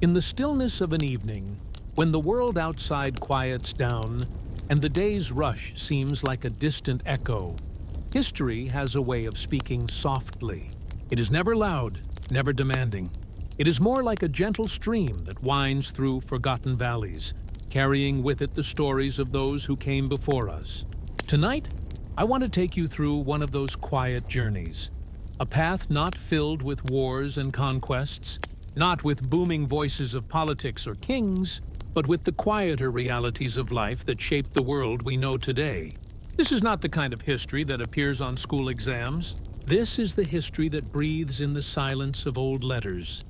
In the stillness of an evening, when the world outside quiets down and the day's rush seems like a distant echo, history has a way of speaking softly. It is never loud, never demanding. It is more like a gentle stream that winds through forgotten valleys, carrying with it the stories of those who came before us. Tonight, I want to take you through one of those quiet journeys, a path not filled with wars and conquests, not with booming voices of politics or kings, but with the quieter realities of life that shaped the world we know today. This is not the kind of history that appears on school exams. This is the history that breathes in the silence of old letters,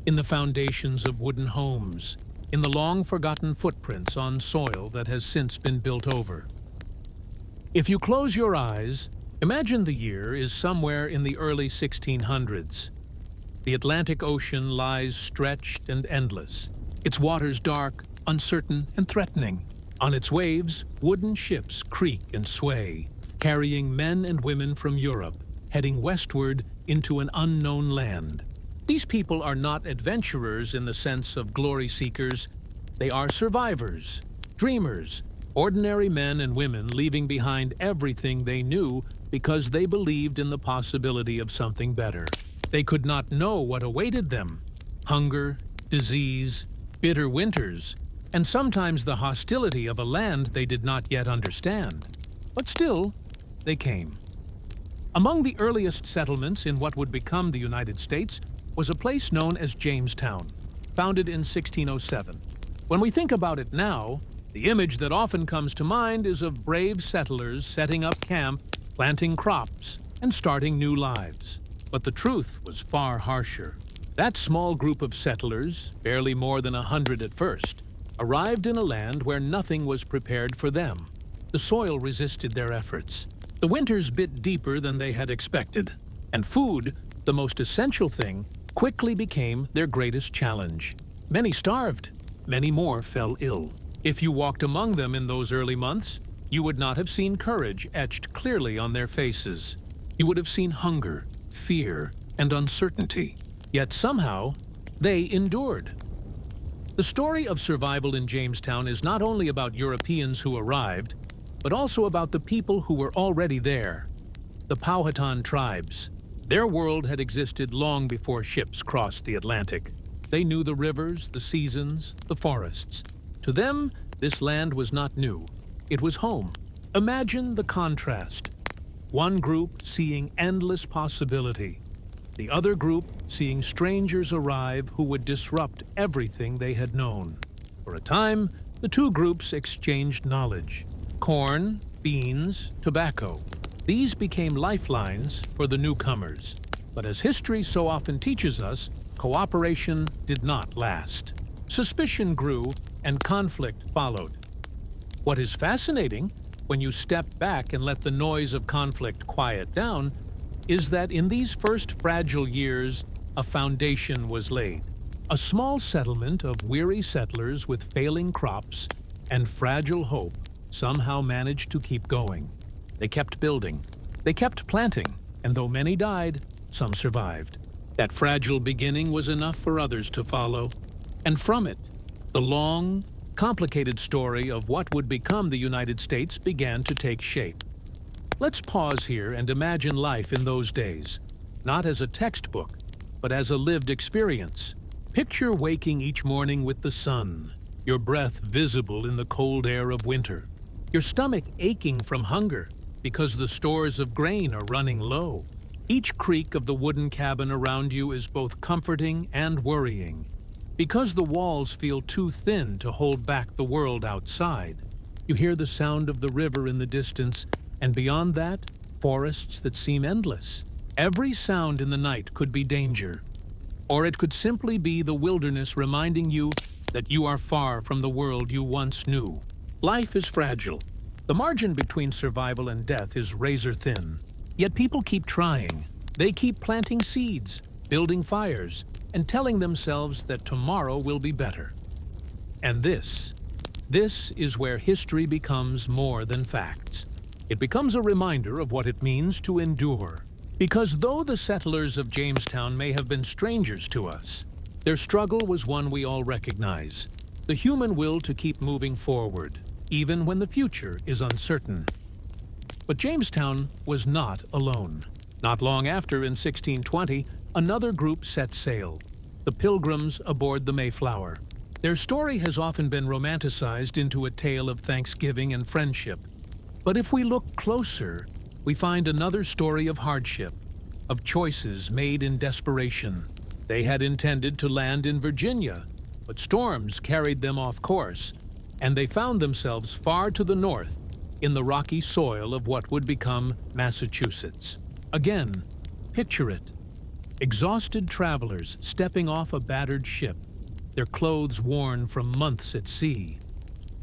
in the foundations of wooden homes, in the long-forgotten footprints on soil that has since been built over. If you close your eyes, imagine the year is somewhere in the early 1600s. The Atlantic Ocean lies stretched and endless, its waters dark, uncertain, and threatening. On its waves, wooden ships creak and sway, carrying men and women from Europe, heading westward into an unknown land. These people are not adventurers in the sense of glory seekers. They are survivors, dreamers, ordinary men and women leaving behind everything they knew because they believed in the possibility of something better. They could not know what awaited them: hunger, disease, bitter winters, and sometimes the hostility of a land they did not yet understand. But still, they came. Among the earliest settlements in what would become the United States was a place known as Jamestown, founded in 1607. When we think about it now, the image that often comes to mind is of brave settlers setting up camp, planting crops, and starting new lives. But the truth was far harsher. That small group of settlers, barely more than 100 at first, arrived in a land where nothing was prepared for them. The soil resisted their efforts. The winters bit deeper than they had expected, and food, the most essential thing, quickly became their greatest challenge. Many starved, many more fell ill. If you walked among them in those early months, you would not have seen courage etched clearly on their faces. You would have seen hunger, fear, and uncertainty. Yet somehow, they endured. The story of survival in Jamestown is not only about Europeans who arrived, but also about the people who were already there, the Powhatan tribes. Their world had existed long before ships crossed the Atlantic. They knew the rivers, the seasons, the forests. To them, this land was not new. It was home. Imagine the contrast. One group seeing endless possibility, the other group seeing strangers arrive who would disrupt everything they had known. For a time, the two groups exchanged knowledge: corn, beans, tobacco. These became lifelines for the newcomers. But as history so often teaches us, cooperation did not last. Suspicion grew and conflict followed. What is fascinating, when you step back and let the noise of conflict quiet down, is that in these first fragile years, a foundation was laid. A small settlement of weary settlers with failing crops and fragile hope somehow managed to keep going. They kept building, they kept planting, and though many died, some survived. That fragile beginning was enough for others to follow. And from it, the long, complicated story of what would become the United States began to take shape. Let's pause here and imagine life in those days, not as a textbook, but as a lived experience. Picture waking each morning with the sun, your breath visible in the cold air of winter, your stomach aching from hunger because the stores of grain are running low. Each creak of the wooden cabin around you is both comforting and worrying, because the walls feel too thin to hold back the world outside. You hear the sound of the river in the distance, and beyond that, forests that seem endless. Every sound in the night could be danger, or it could simply be the wilderness reminding you that you are far from the world you once knew. Life is fragile. The margin between survival and death is razor thin. Yet people keep trying. They keep planting seeds, building fires, and telling themselves that tomorrow will be better. And this is where history becomes more than facts. It becomes a reminder of what it means to endure. Because though the settlers of Jamestown may have been strangers to us, Their struggle was one we all recognize, the human will to keep moving forward, even when the future is uncertain. But Jamestown was not alone. Not long after, in 1620, another group set sail, the Pilgrims aboard the Mayflower. Their story has often been romanticized into a tale of thanksgiving and friendship. But if we look closer, we find another story of hardship, of choices made in desperation. They had intended to land in Virginia, but storms carried them off course, and they found themselves far to the north, in the rocky soil of what would become Massachusetts. Again, picture it. Exhausted travelers stepping off a battered ship, their clothes worn from months at sea,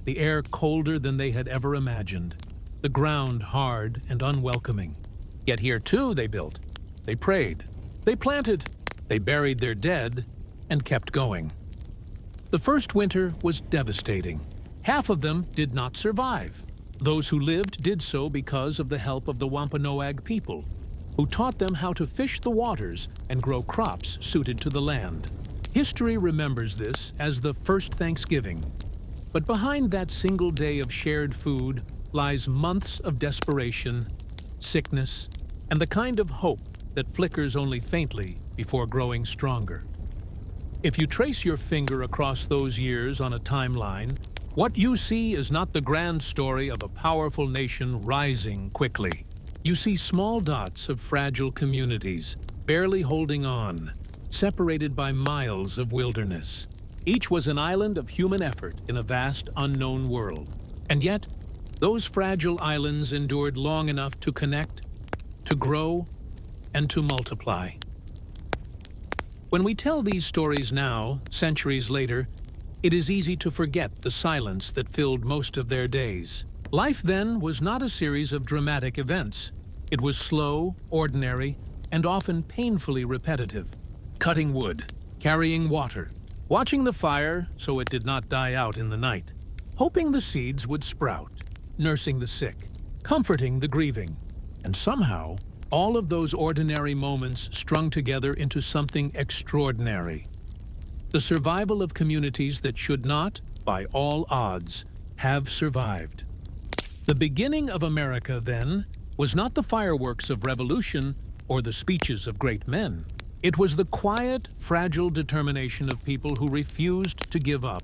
the air colder than they had ever imagined, the ground hard and unwelcoming. Yet here too they built, they prayed, they planted, they buried their dead, and kept going. The first winter was devastating. Half of them did not survive. Those who lived did so because of the help of the Wampanoag people, who taught them how to fish the waters and grow crops suited to the land. History remembers this as the first Thanksgiving. But behind that single day of shared food lies months of desperation, sickness, and the kind of hope that flickers only faintly before growing stronger. If you trace your finger across those years on a timeline, what you see is not the grand story of a powerful nation rising quickly. You see small dots of fragile communities, barely holding on, separated by miles of wilderness. Each was an island of human effort in a vast, unknown world. And yet, those fragile islands endured long enough to connect, to grow, and to multiply. When we tell these stories now, centuries later, it is easy to forget the silence that filled most of their days. Life then was not a series of dramatic events. It was slow, ordinary, and often painfully repetitive. Cutting wood, carrying water, watching the fire so it did not die out in the night, hoping the seeds would sprout, nursing the sick, comforting the grieving, and somehow, all of those ordinary moments strung together into something extraordinary. The survival of communities that should not, by all odds, have survived. The beginning of America, then, was not the fireworks of revolution or the speeches of great men. It was the quiet, fragile determination of people who refused to give up,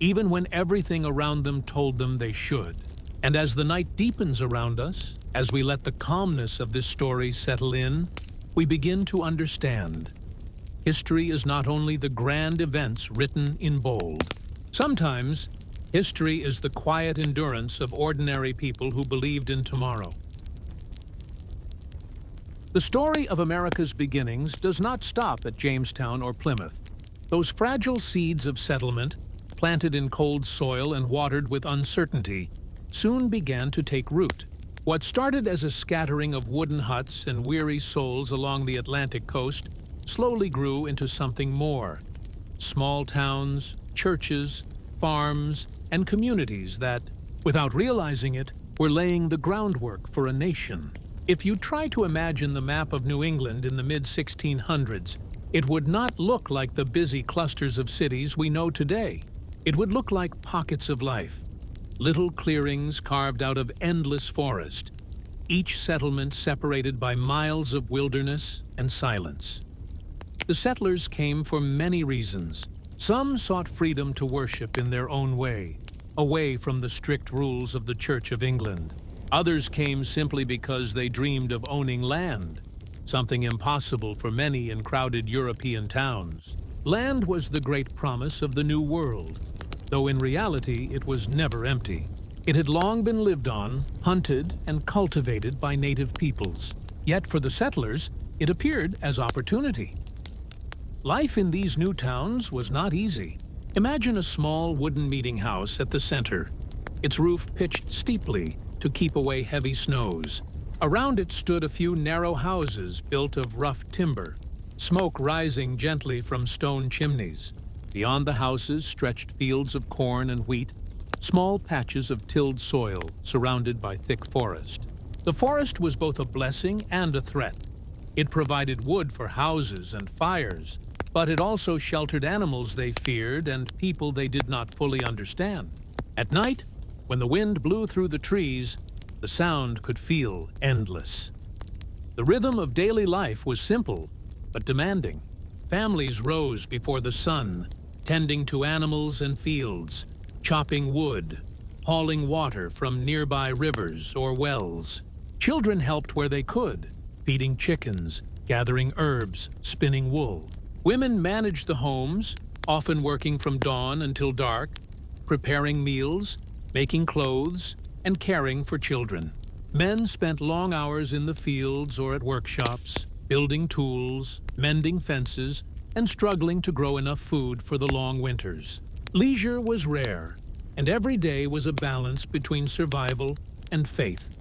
even when everything around them told them they should. And as the night deepens around us, as we let the calmness of this story settle in, we begin to understand. History is not only the grand events written in bold. Sometimes, history is the quiet endurance of ordinary people who believed in tomorrow. The story of America's beginnings does not stop at Jamestown or Plymouth. Those fragile seeds of settlement, planted in cold soil and watered with uncertainty, soon began to take root. What started as a scattering of wooden huts and weary souls along the Atlantic coast slowly grew into something more. Small towns, churches, farms, and communities that, without realizing it, were laying the groundwork for a nation. If you try to imagine the map of New England in the mid-1600s, it would not look like the busy clusters of cities we know today. It would look like pockets of life, little clearings carved out of endless forest, each settlement separated by miles of wilderness and silence. The settlers came for many reasons. Some sought freedom to worship in their own way, away from the strict rules of the Church of England. Others came simply because they dreamed of owning land, something impossible for many in crowded European towns. Land was the great promise of the New World, though in reality it was never empty. It had long been lived on, hunted, and cultivated by native peoples. Yet for the settlers, it appeared as opportunity. Life in these new towns was not easy. Imagine a small wooden meeting house at the center, its roof pitched steeply to keep away heavy snows. Around it stood a few narrow houses built of rough timber, smoke rising gently from stone chimneys. Beyond the houses stretched fields of corn and wheat, small patches of tilled soil surrounded by thick forest. The forest was both a blessing and a threat. It provided wood for houses and fires, But it also sheltered animals they feared and people they did not fully understand. At night, when the wind blew through the trees, the sound could feel endless. The rhythm of daily life was simple, but demanding. Families rose before the sun, tending to animals and fields, chopping wood, hauling water from nearby rivers or wells. Children helped where they could, feeding chickens, gathering herbs, spinning wool. Women managed the homes, often working from dawn until dark, preparing meals, making clothes, and caring for children. Men spent long hours in the fields or at workshops, building tools, mending fences, and struggling to grow enough food for the long winters. Leisure was rare, and every day was a balance between survival and faith.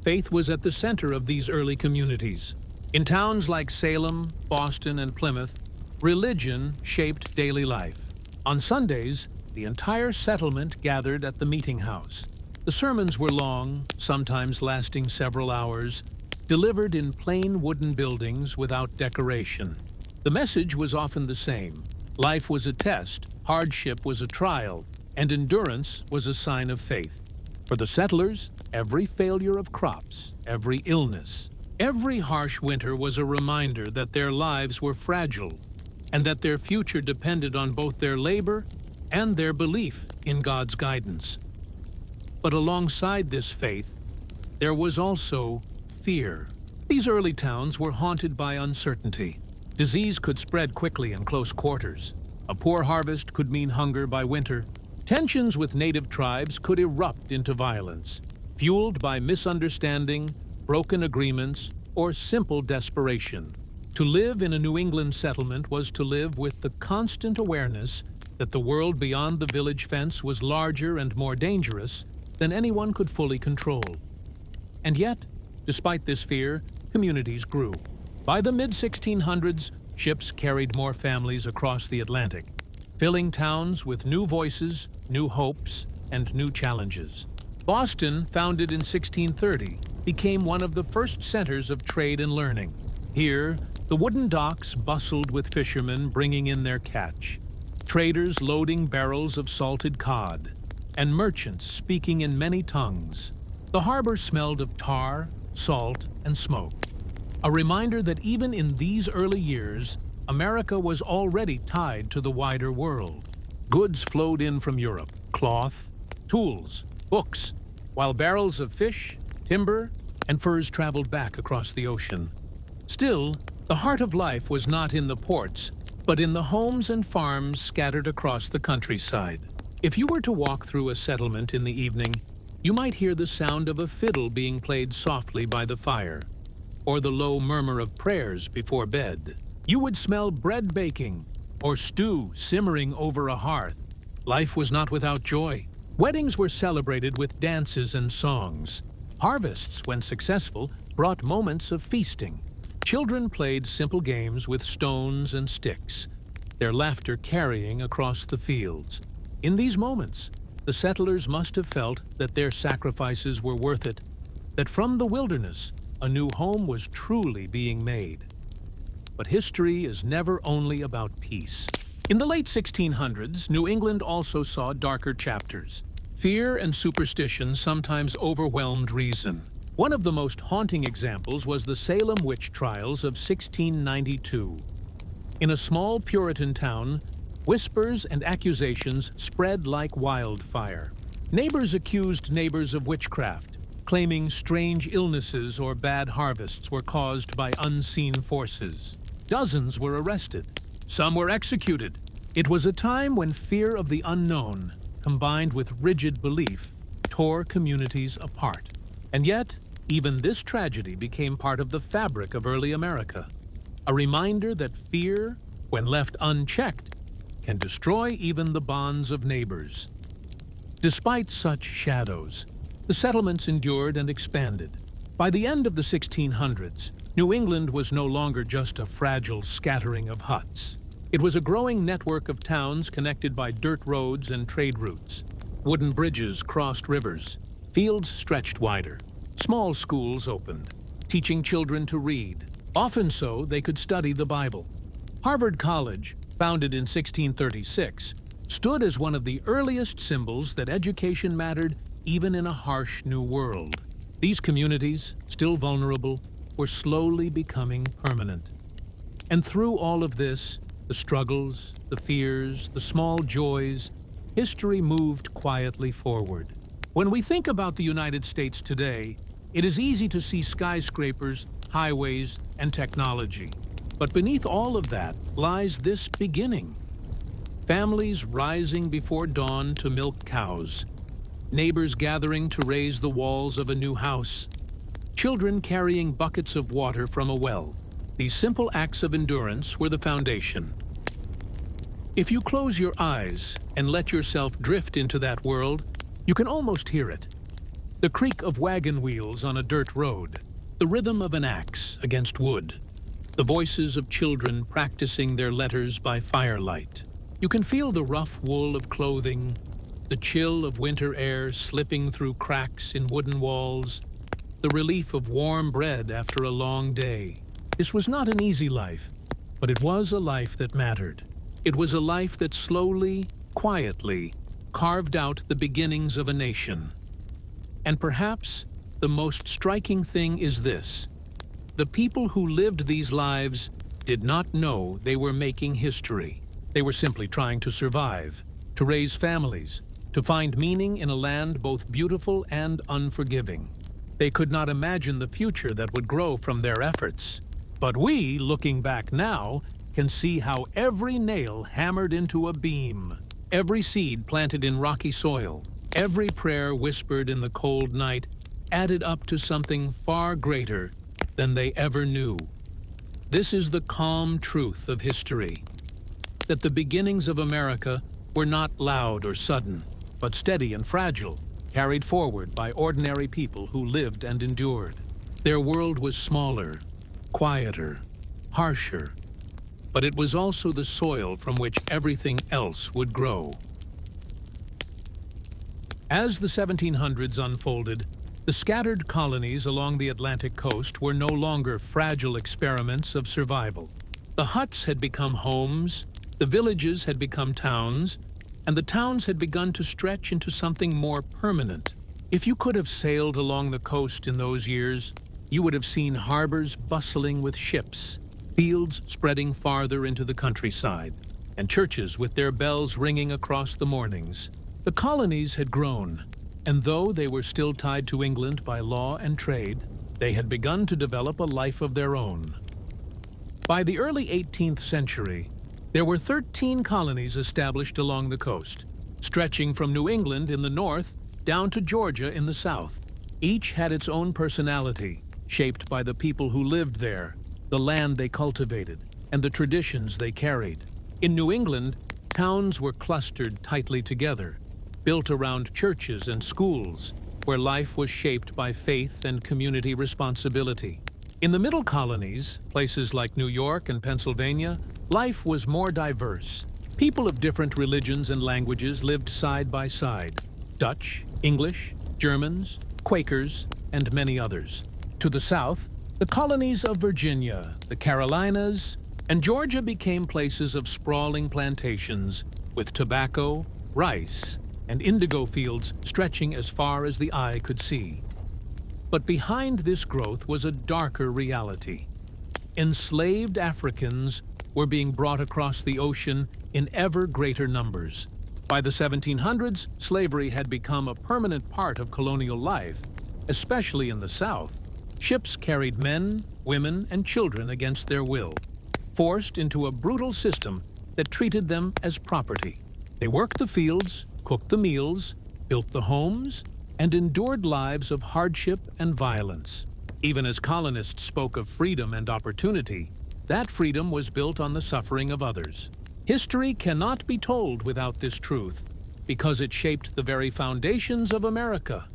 Faith was at the center of these early communities. In towns like Salem, Boston, and Plymouth, religion shaped daily life. On Sundays, the entire settlement gathered at the meeting house. The sermons were long, sometimes lasting several hours, delivered in plain wooden buildings without decoration. The message was often the same. Life was a test, hardship was a trial, and endurance was a sign of faith. For the settlers, every failure of crops, every illness, every harsh winter was a reminder that their lives were fragile and that their future depended on both their labor and their belief in God's guidance. But alongside this faith, there was also fear. These early towns were haunted by uncertainty. Disease could spread quickly in close quarters. A poor harvest could mean hunger by winter. Tensions with native tribes could erupt into violence, fueled by misunderstanding, broken agreements, or simple desperation. To live in a New England settlement was to live with the constant awareness that the world beyond the village fence was larger and more dangerous than anyone could fully control. And yet, despite this fear, communities grew. By the mid-1600s, ships carried more families across the Atlantic, filling towns with new voices, new hopes, and new challenges. Boston, founded in 1630, became one of the first centers of trade and learning. Here, the wooden docks bustled with fishermen bringing in their catch, traders loading barrels of salted cod, and merchants speaking in many tongues. The harbor smelled of tar, salt, and smoke, a reminder that even in these early years, America was already tied to the wider world. Goods flowed in from Europe, cloth, tools, books, while barrels of fish, timber, and furs traveled back across the ocean. Still, the heart of life was not in the ports, but in the homes and farms scattered across the countryside. If you were to walk through a settlement in the evening, you might hear the sound of a fiddle being played softly by the fire, or the low murmur of prayers before bed. You would smell bread baking, or stew simmering over a hearth. Life was not without joy. Weddings were celebrated with dances and songs. Harvests, when successful, brought moments of feasting. Children played simple games with stones and sticks, their laughter carrying across the fields. In these moments, the settlers must have felt that their sacrifices were worth it, that from the wilderness, a new home was truly being made. But history is never only about peace. In the late 1600s, New England also saw darker chapters. Fear and superstition sometimes overwhelmed reason. One of the most haunting examples was the Salem witch trials of 1692. In a small Puritan town, whispers and accusations spread like wildfire. Neighbors accused neighbors of witchcraft, claiming strange illnesses or bad harvests were caused by unseen forces. Dozens were arrested. Some were executed. It was a time when fear of the unknown, combined with rigid belief, tore communities apart. And yet, even this tragedy became part of the fabric of early America, a reminder that fear, when left unchecked, can destroy even the bonds of neighbors. Despite such shadows, the settlements endured and expanded. By the end of the 1600s, New England was no longer just a fragile scattering of huts. It was a growing network of towns connected by dirt roads and trade routes. Wooden bridges crossed rivers, fields stretched wider, small schools opened, teaching children to read, often so they could study the Bible. Harvard College, founded in 1636, stood as one of the earliest symbols that education mattered even in a harsh new world. These communities, still vulnerable, were slowly becoming permanent. And through all of this, the struggles, the fears, the small joys, history moved quietly forward. When we think about the United States today, it is easy to see skyscrapers, highways, and technology. But beneath all of that lies this beginning. Families rising before dawn to milk cows, neighbors gathering to raise the walls of a new house, children carrying buckets of water from a well. These simple acts of endurance were the foundation. If you close your eyes and let yourself drift into that world, you can almost hear it. The creak of wagon wheels on a dirt road, the rhythm of an axe against wood, the voices of children practicing their letters by firelight. You can feel the rough wool of clothing, the chill of winter air slipping through cracks in wooden walls, the relief of warm bread after a long day. This was not an easy life, but it was a life that mattered. It was a life that slowly, quietly, carved out the beginnings of a nation. And perhaps the most striking thing is this: the people who lived these lives did not know they were making history. They were simply trying to survive, to raise families, to find meaning in a land both beautiful and unforgiving. They could not imagine the future that would grow from their efforts. But we, looking back now, can see how every nail hammered into a beam, every seed planted in rocky soil, every prayer whispered in the cold night added up to something far greater than they ever knew. This is the calm truth of history, that the beginnings of America were not loud or sudden, but steady and fragile, carried forward by ordinary people who lived and endured. Their world was smaller, quieter, harsher, but it was also the soil from which everything else would grow. As the 1700s unfolded, the scattered colonies along the Atlantic coast were no longer fragile experiments of survival. The huts had become homes, the villages had become towns, and the towns had begun to stretch into something more permanent. If you could have sailed along the coast in those years, you would have seen harbors bustling with ships, fields spreading farther into the countryside, and churches with their bells ringing across the mornings. The colonies had grown, and though they were still tied to England by law and trade, they had begun to develop a life of their own. By the early 18th century, there were 13 colonies established along the coast, stretching from New England in the north down to Georgia in the south. Each had its own personality, shaped by the people who lived there, the land they cultivated, and the traditions they carried. In New England, towns were clustered tightly together, built around churches and schools, where life was shaped by faith and community responsibility. In the middle colonies, places like New York and Pennsylvania, life was more diverse. People of different religions and languages lived side by side: Dutch, English, Germans, Quakers, and many others. To the south, the colonies of Virginia, the Carolinas, and Georgia became places of sprawling plantations with tobacco, rice, and indigo fields stretching as far as the eye could see. But behind this growth was a darker reality. Enslaved Africans were being brought across the ocean in ever greater numbers. By the 1700s, slavery had become a permanent part of colonial life, especially in the South. Ships carried men, women, and children against their will, forced into a brutal system that treated them as property. They worked the fields, cooked the meals, built the homes, and endured lives of hardship and violence. Even as colonists spoke of freedom and opportunity, that freedom was built on the suffering of others. History cannot be told without this truth, because it shaped the very foundations of America.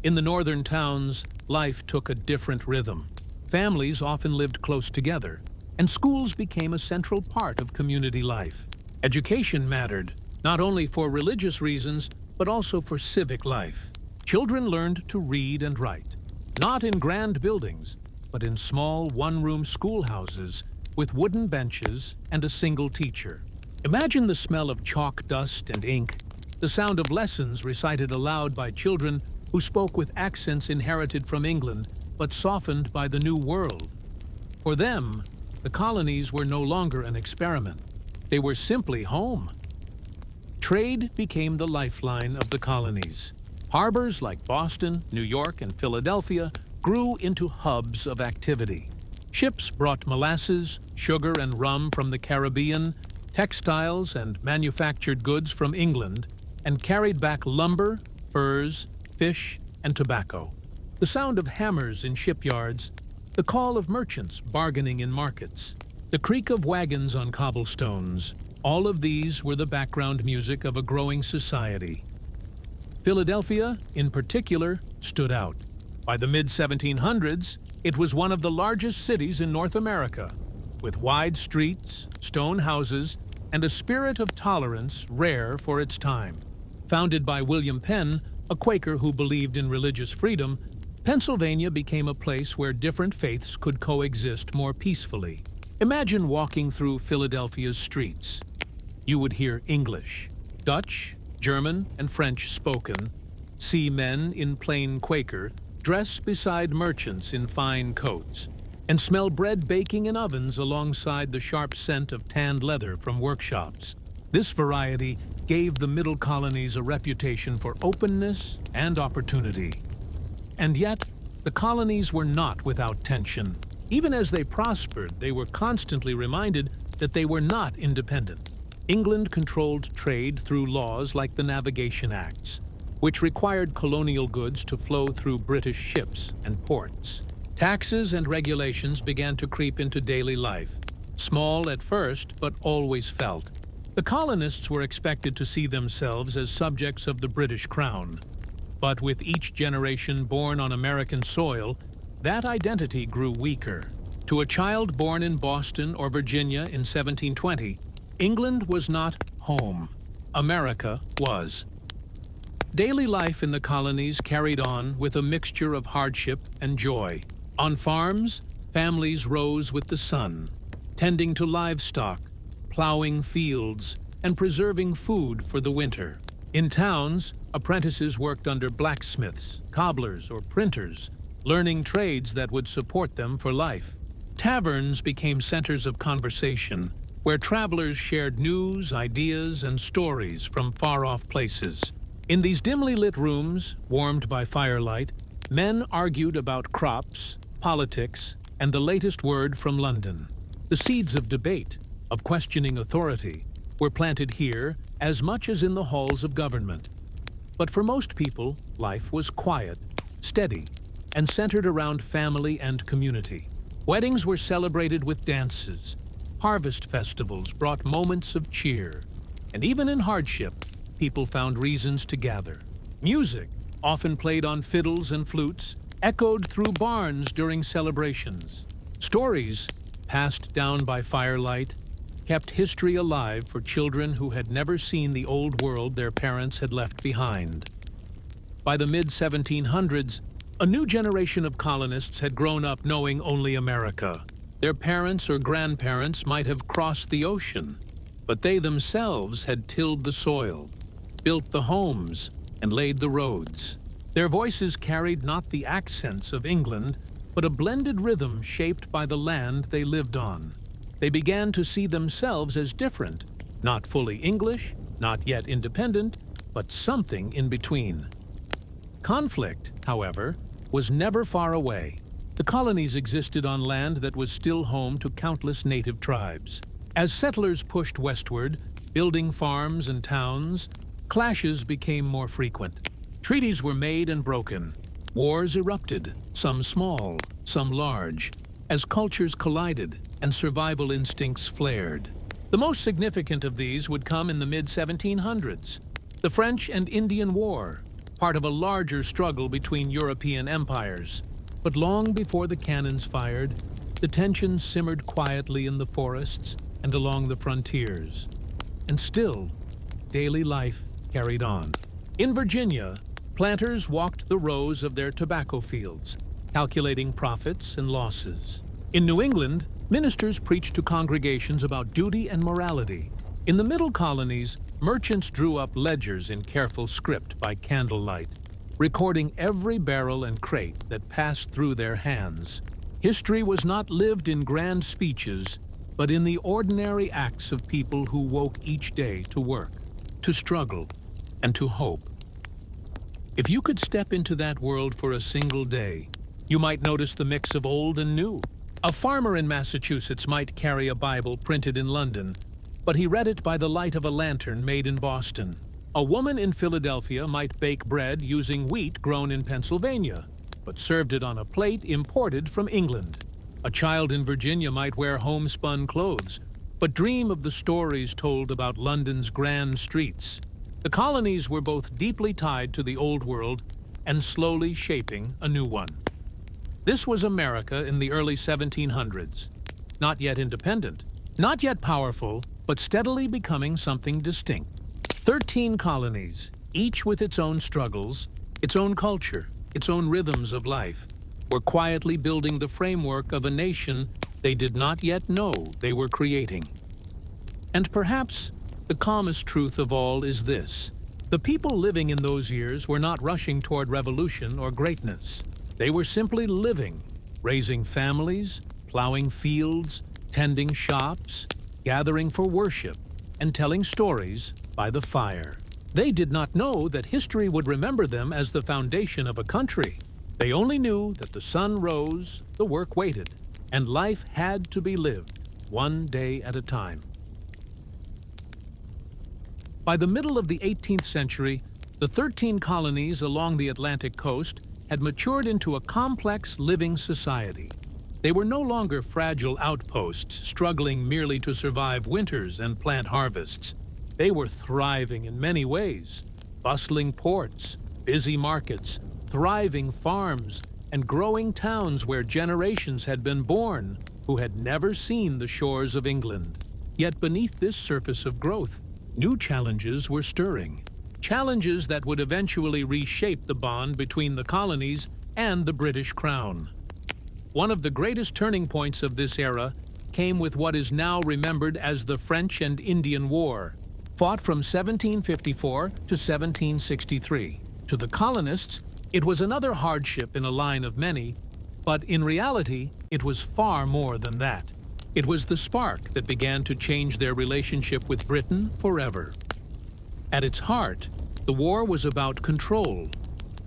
In the northern towns, life took a different rhythm. Families often lived close together, and schools became a central part of community life. Education mattered, not only for religious reasons, but also for civic life. Children learned to read and write, not in grand buildings, but in small one-room schoolhouses with wooden benches and a single teacher. Imagine the smell of chalk dust and ink, the sound of lessons recited aloud by children who spoke with accents inherited from England but softened by the New World. For them, the colonies were no longer an experiment. They were simply home. Trade became the lifeline of the colonies. Harbors like Boston, New York, and Philadelphia grew into hubs of activity. Ships brought molasses, sugar, and rum from the Caribbean, textiles and manufactured goods from England, and carried back lumber, furs, fish, and tobacco. The sound of hammers in shipyards, the call of merchants bargaining in markets, the creak of wagons on cobblestones, all of these were the background music of a growing society. Philadelphia, in particular, stood out. By the mid-1700s, it was one of the largest cities in North America, with wide streets, stone houses, and a spirit of tolerance rare for its time. Founded by William Penn, a Quaker who believed in religious freedom, Pennsylvania became a place where different faiths could coexist more peacefully. Imagine walking through Philadelphia's streets. You would hear English, Dutch, German, and French spoken, see men in plain Quaker dress beside merchants in fine coats, and smell bread baking in ovens alongside the sharp scent of tanned leather from workshops. This variety gave the middle colonies a reputation for openness and opportunity. And yet, the colonies were not without tension. Even as they prospered, they were constantly reminded that they were not independent. England controlled trade through laws like the Navigation Acts, which required colonial goods to flow through British ships and ports. Taxes and regulations began to creep into daily life, small at first but always felt. The colonists were expected to see themselves as subjects of the British Crown. But with each generation born on American soil, that identity grew weaker. To a child born in Boston or Virginia in 1720, England was not home. America was. Daily life in the colonies carried on with a mixture of hardship and joy. On farms, families rose with the sun, tending to livestock, plowing fields, and preserving food for the winter. In towns, apprentices worked under blacksmiths, cobblers, or printers, learning trades that would support them for life. Taverns became centers of conversation, where travelers shared news, ideas, and stories from far-off places. In these dimly lit rooms, warmed by firelight, men argued about crops, politics, and the latest word from London. The seeds of debate, of questioning authority, were planted here as much as in the halls of government. But for most people, life was quiet, steady, and centered around family and community. Weddings were celebrated with dances. Harvest festivals brought moments of cheer. And even in hardship, people found reasons to gather. Music, often played on fiddles and flutes, echoed through barns during celebrations. Stories, passed down by firelight, kept history alive for children who had never seen the old world their parents had left behind. By the mid-1700s, a new generation of colonists had grown up knowing only America. Their parents or grandparents might have crossed the ocean, but they themselves had tilled the soil, built the homes, and laid the roads. Their voices carried not the accents of England, but a blended rhythm shaped by the land they lived on. They began to see themselves as different, not fully English, not yet independent, but something in between. Conflict, however, was never far away. The colonies existed on land that was still home to countless native tribes. As settlers pushed westward, building farms and towns, clashes became more frequent. Treaties were made and broken. Wars erupted, some small, some large, as cultures collided and survival instincts flared. The most significant of these would come in the mid-1700s. The French and Indian War, part of a larger struggle between European empires. But long before the cannons fired, the tensions simmered quietly in the forests and along the frontiers. And still, daily life carried on. In Virginia, planters walked the rows of their tobacco fields, calculating profits and losses. In New England, Ministers preached to congregations about duty and morality. In the middle colonies, merchants drew up ledgers in careful script by candlelight, recording every barrel and crate that passed through their hands. History was not lived in grand speeches, but in the ordinary acts of people who woke each day to work, to struggle, and to hope. If you could step into that world for a single day, you might notice the mix of old and new. A farmer in Massachusetts might carry a Bible printed in London, but he read it by the light of a lantern made in Boston. A woman in Philadelphia might bake bread using wheat grown in Pennsylvania, but served it on a plate imported from England. A child in Virginia might wear homespun clothes, but dream of the stories told about London's grand streets. The colonies were both deeply tied to the Old World and slowly shaping a new one. This was America in the early 1700s, not yet independent, not yet powerful, but steadily becoming something distinct. 13 colonies, each with its own struggles, its own culture, its own rhythms of life, were quietly building the framework of a nation they did not yet know they were creating. And perhaps the calmest truth of all is this: the people living in those years were not rushing toward revolution or greatness. They were simply living, raising families, plowing fields, tending shops, gathering for worship, and telling stories by the fire. They did not know that history would remember them as the foundation of a country. They only knew that the sun rose, the work waited, and life had to be lived, one day at a time. By the middle of the 18th century, the 13 colonies along the Atlantic coast had matured into a complex living society. They were no longer fragile outposts struggling merely to survive winters and plant harvests. They were thriving in many ways: bustling ports, busy markets, thriving farms, and growing towns where generations had been born who had never seen the shores of England. Yet beneath this surface of growth, new challenges were stirring. Challenges that would eventually reshape the bond between the colonies and the British Crown. One of the greatest turning points of this era came with what is now remembered as the French and Indian War, fought from 1754 to 1763. To the colonists, it was another hardship in a line of many, but in reality, it was far more than that. It was the spark that began to change their relationship with Britain forever. At its heart, the war was about control.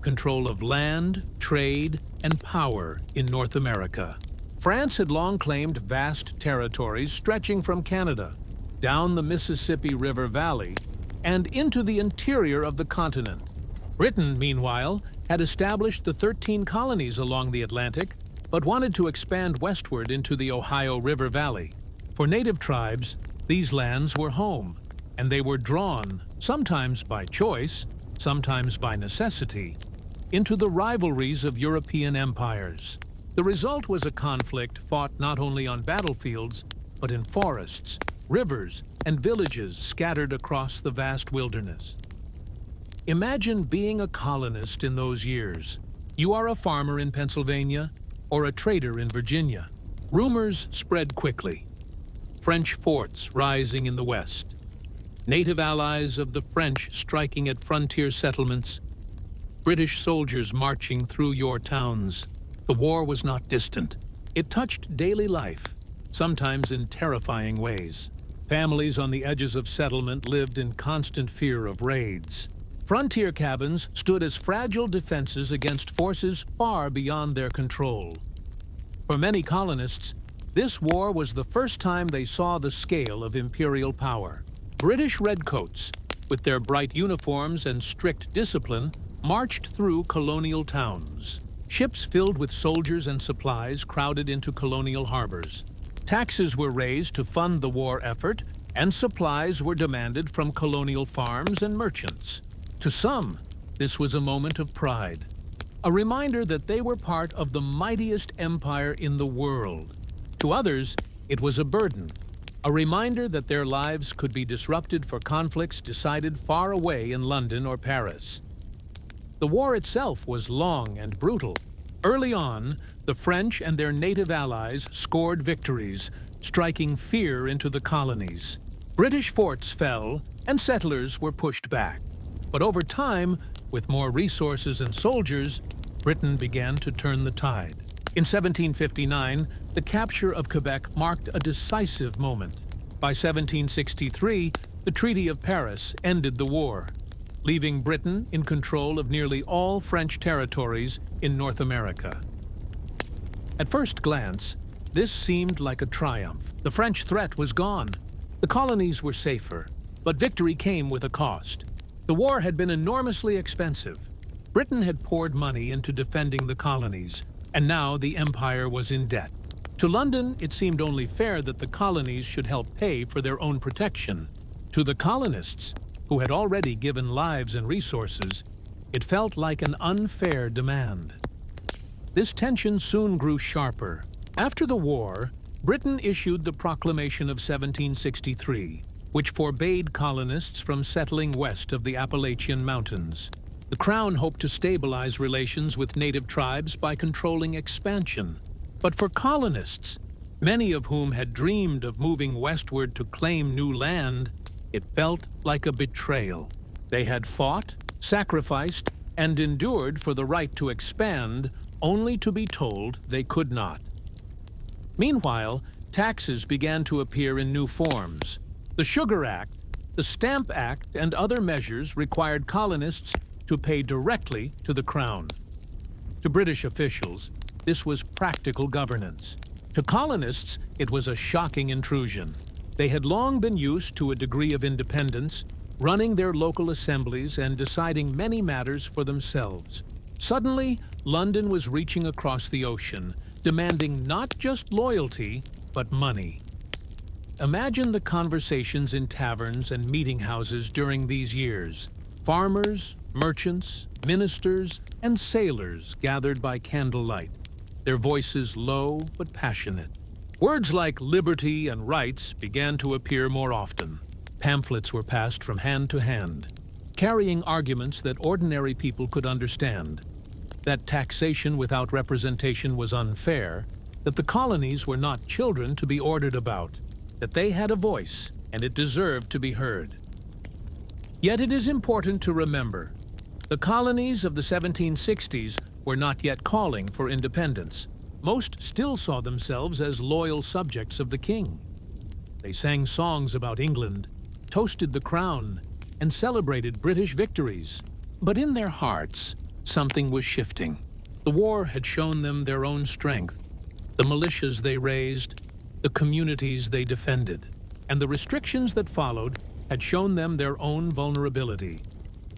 Control of land, trade, and power in North America. France had long claimed vast territories stretching from Canada, down the Mississippi River Valley, and into the interior of the continent. Britain, meanwhile, had established the 13 colonies along the Atlantic, but wanted to expand westward into the Ohio River Valley. For native tribes, these lands were home, and they were drawn, sometimes by choice, sometimes by necessity, into the rivalries of European empires. The result was a conflict fought not only on battlefields, but in forests, rivers, and villages scattered across the vast wilderness. Imagine being a colonist in those years. You are a farmer in Pennsylvania or a trader in Virginia. Rumors spread quickly. French forts rising in the west. Native allies of the French striking at frontier settlements. British soldiers marching through your towns. The war was not distant. It touched daily life, sometimes in terrifying ways. Families on the edges of settlement lived in constant fear of raids. Frontier cabins stood as fragile defenses against forces far beyond their control. For many colonists, this war was the first time they saw the scale of imperial power. British redcoats, with their bright uniforms and strict discipline, marched through colonial towns. Ships filled with soldiers and supplies crowded into colonial harbors. Taxes were raised to fund the war effort, and supplies were demanded from colonial farms and merchants. To some, this was a moment of pride, a reminder that they were part of the mightiest empire in the world. To others, it was a burden, a reminder that their lives could be disrupted for conflicts decided far away in London or Paris. The war itself was long and brutal. Early on, the French and their native allies scored victories, striking fear into the colonies. British forts fell, and settlers were pushed back. But over time, with more resources and soldiers, Britain began to turn the tide. In 1759, the capture of Quebec marked a decisive moment. By 1763, the Treaty of Paris ended the war, leaving Britain in control of nearly all French territories in North America. At first glance, this seemed like a triumph. The French threat was gone. The colonies were safer, but victory came with a cost. The war had been enormously expensive. Britain had poured money into defending the colonies, and now the empire was in debt. To London, it seemed only fair that the colonies should help pay for their own protection. To the colonists, who had already given lives and resources, it felt like an unfair demand. This tension soon grew sharper. After the war, Britain issued the Proclamation of 1763, which forbade colonists from settling west of the Appalachian Mountains. The Crown hoped to stabilize relations with native tribes by controlling expansion. But for colonists, many of whom had dreamed of moving westward to claim new land, it felt like a betrayal. They had fought, sacrificed, and endured for the right to expand, only to be told they could not. Meanwhile, taxes began to appear in new forms. The Sugar Act, the Stamp Act, and other measures required colonists to pay directly to the Crown. To British officials, this was practical governance. To colonists, it was a shocking intrusion. They had long been used to a degree of independence, running their local assemblies and deciding many matters for themselves. Suddenly, London was reaching across the ocean, demanding not just loyalty, but money. Imagine the conversations in taverns and meeting houses during these years. Farmers, merchants, ministers, and sailors gathered by candlelight, their voices low but passionate. Words like liberty and rights began to appear more often. Pamphlets were passed from hand to hand, carrying arguments that ordinary people could understand. That taxation without representation was unfair, that the colonies were not children to be ordered about, that they had a voice and it deserved to be heard. Yet it is important to remember, the colonies of the 1760s were not yet calling for independence. Most still saw themselves as loyal subjects of the king. They sang songs about England, toasted the crown, and celebrated British victories. But in their hearts, something was shifting. The war had shown them their own strength, the militias they raised, the communities they defended, and the restrictions that followed had shown them their own vulnerability,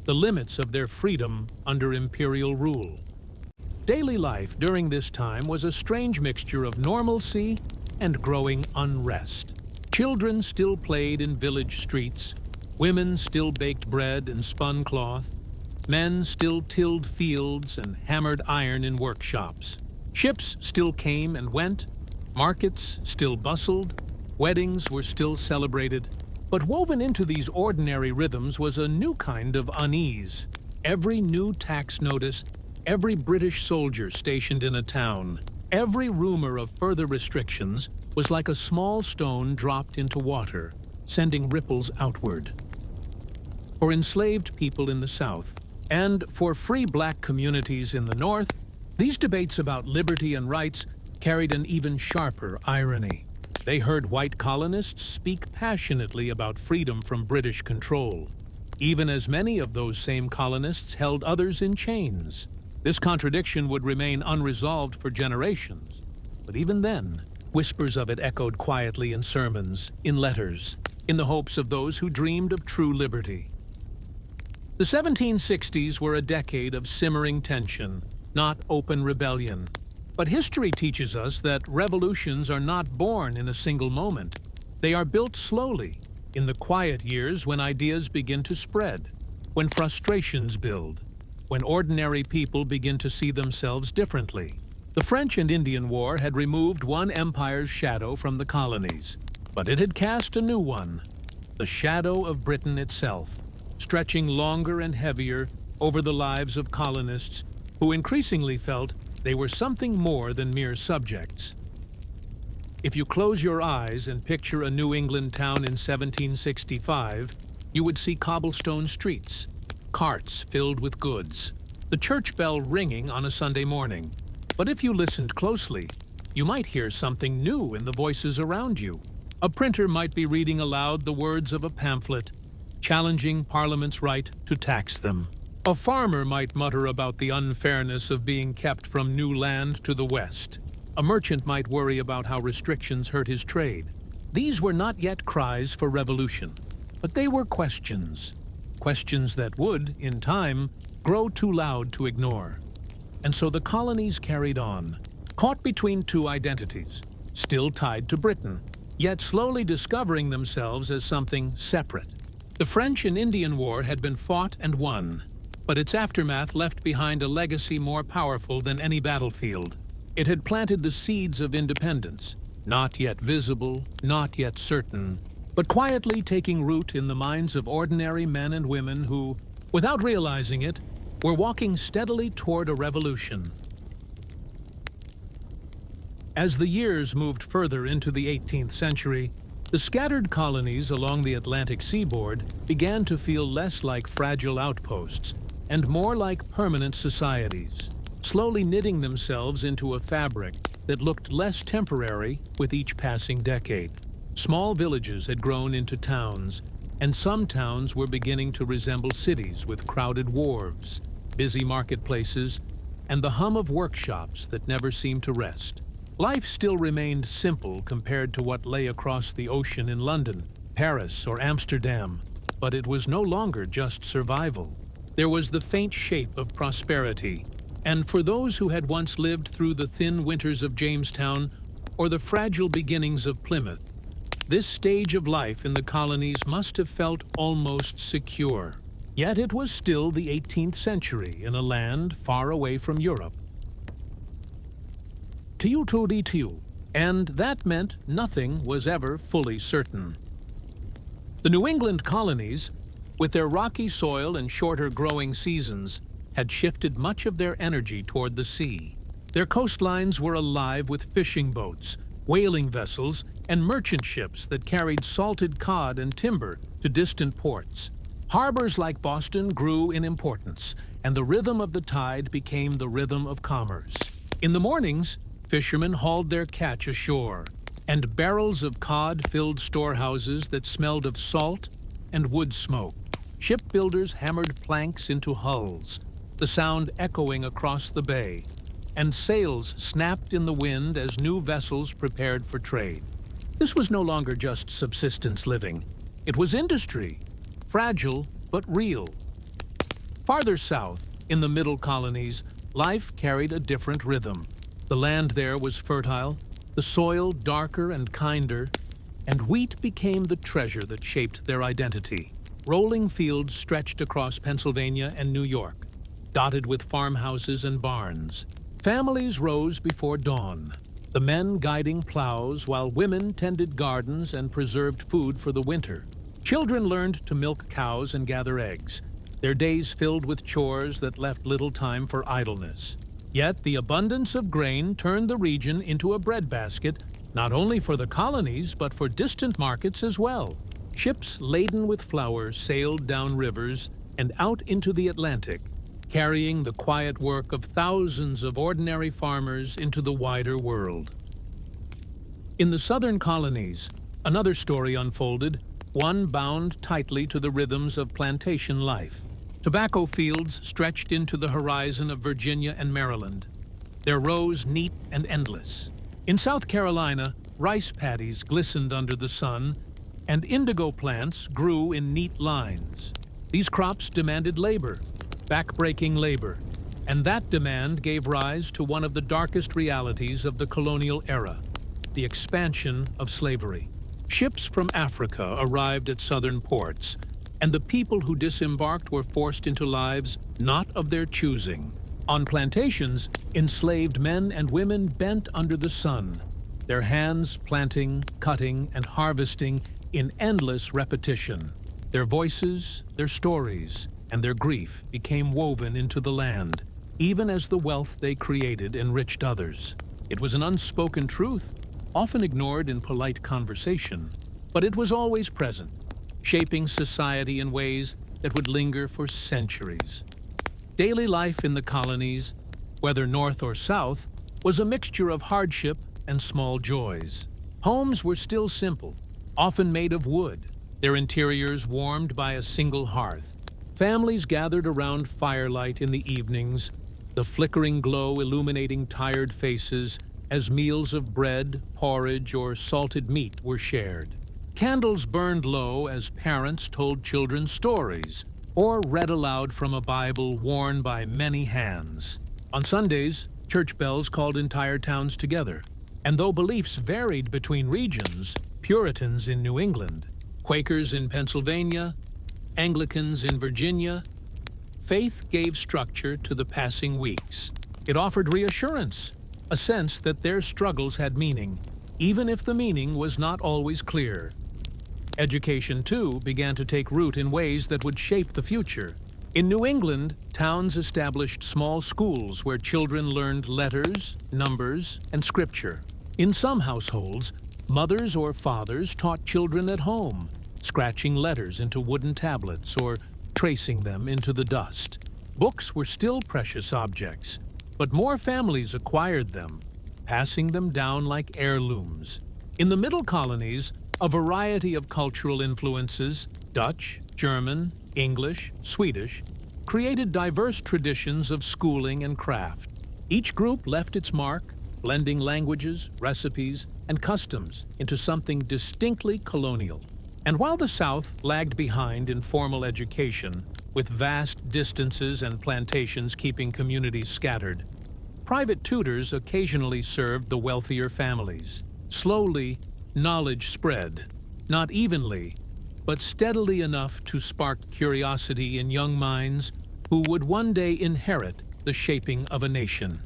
the limits of their freedom under imperial rule. Daily life during this time was a strange mixture of normalcy and growing unrest. Children still played in village streets, women still baked bread and spun cloth, men still tilled fields and hammered iron in workshops. Ships still came and went, markets still bustled, weddings were still celebrated. But woven into these ordinary rhythms was a new kind of unease. Every new tax notice, every British soldier stationed in a town, every rumor of further restrictions was like a small stone dropped into water, sending ripples outward. For enslaved people in the South, and for free black communities in the North, these debates about liberty and rights carried an even sharper irony. They heard white colonists speak passionately about freedom from British control, even as many of those same colonists held others in chains. This contradiction would remain unresolved for generations, but even then, whispers of it echoed quietly in sermons, in letters, in the hopes of those who dreamed of true liberty. The 1760s were a decade of simmering tension, not open rebellion. But history teaches us that revolutions are not born in a single moment. They are built slowly, in the quiet years when ideas begin to spread, when frustrations build, when ordinary people begin to see themselves differently. The French and Indian War had removed one empire's shadow from the colonies, but it had cast a new one, the shadow of Britain itself, stretching longer and heavier over the lives of colonists who increasingly felt They were something more than mere subjects. If you close your eyes and picture a New England town in 1765, you would see cobblestone streets, carts filled with goods, the church bell ringing on a Sunday morning. But if you listened closely, you might hear something new in the voices around you. A printer might be reading aloud the words of a pamphlet, challenging Parliament's right to tax them. A farmer might mutter about the unfairness of being kept from new land to the west. A merchant might worry about how restrictions hurt his trade. These were not yet cries for revolution, but they were questions. Questions that would, in time, grow too loud to ignore. And so the colonies carried on, caught between two identities, still tied to Britain, yet slowly discovering themselves as something separate. The French and Indian War had been fought and won, but its aftermath left behind a legacy more powerful than any battlefield. It had planted the seeds of independence, not yet visible, not yet certain, but quietly taking root in the minds of ordinary men and women who, without realizing it, were walking steadily toward a revolution. As the years moved further into the 18th century, the scattered colonies along the Atlantic seaboard began to feel less like fragile outposts and more like permanent societies, slowly knitting themselves into a fabric that looked less temporary with each passing decade. Small villages had grown into towns, and some towns were beginning to resemble cities with crowded wharves, busy marketplaces, and the hum of workshops that never seemed to rest. Life still remained simple compared to what lay across the ocean in London, Paris, or Amsterdam, but it was no longer just survival. There was the faint shape of prosperity, and for those who had once lived through the thin winters of Jamestown or the fragile beginnings of Plymouth, this stage of life in the colonies must have felt almost secure. Yet it was still the 18th century in a land far away from Europe. And that meant nothing was ever fully certain. The New England colonies, with their rocky soil and shorter growing seasons, had shifted much of their energy toward the sea. Their coastlines were alive with fishing boats, whaling vessels, and merchant ships that carried salted cod and timber to distant ports. Harbors like Boston grew in importance, and the rhythm of the tide became the rhythm of commerce. In the mornings, fishermen hauled their catch ashore, and barrels of cod filled storehouses that smelled of salt and wood smoke. Shipbuilders hammered planks into hulls, the sound echoing across the bay, and sails snapped in the wind as new vessels prepared for trade. This was no longer just subsistence living. It was industry, fragile but real. Farther south, in the middle colonies, life carried a different rhythm. The land there was fertile, the soil darker and kinder, and wheat became the treasure that shaped their identity. Rolling fields stretched across Pennsylvania and New York, dotted with farmhouses and barns. Families rose before dawn, the men guiding plows while women tended gardens and preserved food for the winter. Children learned to milk cows and gather eggs, their days filled with chores that left little time for idleness. Yet the abundance of grain turned the region into a breadbasket, not only for the colonies but for distant markets as well. Ships laden with flour sailed down rivers and out into the Atlantic, carrying the quiet work of thousands of ordinary farmers into the wider world. In the southern colonies, another story unfolded, one bound tightly to the rhythms of plantation life. Tobacco fields stretched into the horizon of Virginia and Maryland, their rows neat and endless. In South Carolina, rice paddies glistened under the sun, and indigo plants grew in neat lines. These crops demanded labor, back-breaking labor, and that demand gave rise to one of the darkest realities of the colonial era, the expansion of slavery. Ships from Africa arrived at southern ports, and the people who disembarked were forced into lives not of their choosing. On plantations, enslaved men and women bent under the sun, their hands planting, cutting, and harvesting in endless repetition. Their voices, their stories, and their grief became woven into the land, even as the wealth they created enriched others. It was an unspoken truth, often ignored in polite conversation, but it was always present, shaping society in ways that would linger for centuries. Daily life in the colonies, whether north or south, was a mixture of hardship and small joys. Homes were still simple, often made of wood, their interiors warmed by a single hearth. Families gathered around firelight in the evenings, the flickering glow illuminating tired faces as meals of bread, porridge, or salted meat were shared. Candles burned low as parents told children stories or read aloud from a Bible worn by many hands. On Sundays, church bells called entire towns together. And though beliefs varied between regions, Puritans in New England, Quakers in Pennsylvania, Anglicans in Virginia, faith gave structure to the passing weeks. It offered reassurance, a sense that their struggles had meaning, even if the meaning was not always clear. Education, too, began to take root in ways that would shape the future. In New England, towns established small schools where children learned letters, numbers, and scripture. In some households, mothers or fathers taught children at home, scratching letters into wooden tablets or tracing them into the dust. Books were still precious objects, but more families acquired them, passing them down like heirlooms. In the middle colonies, a variety of cultural influences, Dutch, German, English, Swedish, created diverse traditions of schooling and craft. Each group left its mark, blending languages, recipes, and customs into something distinctly colonial. And while the South lagged behind in formal education, with vast distances and plantations keeping communities scattered, private tutors occasionally served the wealthier families. Slowly, knowledge spread, not evenly, but steadily enough to spark curiosity in young minds who would one day inherit the shaping of a nation.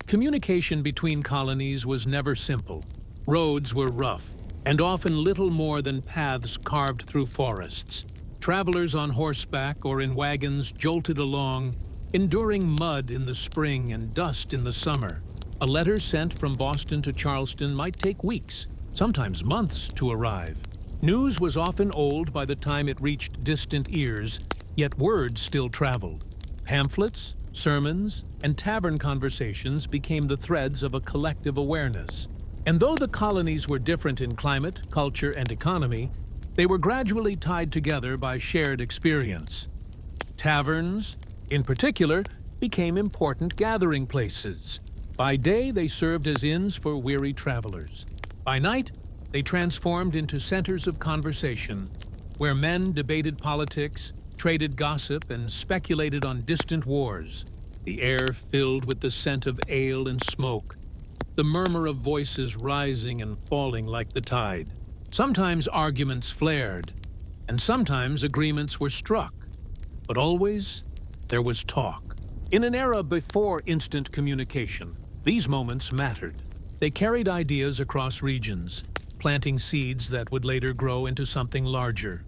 Communication between colonies was never simple. Roads were rough, and often little more than paths carved through forests. Travelers on horseback or in wagons jolted along, enduring mud in the spring and dust in the summer. A letter sent from Boston to Charleston might take weeks, sometimes months, to arrive. News was often old by the time it reached distant ears, yet word still traveled. Pamphlets, sermons, and tavern conversations became the threads of a collective awareness. And though the colonies were different in climate, culture, and economy, they were gradually tied together by shared experience. Taverns, in particular, became important gathering places. By day, they served as inns for weary travelers. By night, they transformed into centers of conversation, where men debated politics, traded gossip, and speculated on distant wars. The air filled with the scent of ale and smoke, the murmur of voices rising and falling like the tide. Sometimes arguments flared, and sometimes agreements were struck, but always there was talk. In an era before instant communication, these moments mattered. They carried ideas across regions, planting seeds that would later grow into something larger.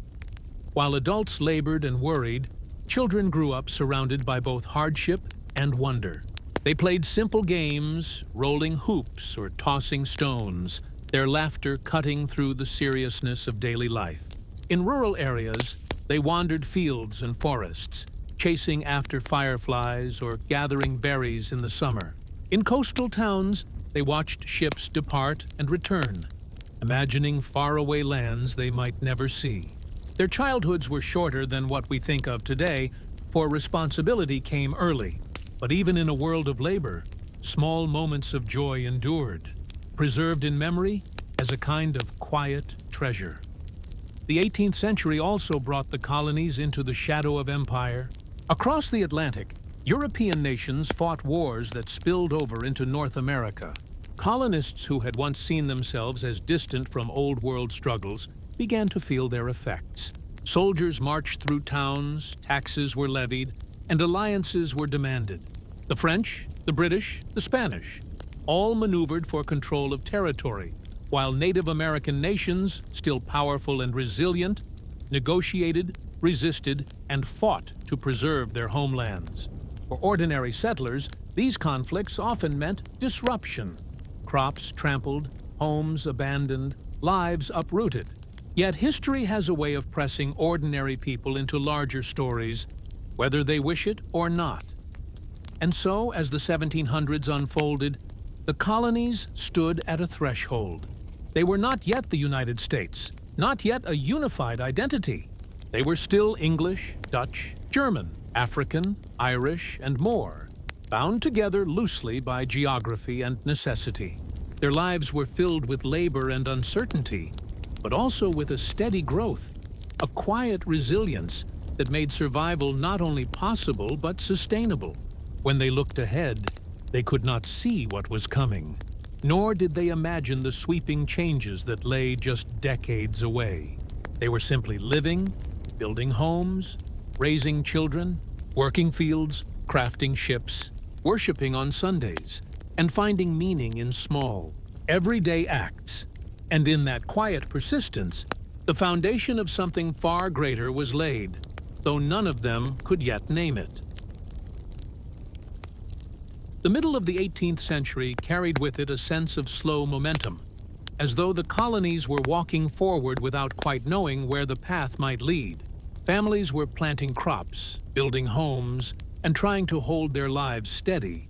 While adults labored and worried, children grew up surrounded by both hardship and wonder. They played simple games, rolling hoops or tossing stones, their laughter cutting through the seriousness of daily life. In rural areas, they wandered fields and forests, chasing after fireflies or gathering berries in the summer. In coastal towns, they watched ships depart and return, imagining faraway lands they might never see. Their childhoods were shorter than what we think of today, for responsibility came early. But even in a world of labor, small moments of joy endured, preserved in memory as a kind of quiet treasure. The 18th century also brought the colonies into the shadow of empire. Across the Atlantic, European nations fought wars that spilled over into North America. Colonists who had once seen themselves as distant from Old World struggles began to feel their effects. Soldiers marched through towns, taxes were levied, and alliances were demanded. The French, the British, the Spanish, all maneuvered for control of territory, while Native American nations, still powerful and resilient, negotiated, resisted, and fought to preserve their homelands. For ordinary settlers, these conflicts often meant disruption. Crops trampled, homes abandoned, lives uprooted. Yet history has a way of pressing ordinary people into larger stories, whether they wish it or not. And so, as the 1700s unfolded, the colonies stood at a threshold. They were not yet the United States, not yet a unified identity. They were still English, Dutch, German, African, Irish, and more, bound together loosely by geography and necessity. Their lives were filled with labor and uncertainty, but also with a steady growth, a quiet resilience that made survival not only possible but sustainable. When they looked ahead, they could not see what was coming, nor did they imagine the sweeping changes that lay just decades away. They were simply living, building homes, raising children, working fields, crafting ships, worshiping on Sundays, and finding meaning in small, everyday acts. And in that quiet persistence, the foundation of something far greater was laid, though none of them could yet name it. The middle of the 18th century carried with it a sense of slow momentum, as though the colonies were walking forward without quite knowing where the path might lead. Families were planting crops, building homes, and trying to hold their lives steady.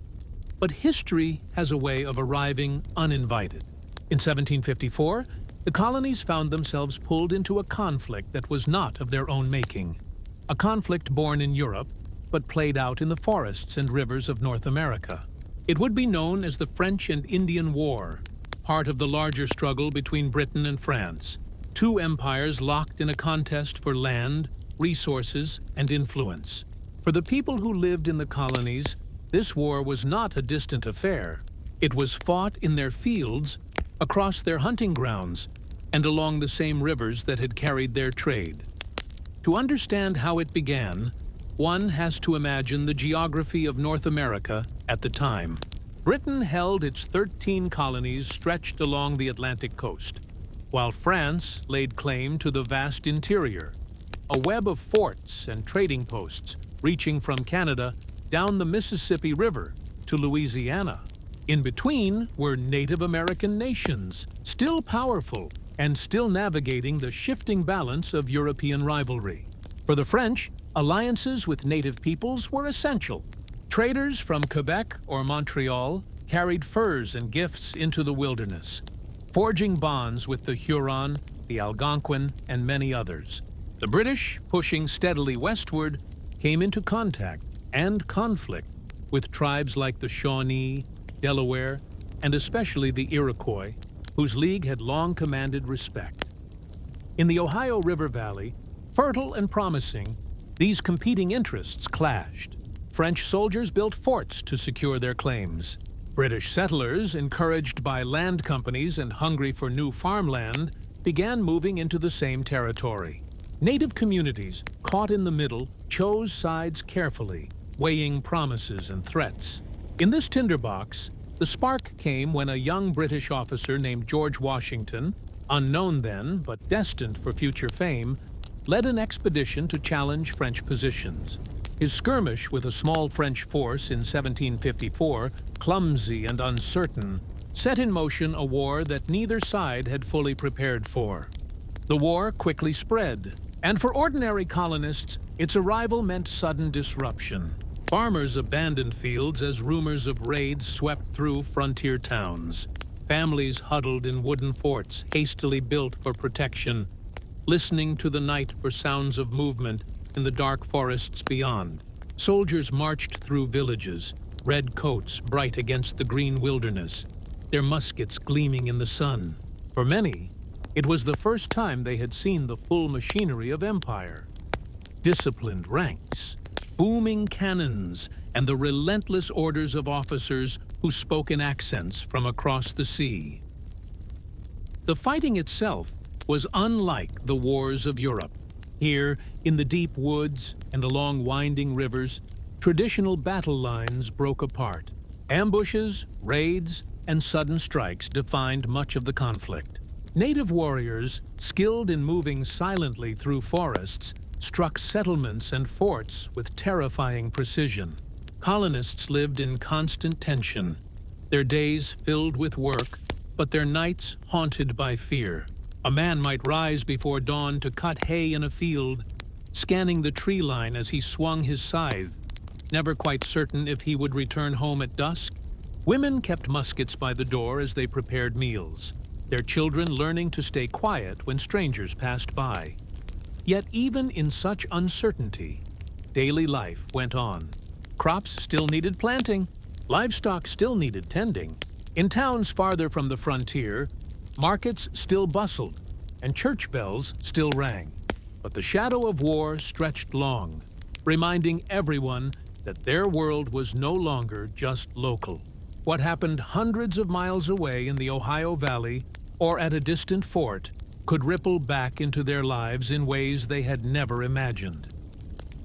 But history has a way of arriving uninvited. In 1754, the colonies found themselves pulled into a conflict that was not of their own making. A conflict born in Europe, but played out in the forests and rivers of North America. It would be known as the French and Indian War, part of the larger struggle between Britain and France, two empires locked in a contest for land, resources, and influence. For the people who lived in the colonies, this war was not a distant affair. It was fought in their fields, across their hunting grounds, and along the same rivers that had carried their trade. To understand how it began, one has to imagine the geography of North America at the time. Britain held its 13 colonies stretched along the Atlantic coast, while France laid claim to the vast interior, a web of forts and trading posts reaching from Canada down the Mississippi River to Louisiana. In between were Native American nations, still powerful and still navigating the shifting balance of European rivalry. For the French, alliances with native peoples were essential. Traders from Quebec or Montreal carried furs and gifts into the wilderness, forging bonds with the Huron, the Algonquin, and many others. The British, pushing steadily westward, came into contact and conflict with tribes like the Shawnee, Delaware, and especially the Iroquois, whose league had long commanded respect. In the Ohio River Valley, fertile and promising, these competing interests clashed. French soldiers built forts to secure their claims. British settlers, encouraged by land companies and hungry for new farmland, began moving into the same territory. Native communities, caught in the middle, chose sides carefully, weighing promises and threats. In this tinderbox, the spark came when a young British officer named George Washington, unknown then but destined for future fame, led an expedition to challenge French positions. His skirmish with a small French force in 1754, clumsy and uncertain, set in motion a war that neither side had fully prepared for. The war quickly spread, and for ordinary colonists, its arrival meant sudden disruption. Farmers abandoned fields as rumors of raids swept through frontier towns. Families huddled in wooden forts hastily built for protection, listening to the night for sounds of movement in the dark forests beyond. Soldiers marched through villages, red coats bright against the green wilderness, their muskets gleaming in the sun. For many, it was the first time they had seen the full machinery of empire. Disciplined ranks, booming cannons, and the relentless orders of officers who spoke in accents from across the sea. The fighting itself was unlike the wars of Europe. Here, in the deep woods and along winding rivers, traditional battle lines broke apart. Ambushes, raids, and sudden strikes defined much of the conflict. Native warriors, skilled in moving silently through forests, struck settlements and forts with terrifying precision. Colonists lived in constant tension, their days filled with work, but their nights haunted by fear. A man might rise before dawn to cut hay in a field, scanning the tree line as he swung his scythe, never quite certain if he would return home at dusk. Women kept muskets by the door as they prepared meals, their children learning to stay quiet when strangers passed by. Yet even in such uncertainty, daily life went on. Crops still needed planting, livestock still needed tending. In towns farther from the frontier, markets still bustled, and church bells still rang. But the shadow of war stretched long, reminding everyone that their world was no longer just local. What happened hundreds of miles away in the Ohio Valley or at a distant fort could ripple back into their lives in ways they had never imagined.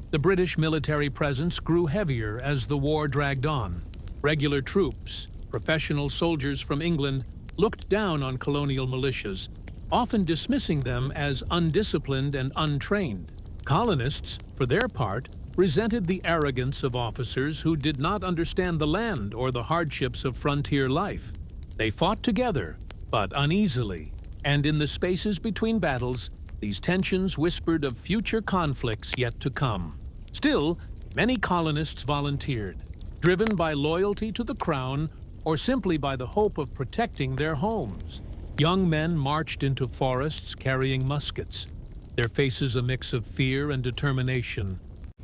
The British military presence grew heavier as the war dragged on. Regular troops, professional soldiers from England, looked down on colonial militias, often dismissing them as undisciplined and untrained. Colonists, for their part, resented the arrogance of officers who did not understand the land or the hardships of frontier life. They fought together, but uneasily, and in the spaces between battles, these tensions whispered of future conflicts yet to come. Still, many colonists volunteered, driven by loyalty to the crown or simply by the hope of protecting their homes. Young men marched into forests carrying muskets, their faces a mix of fear and determination,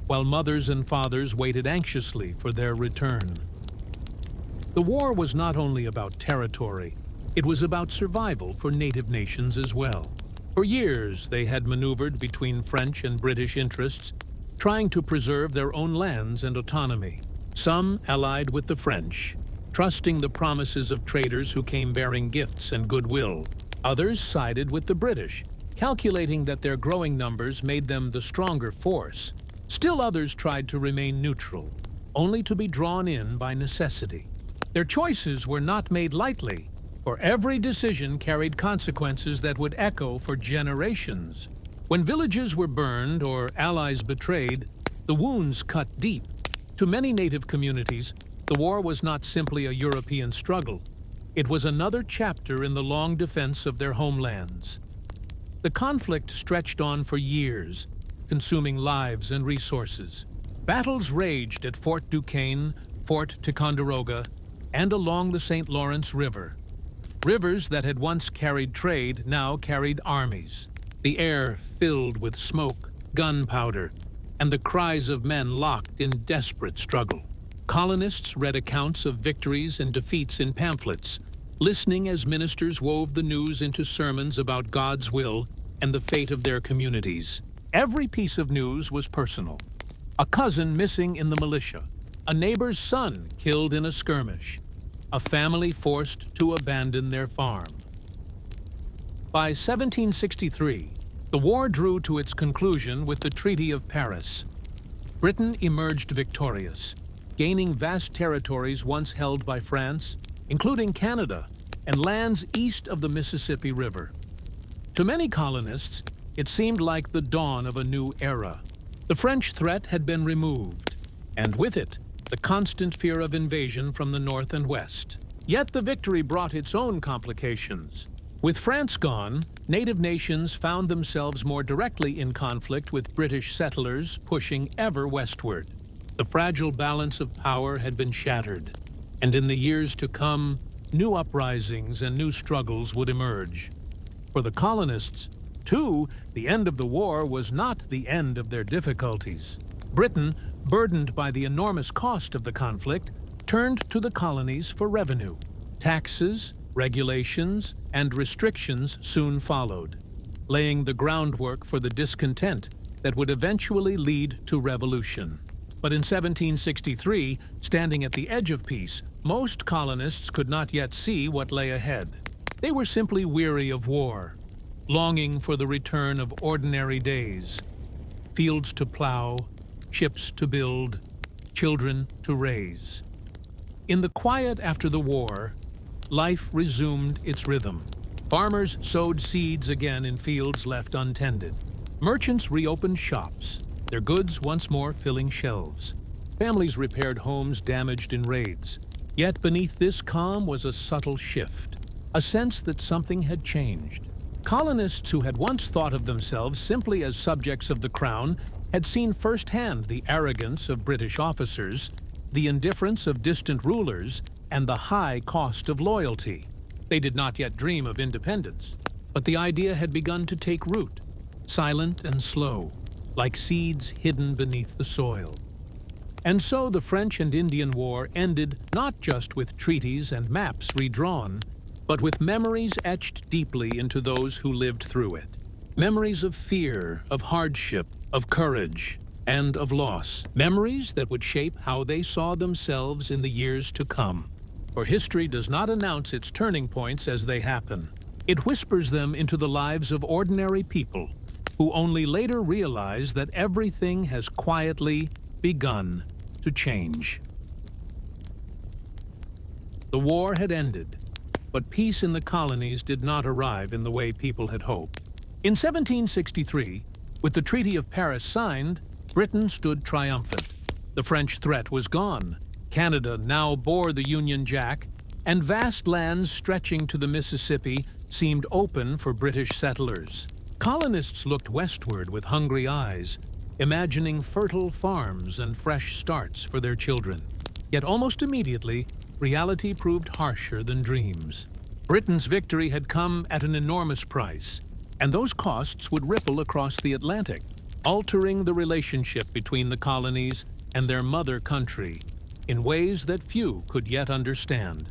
while mothers and fathers waited anxiously for their return. The war was not only about territory, it was about survival for native nations as well. For years, they had maneuvered between French and British interests, trying to preserve their own lands and autonomy. Some allied with the French, trusting the promises of traders who came bearing gifts and goodwill. Others sided with the British, calculating that their growing numbers made them the stronger force. Still others tried to remain neutral, only to be drawn in by necessity. Their choices were not made lightly, for every decision carried consequences that would echo for generations. When villages were burned or allies betrayed, the wounds cut deep. To many native communities, the war was not simply a European struggle. It was another chapter in the long defense of their homelands. The conflict stretched on for years, consuming lives and resources. Battles raged at Fort Duquesne, Fort Ticonderoga, and along the St. Lawrence River. Rivers that had once carried trade now carried armies. The air filled with smoke, gunpowder, and the cries of men locked in desperate struggle. Colonists read accounts of victories and defeats in pamphlets, listening as ministers wove the news into sermons about God's will and the fate of their communities. Every piece of news was personal. A cousin missing in the militia, a neighbor's son killed in a skirmish, a family forced to abandon their farm. By 1763, the war drew to its conclusion with the Treaty of Paris. Britain emerged victorious, gaining vast territories once held by France, including Canada, and lands east of the Mississippi River. To many colonists, it seemed like the dawn of a new era. The French threat had been removed, and with it, the constant fear of invasion from the north and west. Yet the victory brought its own complications. With France gone, native nations found themselves more directly in conflict with British settlers pushing ever westward. The fragile balance of power had been shattered, and in the years to come, new uprisings and new struggles would emerge. For the colonists, too, the end of the war was not the end of their difficulties. Britain, burdened by the enormous cost of the conflict, turned to the colonies for revenue. Taxes, regulations, and restrictions soon followed, laying the groundwork for the discontent that would eventually lead to revolution. But in 1763, standing at the edge of peace, most colonists could not yet see what lay ahead. They were simply weary of war, longing for the return of ordinary days, fields to plow, ships to build, children to raise. In the quiet after the war, life resumed its rhythm. Farmers sowed seeds again in fields left untended. Merchants reopened shops, their goods once more filling shelves. Families repaired homes damaged in raids. Yet beneath this calm was a subtle shift, a sense that something had changed. Colonists who had once thought of themselves simply as subjects of the crown had seen firsthand the arrogance of British officers, the indifference of distant rulers, and the high cost of loyalty. They did not yet dream of independence, but the idea had begun to take root, silent and slow, like seeds hidden beneath the soil. And so the French and Indian War ended not just with treaties and maps redrawn, but with memories etched deeply into those who lived through it. Memories of fear, of hardship, of courage, and of loss. Memories that would shape how they saw themselves in the years to come. For history does not announce its turning points as they happen. It whispers them into the lives of ordinary people, who only later realize that everything has quietly begun to change. The war had ended, but peace in the colonies did not arrive in the way people had hoped. In 1763, with the Treaty of Paris signed, Britain stood triumphant. The French threat was gone. Canada now bore the Union Jack, and vast lands stretching to the Mississippi seemed open for British settlers. Colonists looked westward with hungry eyes, imagining fertile farms and fresh starts for their children. Yet almost immediately, reality proved harsher than dreams. Britain's victory had come at an enormous price, and those costs would ripple across the Atlantic, altering the relationship between the colonies and their mother country in ways that few could yet understand.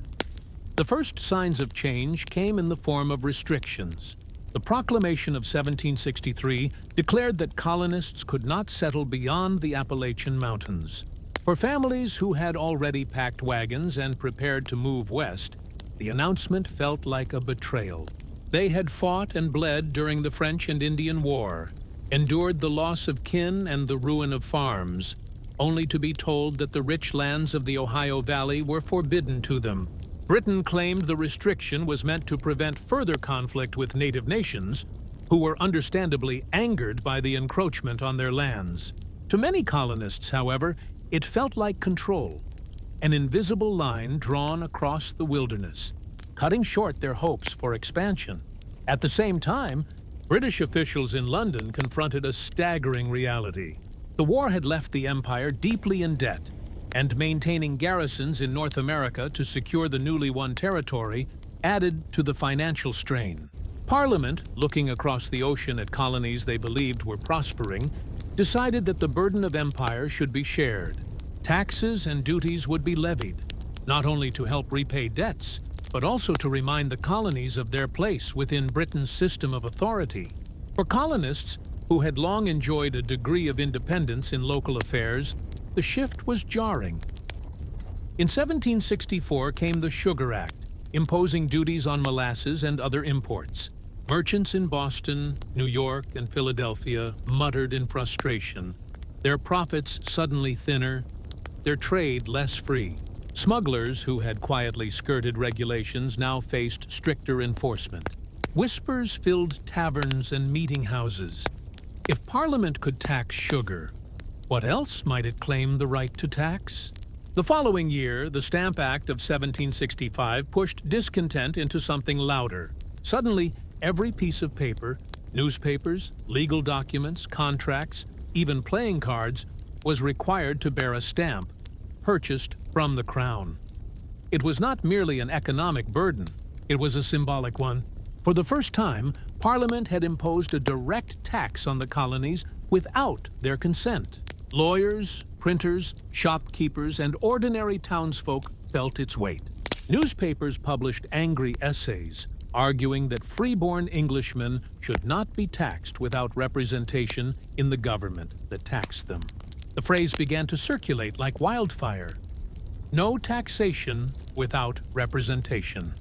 The first signs of change came in the form of restrictions. The Proclamation of 1763 declared that colonists could not settle beyond the Appalachian Mountains. For families who had already packed wagons and prepared to move west, the announcement felt like a betrayal. They had fought and bled during the French and Indian War, endured the loss of kin and the ruin of farms, only to be told that the rich lands of the Ohio Valley were forbidden to them. Britain claimed the restriction was meant to prevent further conflict with native nations, who were understandably angered by the encroachment on their lands. To many colonists, however, it felt like control, an invisible line drawn across the wilderness, cutting short their hopes for expansion. At the same time, British officials in London confronted a staggering reality. The war had left the empire deeply in debt, and maintaining garrisons in North America to secure the newly won territory added to the financial strain. Parliament, looking across the ocean at colonies they believed were prospering, decided that the burden of empire should be shared. Taxes and duties would be levied, not only to help repay debts, but also to remind the colonies of their place within Britain's system of authority. For colonists, who had long enjoyed a degree of independence in local affairs, the shift was jarring. In 1764 came the Sugar Act, imposing duties on molasses and other imports. Merchants in Boston, New York, and Philadelphia muttered in frustration, their profits suddenly thinner, their trade less free. Smugglers who had quietly skirted regulations now faced stricter enforcement. Whispers filled taverns and meeting houses. If Parliament could tax sugar, what else might it claim the right to tax? The following year, the Stamp Act of 1765 pushed discontent into something louder. Suddenly, every piece of paper, newspapers, legal documents, contracts, even playing cards, was required to bear a stamp, purchased from the Crown. It was not merely an economic burden, it was a symbolic one. For the first time, Parliament had imposed a direct tax on the colonies without their consent. Lawyers, printers, shopkeepers, and ordinary townsfolk felt its weight. Newspapers published angry essays, arguing that freeborn Englishmen should not be taxed without representation in the government that taxed them. The phrase began to circulate like wildfire. No taxation without representation.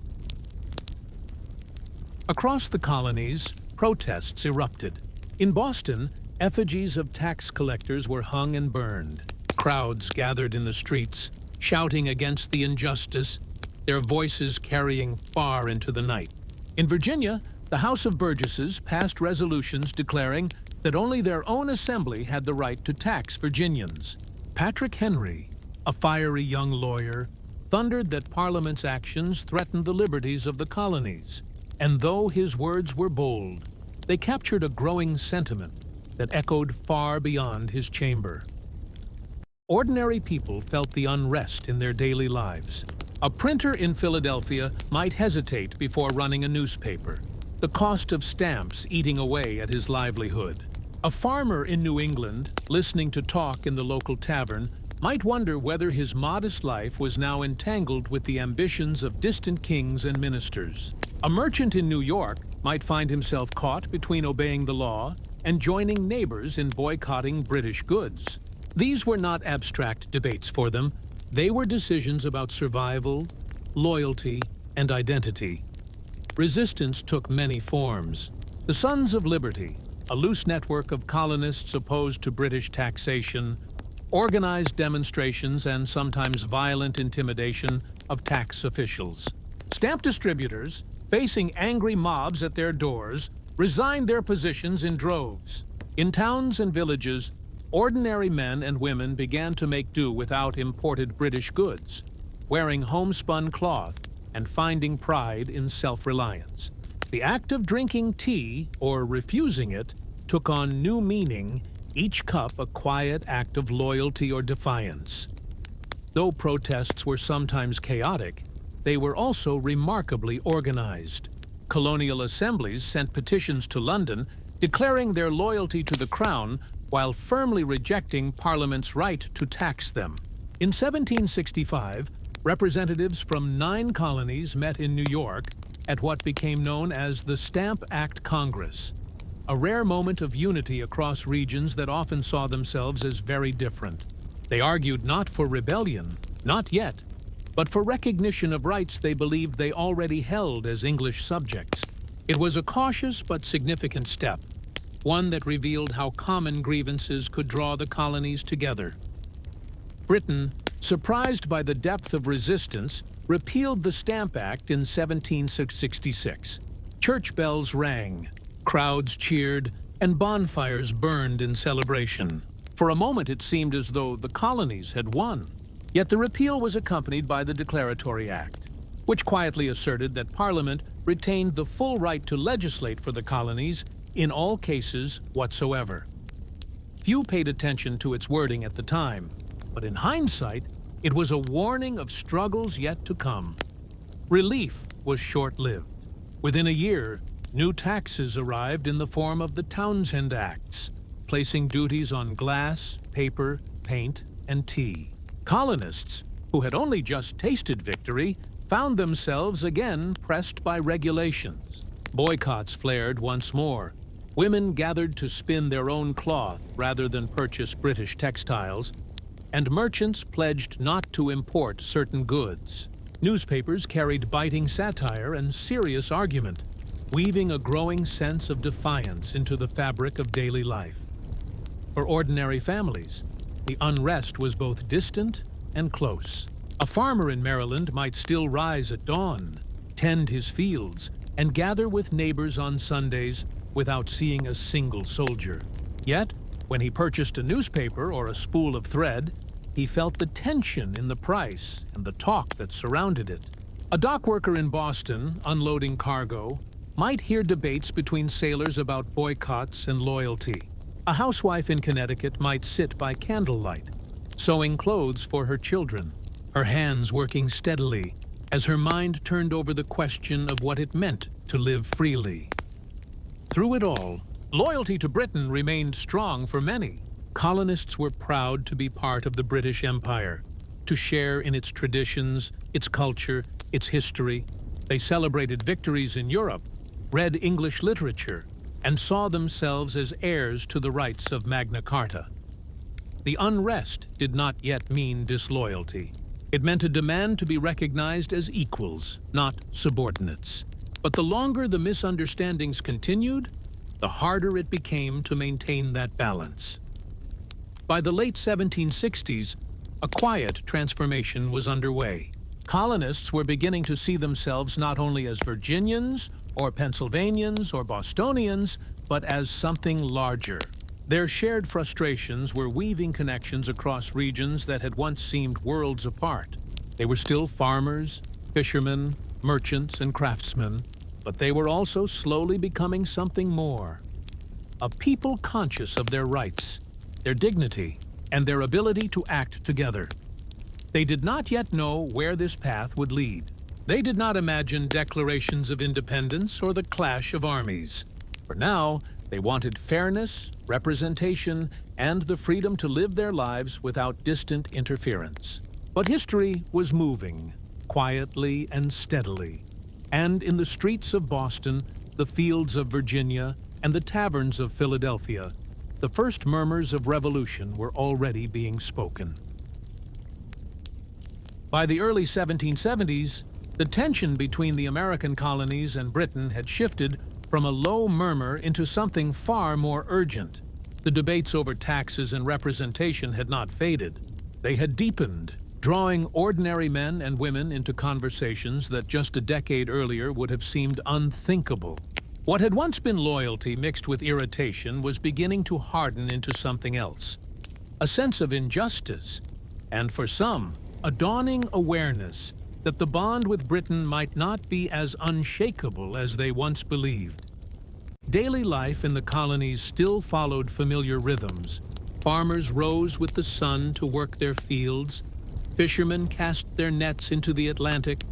Across the colonies, protests erupted. In Boston, effigies of tax collectors were hung and burned. Crowds gathered in the streets, shouting against the injustice, their voices carrying far into the night. In Virginia, the House of Burgesses passed resolutions declaring that only their own assembly had the right to tax Virginians. Patrick Henry, a fiery young lawyer, thundered that Parliament's actions threatened the liberties of the colonies, and though his words were bold, they captured a growing sentiment that echoed far beyond his chamber. Ordinary people felt the unrest in their daily lives. A printer in Philadelphia might hesitate before running a newspaper, the cost of stamps eating away at his livelihood. A farmer in New England, listening to talk in the local tavern, might wonder whether his modest life was now entangled with the ambitions of distant kings and ministers. A merchant in New York might find himself caught between obeying the law and joining neighbors in boycotting British goods. These were not abstract debates for them. They were decisions about survival, loyalty, and identity. Resistance took many forms. The Sons of Liberty, a loose network of colonists opposed to British taxation, organized demonstrations and sometimes violent intimidation of tax officials. Stamp distributors, facing angry mobs at their doors, resigned their positions in droves. In towns and villages, ordinary men and women began to make do without imported British goods, wearing homespun cloth and finding pride in self-reliance. The act of drinking tea, or refusing it, took on new meaning, each cup a quiet act of loyalty or defiance. Though protests were sometimes chaotic, they were also remarkably organized. Colonial assemblies sent petitions to London declaring their loyalty to the Crown while firmly rejecting Parliament's right to tax them. In 1765, representatives from 9 colonies met in New York at what became known as the Stamp Act Congress, a rare moment of unity across regions that often saw themselves as very different. They argued not for rebellion, not yet, but for recognition of rights they believed they already held as English subjects. It was a cautious but significant step, one that revealed how common grievances could draw the colonies together. Britain, surprised by the depth of resistance, repealed the Stamp Act in 1766. Church bells rang, crowds cheered, and bonfires burned in celebration. For a moment it seemed as though the colonies had won. Yet the repeal was accompanied by the Declaratory Act, which quietly asserted that Parliament retained the full right to legislate for the colonies in all cases whatsoever. Few paid attention to its wording at the time, but in hindsight, it was a warning of struggles yet to come. Relief was short-lived. Within a year, new taxes arrived in the form of the Townshend Acts, placing duties on glass, paper, paint, and tea. Colonists, who had only just tasted victory, found themselves again pressed by regulations. Boycotts flared once more. Women gathered to spin their own cloth rather than purchase British textiles, and merchants pledged not to import certain goods. Newspapers carried biting satire and serious argument, weaving a growing sense of defiance into the fabric of daily life. For ordinary families, the unrest was both distant and close. A farmer in Maryland might still rise at dawn, tend his fields, and gather with neighbors on Sundays without seeing a single soldier. Yet, when he purchased a newspaper or a spool of thread, he felt the tension in the price and the talk that surrounded it. A dock worker in Boston, unloading cargo, might hear debates between sailors about boycotts and loyalty. A housewife in Connecticut might sit by candlelight, sewing clothes for her children, her hands working steadily as her mind turned over the question of what it meant to live freely. Through it all, loyalty to Britain remained strong for many. Colonists were proud to be part of the British Empire, to share in its traditions, its culture, its history. They celebrated victories in Europe, read English literature, and saw themselves as heirs to the rights of Magna Carta. The unrest did not yet mean disloyalty. It meant a demand to be recognized as equals, not subordinates. But the longer the misunderstandings continued, the harder it became to maintain that balance. By the late 1760s, a quiet transformation was underway. Colonists were beginning to see themselves not only as Virginians, or Pennsylvanians, or Bostonians, but as something larger. Their shared frustrations were weaving connections across regions that had once seemed worlds apart. They were still farmers, fishermen, merchants, and craftsmen, but they were also slowly becoming something more. A people conscious of their rights, their dignity, and their ability to act together. They did not yet know where this path would lead. They did not imagine declarations of independence or the clash of armies. For now, they wanted fairness, representation, and the freedom to live their lives without distant interference. But history was moving, quietly and steadily. And in the streets of Boston, the fields of Virginia, and the taverns of Philadelphia, the first murmurs of revolution were already being spoken. By the early 1770s, the tension between the American colonies and Britain had shifted from a low murmur into something far more urgent. The debates over taxes and representation had not faded. They had deepened, drawing ordinary men and women into conversations that just a decade earlier would have seemed unthinkable. What had once been loyalty mixed with irritation was beginning to harden into something else. A sense of injustice, and for some, a dawning awareness that the bond with Britain might not be as unshakable as they once believed. Daily life in the colonies still followed familiar rhythms. Farmers rose with the sun to work their fields, fishermen cast their nets into the Atlantic,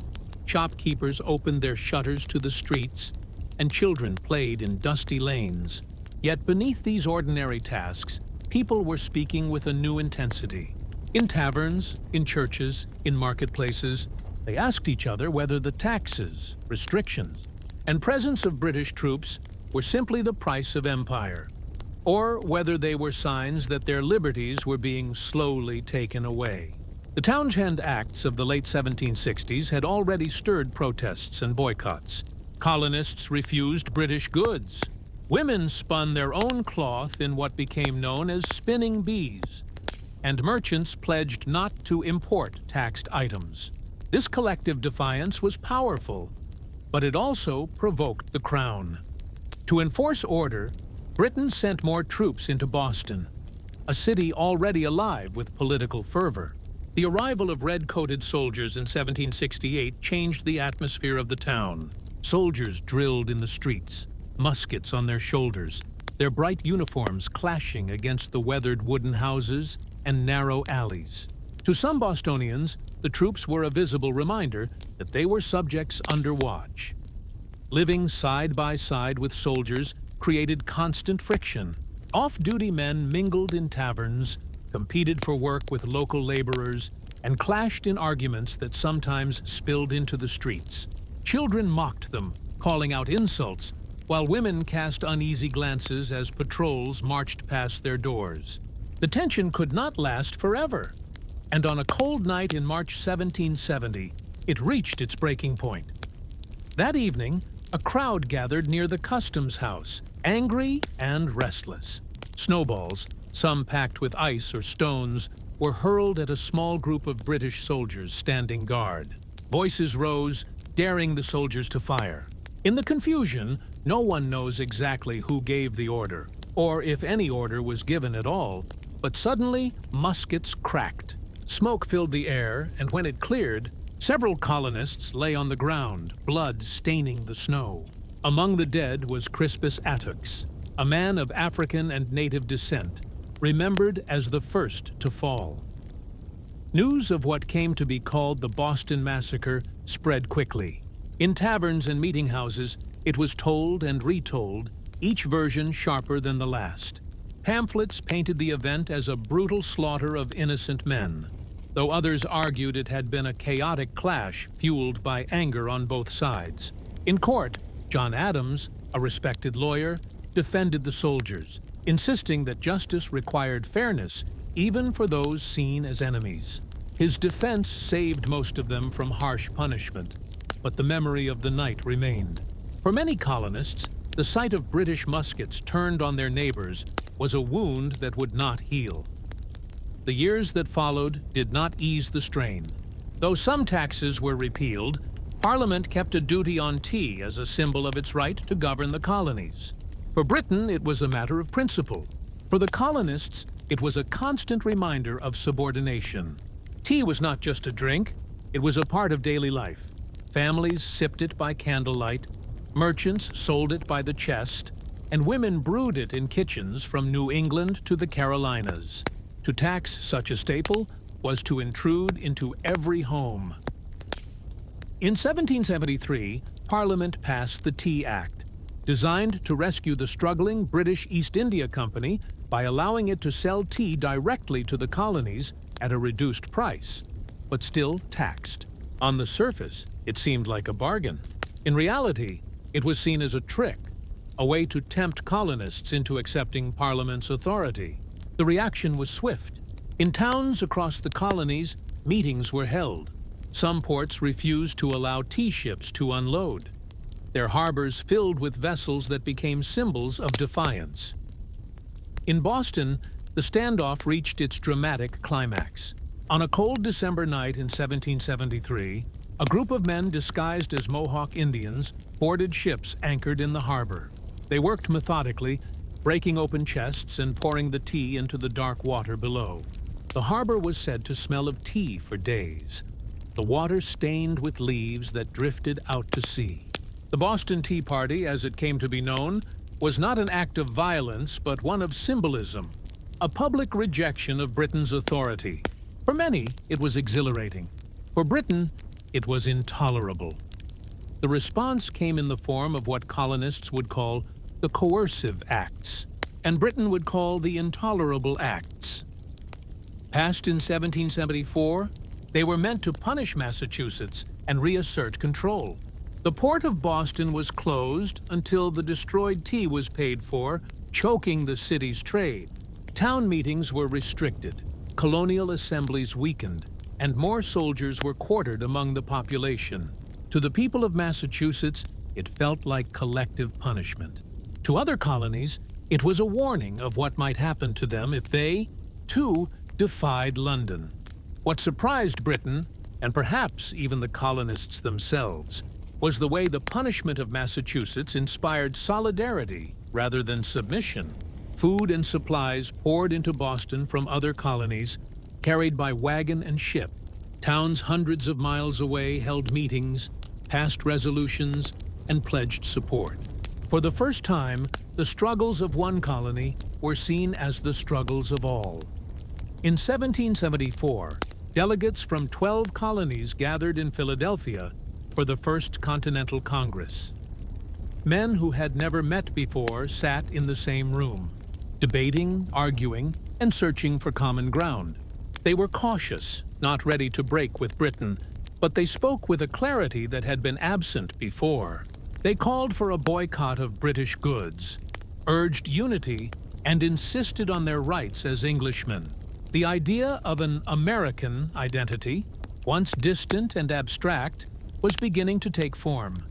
shopkeepers opened their shutters to the streets, and children played in dusty lanes. Yet beneath these ordinary tasks, people were speaking with a new intensity. In taverns, in churches, in marketplaces, they asked each other whether the taxes, restrictions, and presence of British troops were simply the price of empire, or whether they were signs that their liberties were being slowly taken away. The Townshend Acts of the late 1760s had already stirred protests and boycotts. Colonists refused British goods. Women spun their own cloth in what became known as spinning bees, and merchants pledged not to import taxed items. This collective defiance was powerful, but it also provoked the Crown. To enforce order, Britain sent more troops into Boston, a city already alive with political fervor. The arrival of red-coated soldiers in 1768 changed the atmosphere of the town. Soldiers drilled in the streets, muskets on their shoulders, their bright uniforms clashing against the weathered wooden houses and narrow alleys. To some Bostonians, the troops were a visible reminder that they were subjects under watch. Living side by side with soldiers created constant friction. Off-duty men mingled in taverns, competed for work with local laborers, and clashed in arguments that sometimes spilled into the streets. Children mocked them, calling out insults, while women cast uneasy glances as patrols marched past their doors. The tension could not last forever, and on a cold night in March 1770, it reached its breaking point. That evening, a crowd gathered near the customs house, angry and restless. Snowballs, some packed with ice or stones, were hurled at a small group of British soldiers standing guard. Voices rose, daring the soldiers to fire. In the confusion, no one knows exactly who gave the order, or if any order was given at all, but suddenly muskets cracked. Smoke filled the air, and when it cleared, several colonists lay on the ground, blood staining the snow. Among the dead was Crispus Attucks, a man of African and native descent, remembered as the first to fall. News of what came to be called the Boston Massacre spread quickly. In taverns and meeting houses, it was told and retold, each version sharper than the last. Pamphlets painted the event as a brutal slaughter of innocent men, though others argued it had been a chaotic clash fueled by anger on both sides. In court, John Adams, a respected lawyer, defended the soldiers, insisting that justice required fairness even for those seen as enemies. His defense saved most of them from harsh punishment, but the memory of the night remained. For many colonists, the sight of British muskets turned on their neighbors was a wound that would not heal. The years that followed did not ease the strain. Though some taxes were repealed, Parliament kept a duty on tea as a symbol of its right to govern the colonies. For Britain, it was a matter of principle. For the colonists, it was a constant reminder of subordination. Tea was not just a drink, it was a part of daily life. Families sipped it by candlelight, merchants sold it by the chest, and women brewed it in kitchens from New England to the Carolinas. To tax such a staple was to intrude into every home. In 1773, Parliament passed the Tea Act, designed to rescue the struggling British East India Company by allowing it to sell tea directly to the colonies at a reduced price, but still taxed. On the surface, it seemed like a bargain. In reality, it was seen as a trick, a way to tempt colonists into accepting Parliament's authority. The reaction was swift. In towns across the colonies, meetings were held. Some ports refused to allow tea ships to unload, their harbors filled with vessels that became symbols of defiance. In Boston, the standoff reached its dramatic climax. On a cold December night in 1773, a group of men disguised as Mohawk Indians boarded ships anchored in the harbor. They worked methodically, breaking open chests and pouring the tea into the dark water below. The harbor was said to smell of tea for days, the water stained with leaves that drifted out to sea. The Boston Tea Party, as it came to be known, was not an act of violence, but one of symbolism, a public rejection of Britain's authority. For many, it was exhilarating. For Britain, it was intolerable. The response came in the form of what colonists would call the coercive acts, and Britain would call the intolerable acts. Passed in 1774, they were meant to punish Massachusetts and reassert control. The port of Boston was closed until the destroyed tea was paid for, choking the city's trade. Town meetings were restricted, colonial assemblies weakened, and more soldiers were quartered among the population. To the people of Massachusetts, it felt like collective punishment. To other colonies, it was a warning of what might happen to them if they, too, defied London. What surprised Britain, and perhaps even the colonists themselves, was the way the punishment of Massachusetts inspired solidarity rather than submission. Food and supplies poured into Boston from other colonies, carried by wagon and ship. Towns hundreds of miles away held meetings, passed resolutions, and pledged support. For the first time, the struggles of one colony were seen as the struggles of all. In 1774, delegates from 12 colonies gathered in Philadelphia for the First Continental Congress. Men who had never met before sat in the same room, debating, arguing, and searching for common ground. They were cautious, not ready to break with Britain, but they spoke with a clarity that had been absent before. They called for a boycott of British goods, urged unity, and insisted on their rights as Englishmen. The idea of an American identity, once distant and abstract, was beginning to take form.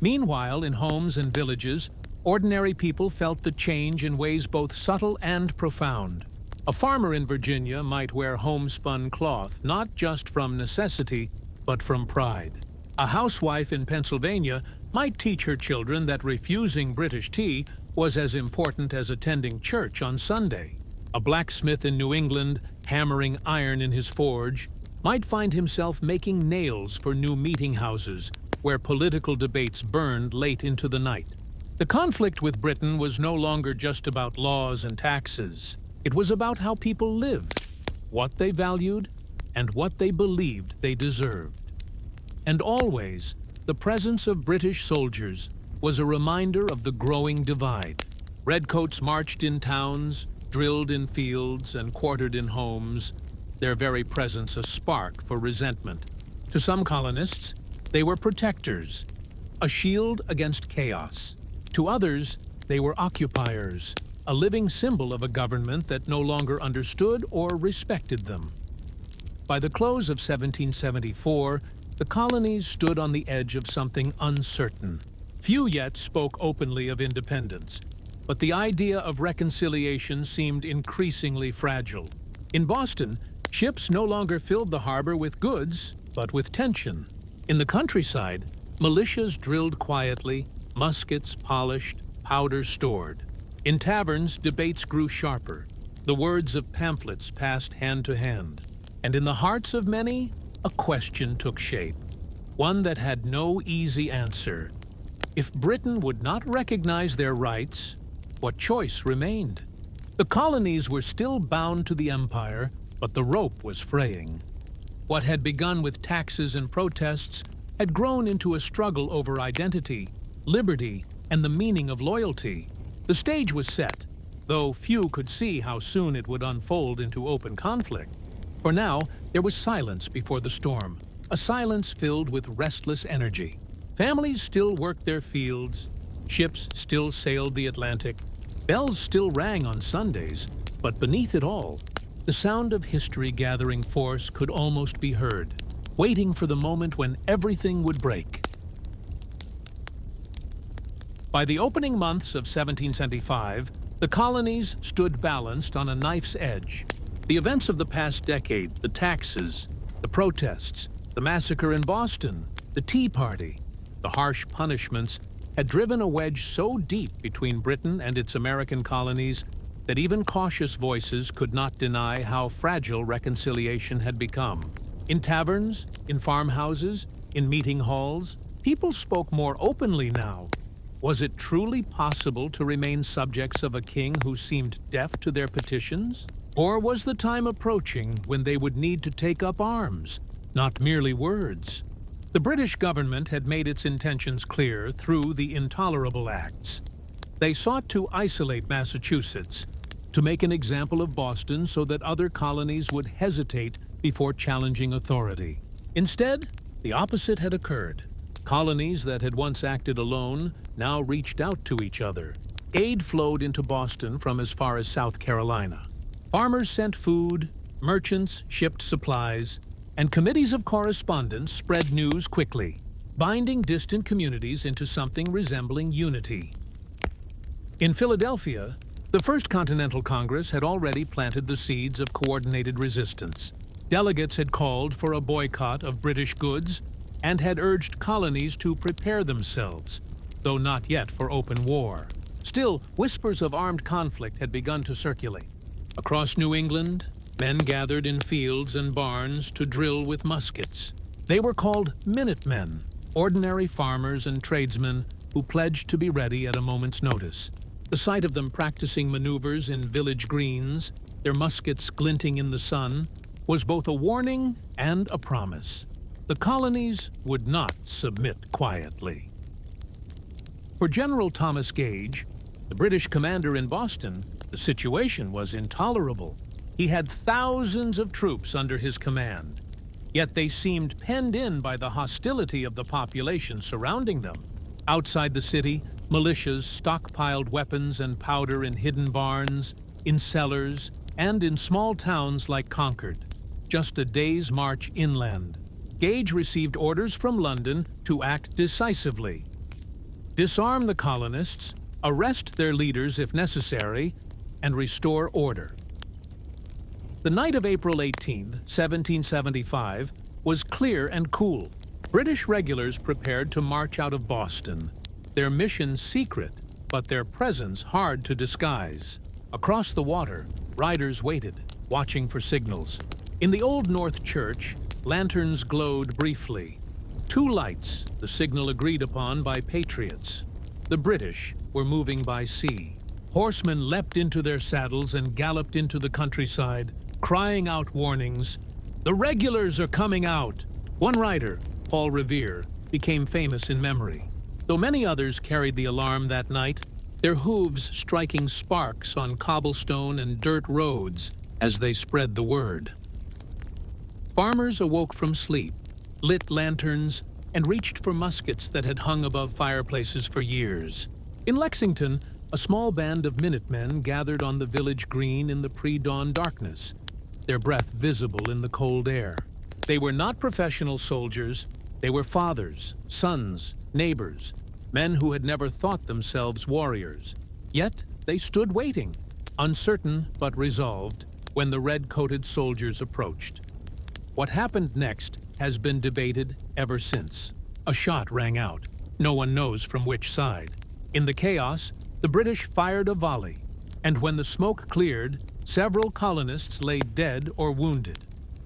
Meanwhile, in homes and villages, ordinary people felt the change in ways both subtle and profound. A farmer in Virginia might wear homespun cloth, not just from necessity, but from pride. A housewife in Pennsylvania might teach her children that refusing British tea was as important as attending church on Sunday. A blacksmith in New England, hammering iron in his forge, might find himself making nails for new meeting houses where political debates burned late into the night. The conflict with Britain was no longer just about laws and taxes. It was about how people lived, what they valued, and what they believed they deserved. And always, the presence of British soldiers was a reminder of the growing divide. Redcoats marched in towns, drilled in fields, and quartered in homes, their very presence a spark for resentment. To some colonists, they were protectors, a shield against chaos. To others, they were occupiers, a living symbol of a government that no longer understood or respected them. By the close of 1774, the colonies stood on the edge of something uncertain. Few yet spoke openly of independence, but the idea of reconciliation seemed increasingly fragile. In Boston, ships no longer filled the harbor with goods, but with tension. In the countryside, militias drilled quietly, muskets polished, powder stored. In taverns, debates grew sharper. The words of pamphlets passed hand to hand. And in the hearts of many, a question took shape. One that had no easy answer. If Britain would not recognize their rights, what choice remained? The colonies were still bound to the empire, but the rope was fraying. What had begun with taxes and protests had grown into a struggle over identity, liberty, and the meaning of loyalty. The stage was set, though few could see how soon it would unfold into open conflict. For now, there was silence before the storm, a silence filled with restless energy. Families still worked their fields, ships still sailed the Atlantic, bells still rang on Sundays, but beneath it all, the sound of history gathering force could almost be heard, waiting for the moment when everything would break. By the opening months of 1775, the colonies stood balanced on a knife's edge. The events of the past decade, the taxes, the protests, the massacre in Boston, the Tea Party, the harsh punishments had driven a wedge so deep between Britain and its American colonies that even cautious voices could not deny how fragile reconciliation had become. In taverns, in farmhouses, in meeting halls, people spoke more openly now. Was it truly possible to remain subjects of a king who seemed deaf to their petitions? Or was the time approaching when they would need to take up arms, not merely words? The British government had made its intentions clear through the Intolerable Acts. They sought to isolate Massachusetts, to make an example of Boston so that other colonies would hesitate before challenging authority. Instead, the opposite had occurred. Colonies that had once acted alone now reached out to each other. Aid flowed into Boston from as far as South Carolina. Farmers sent food, merchants shipped supplies, and committees of correspondence spread news quickly, binding distant communities into something resembling unity. In Philadelphia, the First Continental Congress had already planted the seeds of coordinated resistance. Delegates had called for a boycott of British goods and had urged colonies to prepare themselves, though not yet for open war. Still, whispers of armed conflict had begun to circulate. Across New England, men gathered in fields and barns to drill with muskets. They were called Minutemen, ordinary farmers and tradesmen who pledged to be ready at a moment's notice. The sight of them practicing maneuvers in village greens, their muskets glinting in the sun, was both a warning and a promise. The colonies would not submit quietly. For General Thomas Gage, the British commander in Boston, the situation was intolerable. He had thousands of troops under his command, yet they seemed penned in by the hostility of the population surrounding them. Outside the city, militias stockpiled weapons and powder in hidden barns, in cellars, and in small towns like Concord, just a day's march inland. Gage received orders from London to act decisively. Disarm the colonists, arrest their leaders if necessary, and restore order. The night of April 18, 1775, was clear and cool. British regulars prepared to march out of Boston, their mission secret, but their presence hard to disguise. Across the water, riders waited, watching for signals. In the Old North Church, lanterns glowed briefly. 2 lights, the signal agreed upon by patriots. The British were moving by sea. Horsemen leapt into their saddles and galloped into the countryside, crying out warnings. "The regulars are coming out!" One rider, Paul Revere, became famous in memory. Though many others carried the alarm that night, their hooves striking sparks on cobblestone and dirt roads as they spread the word. Farmers awoke from sleep, lit lanterns, and reached for muskets that had hung above fireplaces for years. In Lexington, a small band of Minutemen gathered on the village green in the pre-dawn darkness, their breath visible in the cold air. They were not professional soldiers. They were fathers, sons, neighbors, men who had never thought themselves warriors. Yet they stood waiting, uncertain but resolved, when the red-coated soldiers approached. What happened next has been debated ever since. A shot rang out. No one knows from which side. In the chaos, The British fired a volley, and when the smoke cleared, several colonists lay dead or wounded.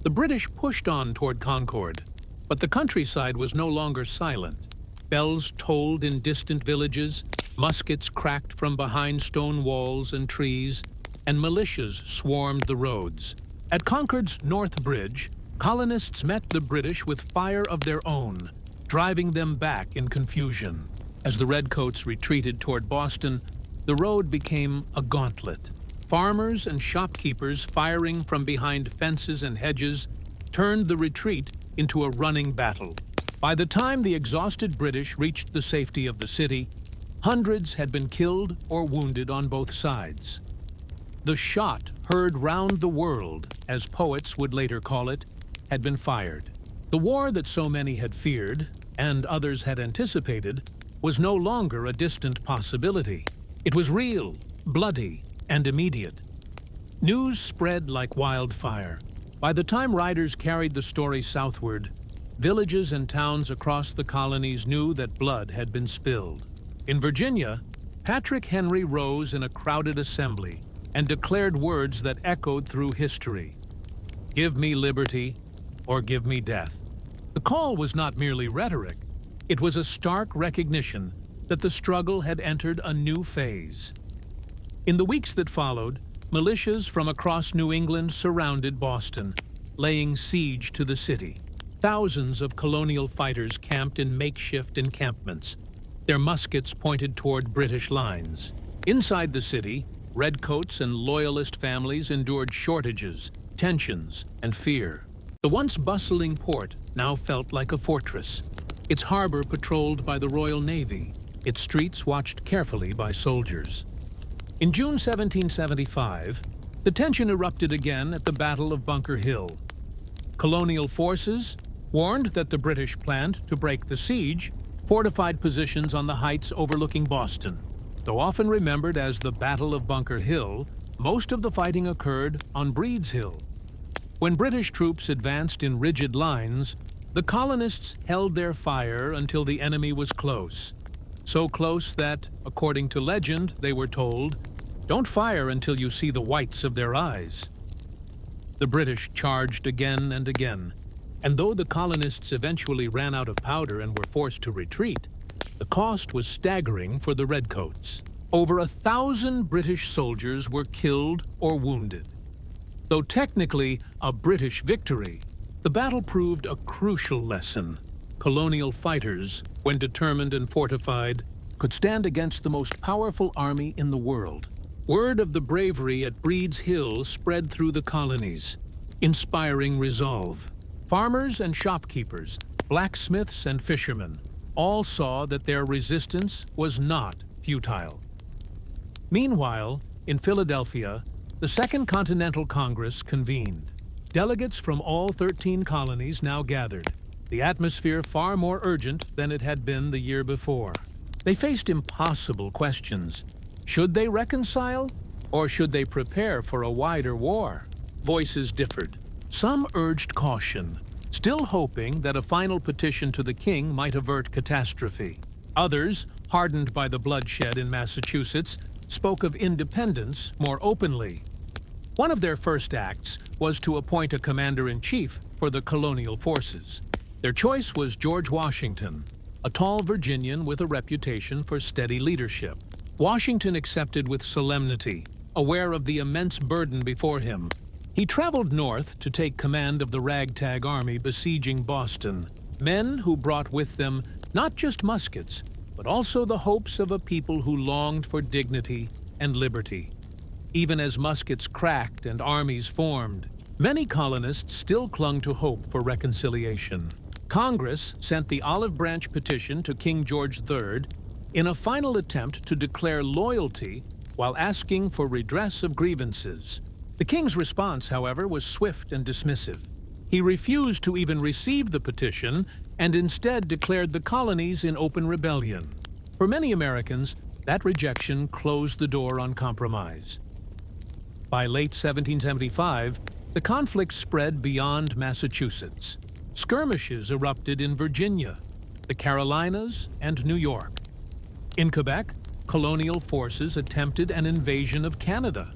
The British pushed on toward Concord, but the countryside was no longer silent. Bells tolled in distant villages, muskets cracked from behind stone walls and trees, and militias swarmed the roads. At Concord's North Bridge, colonists met the British with fire of their own, driving them back in confusion. As the Redcoats retreated toward Boston, the road became a gauntlet. Farmers and shopkeepers firing from behind fences and hedges turned the retreat into a running battle. By the time the exhausted British reached the safety of the city, hundreds had been killed or wounded on both sides. The shot heard round the world, as poets would later call it, had been fired. The war that so many had feared, and others had anticipated, was no longer a distant possibility. It was real, bloody, and immediate. News spread like wildfire. By the time riders carried the story southward, villages and towns across the colonies knew that blood had been spilled. In Virginia, Patrick Henry rose in a crowded assembly and declared words that echoed through history. "Give me liberty, or give me death." The call was not merely rhetoric. It was a stark recognition that the struggle had entered a new phase. In the weeks that followed, militias from across New England surrounded Boston, laying siege to the city. Thousands of colonial fighters camped in makeshift encampments, their muskets pointed toward British lines. Inside the city, redcoats and loyalist families endured shortages, tensions, and fear. The once bustling port now felt like a fortress, its harbor patrolled by the Royal Navy, its streets watched carefully by soldiers. In June 1775, the tension erupted again at the Battle of Bunker Hill. Colonial forces, warned that the British planned to break the siege, fortified positions on the heights overlooking Boston. Though often remembered as the Battle of Bunker Hill, most of the fighting occurred on Breed's Hill. When British troops advanced in rigid lines, the colonists held their fire until the enemy was close. So close that, according to legend, they were told, "Don't fire until you see the whites of their eyes." The British charged again and again, and though the colonists eventually ran out of powder and were forced to retreat, the cost was staggering for the Redcoats. Over 1,000 British soldiers were killed or wounded. Though technically a British victory, the battle proved a crucial lesson. Colonial fighters, when determined and fortified, could stand against the most powerful army in the world. Word of the bravery at Breed's Hill spread through the colonies, inspiring resolve. Farmers and shopkeepers, blacksmiths and fishermen, all saw that their resistance was not futile. Meanwhile, in Philadelphia, the Second Continental Congress convened. Delegates from all 13 colonies now gathered, the atmosphere far more urgent than it had been the year before. They faced impossible questions. Should they reconcile, or should they prepare for a wider war? Voices differed. Some urged caution, still hoping that a final petition to the king might avert catastrophe. Others, hardened by the bloodshed in Massachusetts, spoke of independence more openly. One of their first acts was to appoint a commander-in-chief for the colonial forces. Their choice was George Washington, a tall Virginian with a reputation for steady leadership. Washington accepted with solemnity, aware of the immense burden before him. He traveled north to take command of the ragtag army besieging Boston, men who brought with them not just muskets, but also the hopes of a people who longed for dignity and liberty. Even as muskets cracked and armies formed, many colonists still clung to hope for reconciliation. Congress sent the Olive Branch petition to King George III in a final attempt to declare loyalty while asking for redress of grievances. The king's response, however, was swift and dismissive. He refused to even receive the petition and instead declared the colonies in open rebellion. For many Americans, that rejection closed the door on compromise. By late 1775, the conflict spread beyond Massachusetts. Skirmishes erupted in Virginia, the Carolinas, and New York. In Quebec, colonial forces attempted an invasion of Canada,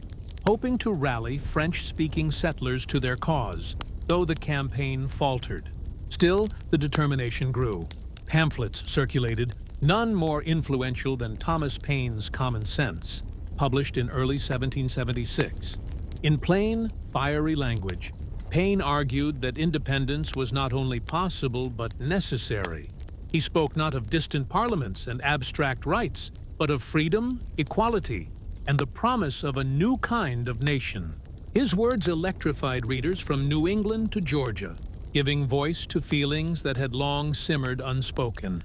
hoping to rally French-speaking settlers to their cause, though the campaign faltered. Still, the determination grew. Pamphlets circulated, none more influential than Thomas Paine's Common Sense, published in early 1776. In plain, fiery language, Paine argued that independence was not only possible but necessary. He spoke not of distant parliaments and abstract rights, but of freedom, equality, and the promise of a new kind of nation. His words electrified readers from New England to Georgia, giving voice to feelings that had long simmered unspoken.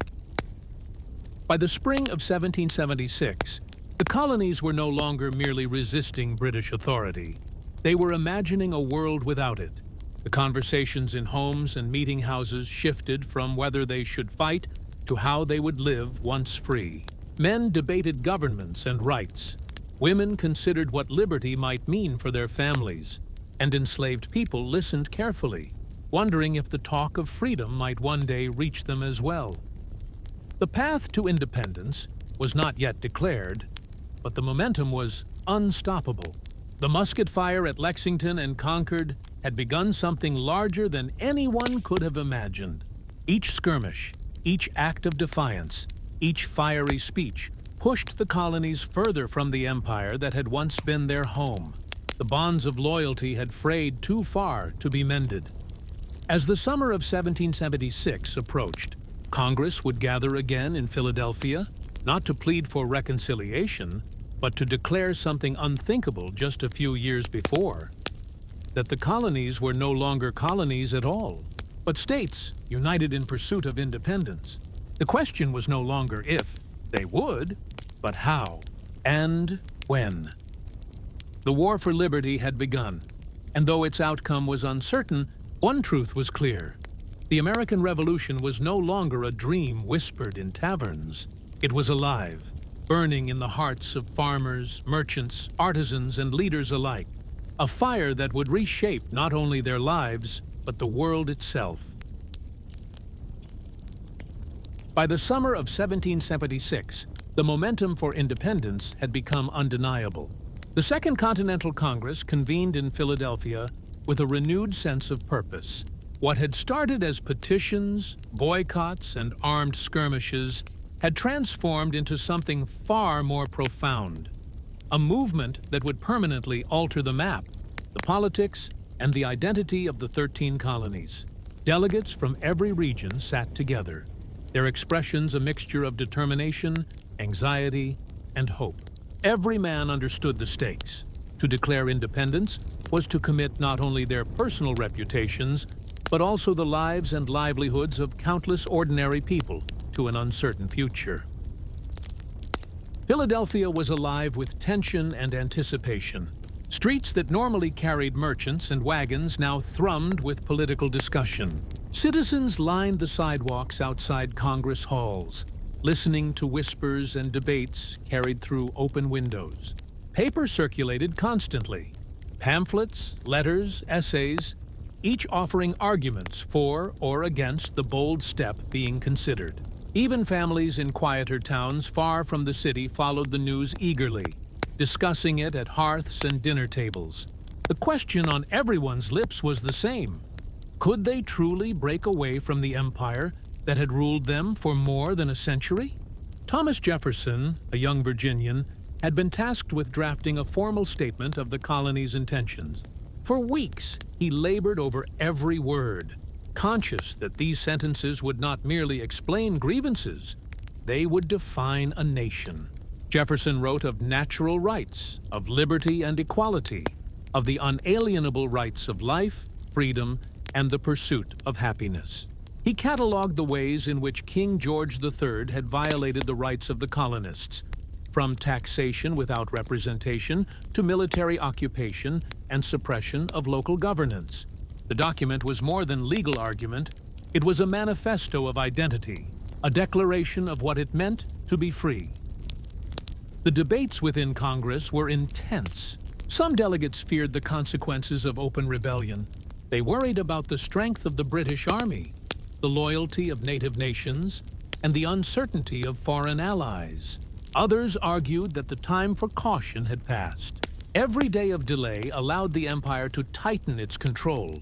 By the spring of 1776, the colonies were no longer merely resisting British authority. They were imagining a world without it. The conversations in homes and meeting houses shifted from whether they should fight to how they would live once free. Men debated governments and rights. Women considered what liberty might mean for their families, and enslaved people listened carefully, wondering if the talk of freedom might one day reach them as well. The path to independence was not yet declared, but the momentum was unstoppable. The musket fire at Lexington and Concord had begun something larger than anyone could have imagined. Each skirmish, each act of defiance, each fiery speech pushed the colonies further from the empire that had once been their home. The bonds of loyalty had frayed too far to be mended. As the summer of 1776 approached, Congress would gather again in Philadelphia, not to plead for reconciliation, but to declare something unthinkable just a few years before: that the colonies were no longer colonies at all, but states united in pursuit of independence. The question was no longer if they would, but how and when. The war for liberty had begun, and though its outcome was uncertain, one truth was clear. The American Revolution was no longer a dream whispered in taverns. It was alive, burning in the hearts of farmers, merchants, artisans, and leaders alike. A fire that would reshape not only their lives, but the world itself. By the summer of 1776, the momentum for independence had become undeniable. The Second Continental Congress convened in Philadelphia with a renewed sense of purpose. What had started as petitions, boycotts, and armed skirmishes had transformed into something far more profound. A movement that would permanently alter the map, the politics, and the identity of the 13 colonies. Delegates from every region sat together, their expressions a mixture of determination, anxiety, and hope. Every man understood the stakes. To declare independence was to commit not only their personal reputations, but also the lives and livelihoods of countless ordinary people to an uncertain future. Philadelphia was alive with tension and anticipation. Streets that normally carried merchants and wagons now thrummed with political discussion. Citizens lined the sidewalks outside Congress halls, listening to whispers and debates carried through open windows. Paper circulated constantly. Pamphlets, letters, essays, each offering arguments for or against the bold step being considered. Even families in quieter towns far from the city followed the news eagerly, discussing it at hearths and dinner tables. The question on everyone's lips was the same: could they truly break away from the empire that had ruled them for more than a century? Thomas Jefferson, a young Virginian, had been tasked with drafting a formal statement of the colony's intentions. For weeks, he labored over every word, conscious that these sentences would not merely explain grievances, they would define a nation. Jefferson wrote of natural rights, of liberty and equality, of the unalienable rights of life, freedom, and the pursuit of happiness. He cataloged the ways in which King George III had violated the rights of the colonists, from taxation without representation to military occupation and suppression of local governance. The document was more than legal argument. It was a manifesto of identity, a declaration of what it meant to be free. The debates within Congress were intense. Some delegates feared the consequences of open rebellion. They worried about the strength of the British Army, the loyalty of native nations, and the uncertainty of foreign allies. Others argued that the time for caution had passed. Every day of delay allowed the empire to tighten its control,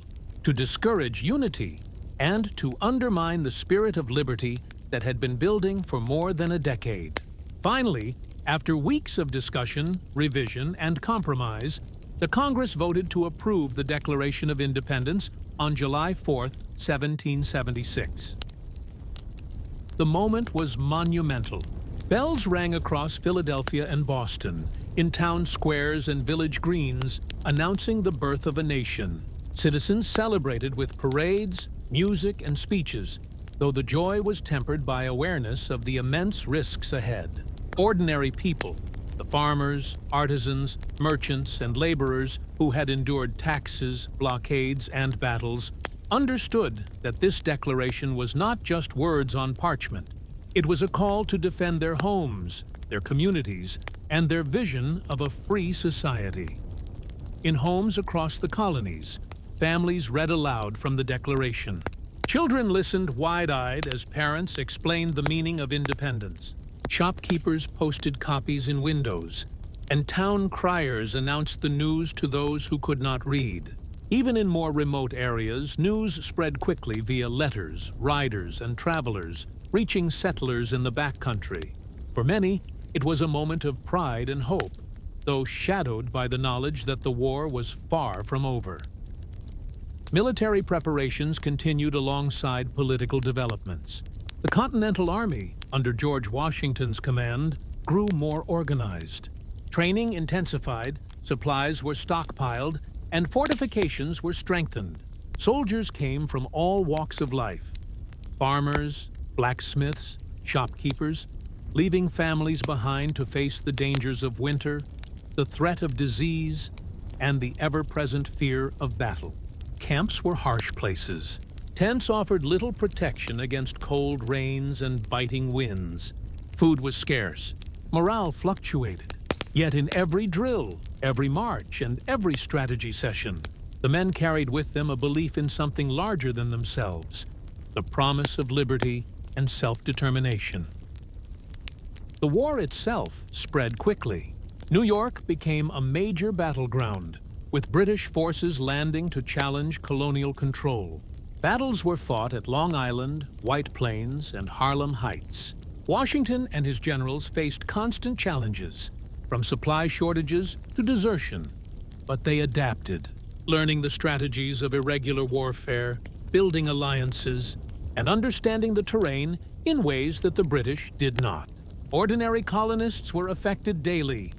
to discourage unity, and to undermine the spirit of liberty that had been building for more than a decade. Finally, after weeks of discussion, revision, and compromise, the Congress voted to approve the Declaration of Independence on July 4, 1776. The moment was monumental. Bells rang across Philadelphia and Boston, in town squares and village greens, announcing the birth of a nation. Citizens celebrated with parades, music, and speeches, though the joy was tempered by awareness of the immense risks ahead. Ordinary people, the farmers, artisans, merchants, and laborers who had endured taxes, blockades, and battles, understood that this declaration was not just words on parchment. It was a call to defend their homes, their communities, and their vision of a free society. In homes across the colonies, families read aloud from the Declaration. Children listened wide-eyed as parents explained the meaning of independence. Shopkeepers posted copies in windows, and town criers announced the news to those who could not read. Even in more remote areas, news spread quickly via letters, riders, and travelers, reaching settlers in the backcountry. For many, it was a moment of pride and hope, though shadowed by the knowledge that the war was far from over. Military preparations continued alongside political developments. The Continental Army, under George Washington's command, grew more organized. Training intensified, supplies were stockpiled, and fortifications were strengthened. Soldiers came from all walks of life: farmers, blacksmiths, shopkeepers, leaving families behind to face the dangers of winter, the threat of disease, and the ever-present fear of battle. Camps were harsh places. Tents offered little protection against cold rains and biting winds. Food was scarce. Morale fluctuated. Yet in every drill, every march, and every strategy session, the men carried with them a belief in something larger than themselves, the promise of liberty and self-determination. The war itself spread quickly. New York became a major battleground, with British forces landing to challenge colonial control. Battles were fought at Long Island, White Plains, and Harlem Heights. Washington and his generals faced constant challenges, from supply shortages to desertion, but they adapted, learning the strategies of irregular warfare, building alliances, and understanding the terrain in ways that the British did not. Ordinary colonists were affected daily.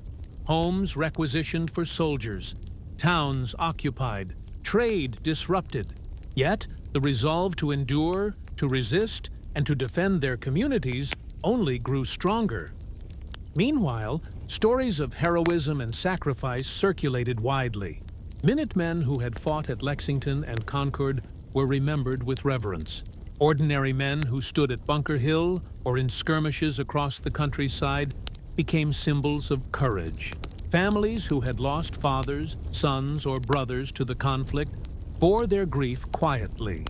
Homes requisitioned for soldiers, towns occupied, trade disrupted. Yet, the resolve to endure, to resist, and to defend their communities only grew stronger. Meanwhile, stories of heroism and sacrifice circulated widely. Minutemen who had fought at Lexington and Concord were remembered with reverence. Ordinary men who stood at Bunker Hill or in skirmishes across the countryside became symbols of courage. Families who had lost fathers, sons, or brothers to the conflict bore their grief quietly,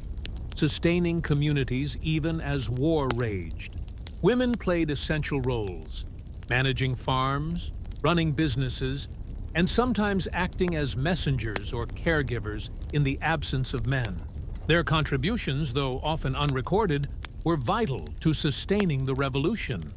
sustaining communities even as war raged. Women played essential roles, managing farms, running businesses, and sometimes acting as messengers or caregivers in the absence of men. Their contributions, though often unrecorded, were vital to sustaining the revolution.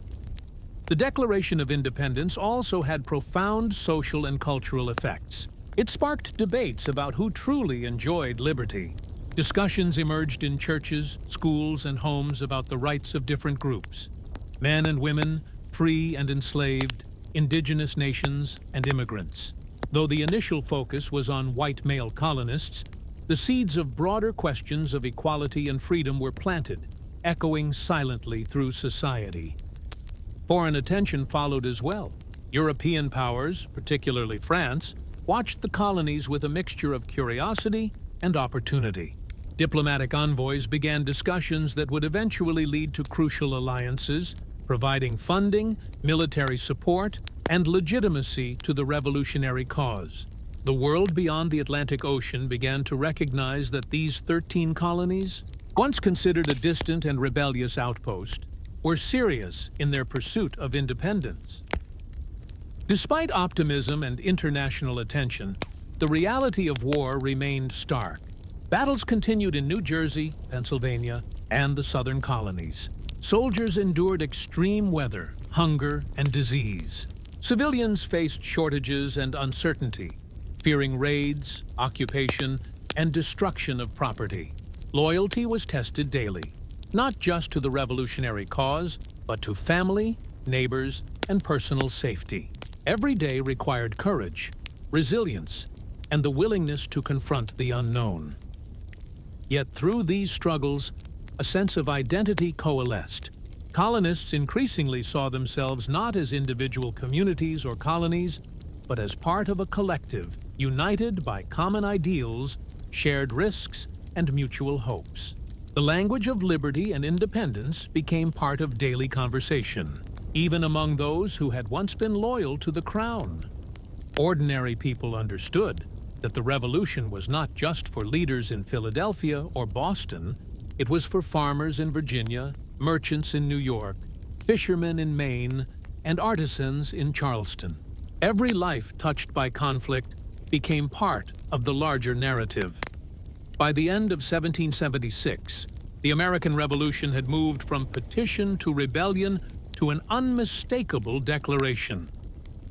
The Declaration of Independence also had profound social and cultural effects. It sparked debates about who truly enjoyed liberty. Discussions emerged in churches, schools, and homes about the rights of different groups: men and women, free and enslaved, indigenous nations, and immigrants. Though the initial focus was on white male colonists, the seeds of broader questions of equality and freedom were planted, echoing silently through society. Foreign attention followed as well. European powers, particularly France, watched the colonies with a mixture of curiosity and opportunity. Diplomatic envoys began discussions that would eventually lead to crucial alliances, providing funding, military support, and legitimacy to the revolutionary cause. The world beyond the Atlantic Ocean began to recognize that these 13 colonies, once considered a distant and rebellious outpost, were serious in their pursuit of independence. Despite optimism and international attention, the reality of war remained stark. Battles continued in New Jersey, Pennsylvania, and the southern colonies. Soldiers endured extreme weather, hunger, and disease. Civilians faced shortages and uncertainty, fearing raids, occupation, and destruction of property. Loyalty was tested daily, not just to the revolutionary cause, but to family, neighbors, and personal safety. Every day required courage, resilience, and the willingness to confront the unknown. Yet through these struggles, a sense of identity coalesced. Colonists increasingly saw themselves not as individual communities or colonies, but as part of a collective, united by common ideals, shared risks, and mutual hopes. The language of liberty and independence became part of daily conversation, even among those who had once been loyal to the crown. Ordinary people understood that the revolution was not just for leaders in Philadelphia or Boston, it was for farmers in Virginia, merchants in New York, fishermen in Maine, and artisans in Charleston. Every life touched by conflict became part of the larger narrative. By the end of 1776, the American Revolution had moved from petition to rebellion to an unmistakable declaration.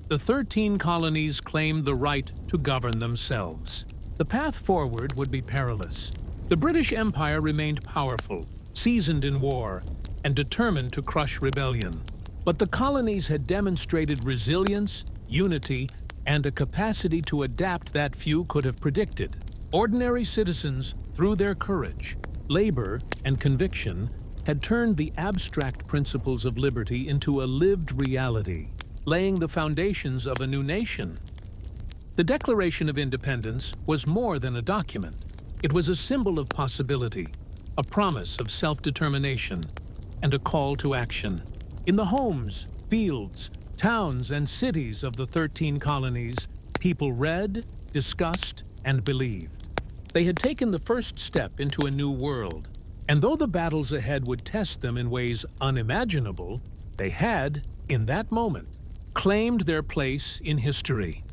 The 13 colonies claimed the right to govern themselves. The path forward would be perilous. The British Empire remained powerful, seasoned in war, and determined to crush rebellion. But the colonies had demonstrated resilience, unity, and a capacity to adapt that few could have predicted. Ordinary citizens, through their courage, labor, and conviction, had turned the abstract principles of liberty into a lived reality, laying the foundations of a new nation. The Declaration of Independence was more than a document. It was a symbol of possibility, a promise of self-determination, and a call to action. In the homes, fields, towns, and cities of the 13 colonies, people read, discussed, and believed. They had taken the first step into a new world, and though the battles ahead would test them in ways unimaginable, they had, in that moment, claimed their place in history.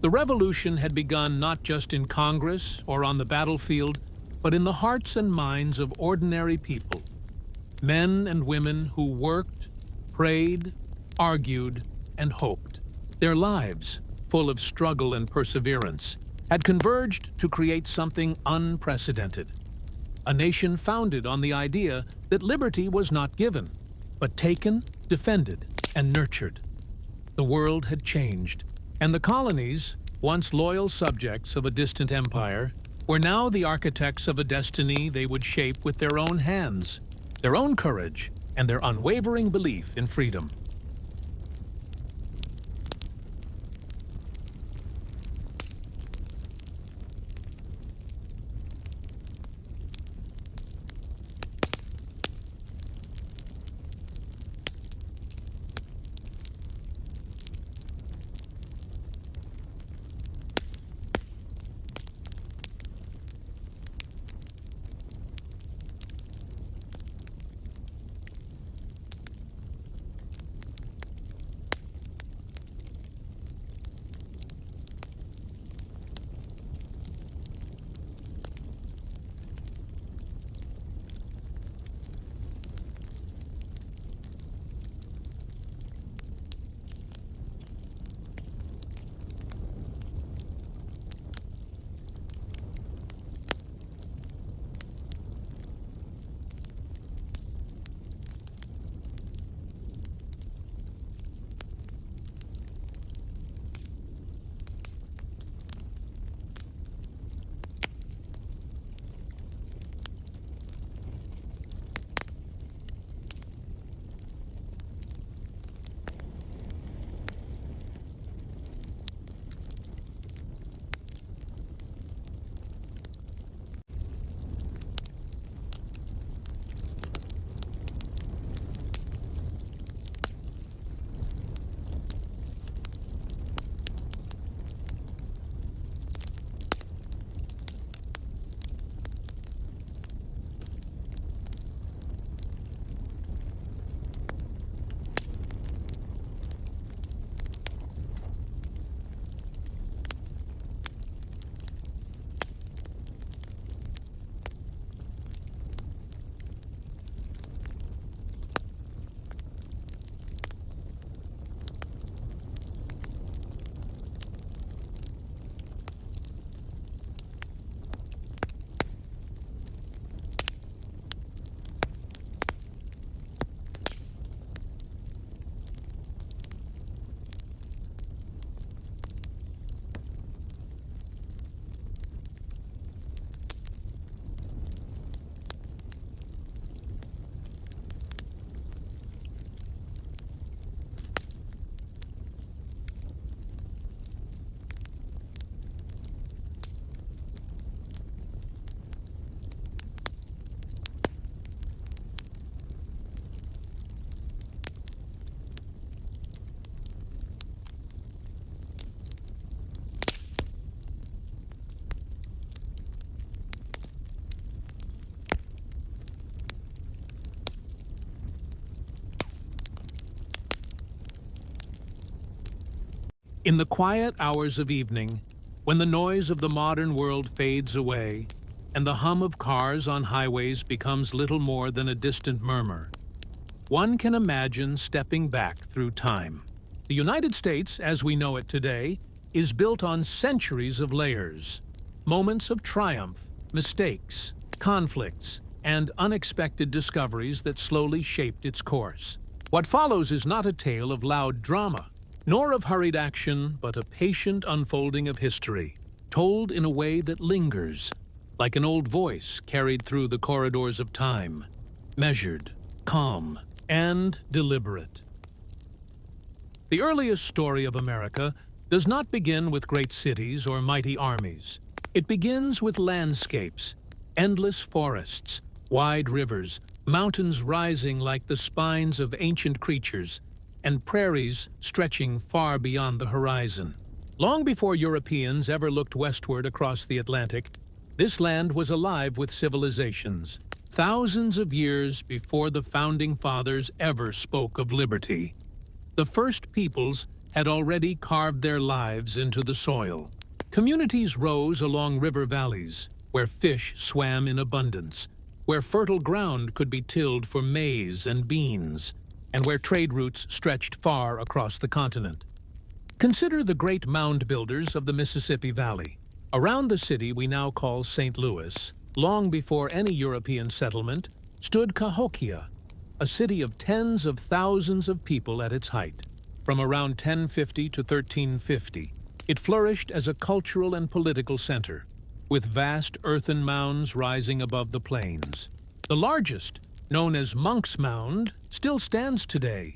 The revolution had begun not just in Congress or on the battlefield, but in the hearts and minds of ordinary people. Men and women who worked, prayed, argued, and hoped. Their lives, full of struggle and perseverance, had converged to create something unprecedented. A nation founded on the idea that liberty was not given, but taken, defended, and nurtured. The world had changed, and the colonies, once loyal subjects of a distant empire, were now the architects of a destiny they would shape with their own hands, their own courage, and their unwavering belief in freedom. In the quiet hours of evening, when the noise of the modern world fades away and the hum of cars on highways becomes little more than a distant murmur, one can imagine stepping back through time. The United States, as we know it today, is built on centuries of layers, moments of triumph, mistakes, conflicts, and unexpected discoveries that slowly shaped its course. What follows is not a tale of loud drama, nor of hurried action, but a patient unfolding of history, told in a way that lingers, like an old voice carried through the corridors of time, measured, calm, and deliberate. The earliest story of America does not begin with great cities or mighty armies. It begins with landscapes, endless forests, wide rivers, mountains rising like the spines of ancient creatures, and prairies stretching far beyond the horizon. Long before Europeans ever looked westward across the Atlantic, this land was alive with civilizations, thousands of years before the founding fathers ever spoke of liberty. The first peoples had already carved their lives into the soil. Communities rose along river valleys, where fish swam in abundance, where fertile ground could be tilled for maize and beans, and where trade routes stretched far across the continent. Consider the great mound builders of the Mississippi Valley. Around the city we now call St. Louis, long before any European settlement, stood Cahokia, a city of tens of thousands of people at its height. From around 1050 to 1350, it flourished as a cultural and political center, with vast earthen mounds rising above the plains. The largest, known as Monk's Mound, still stands today,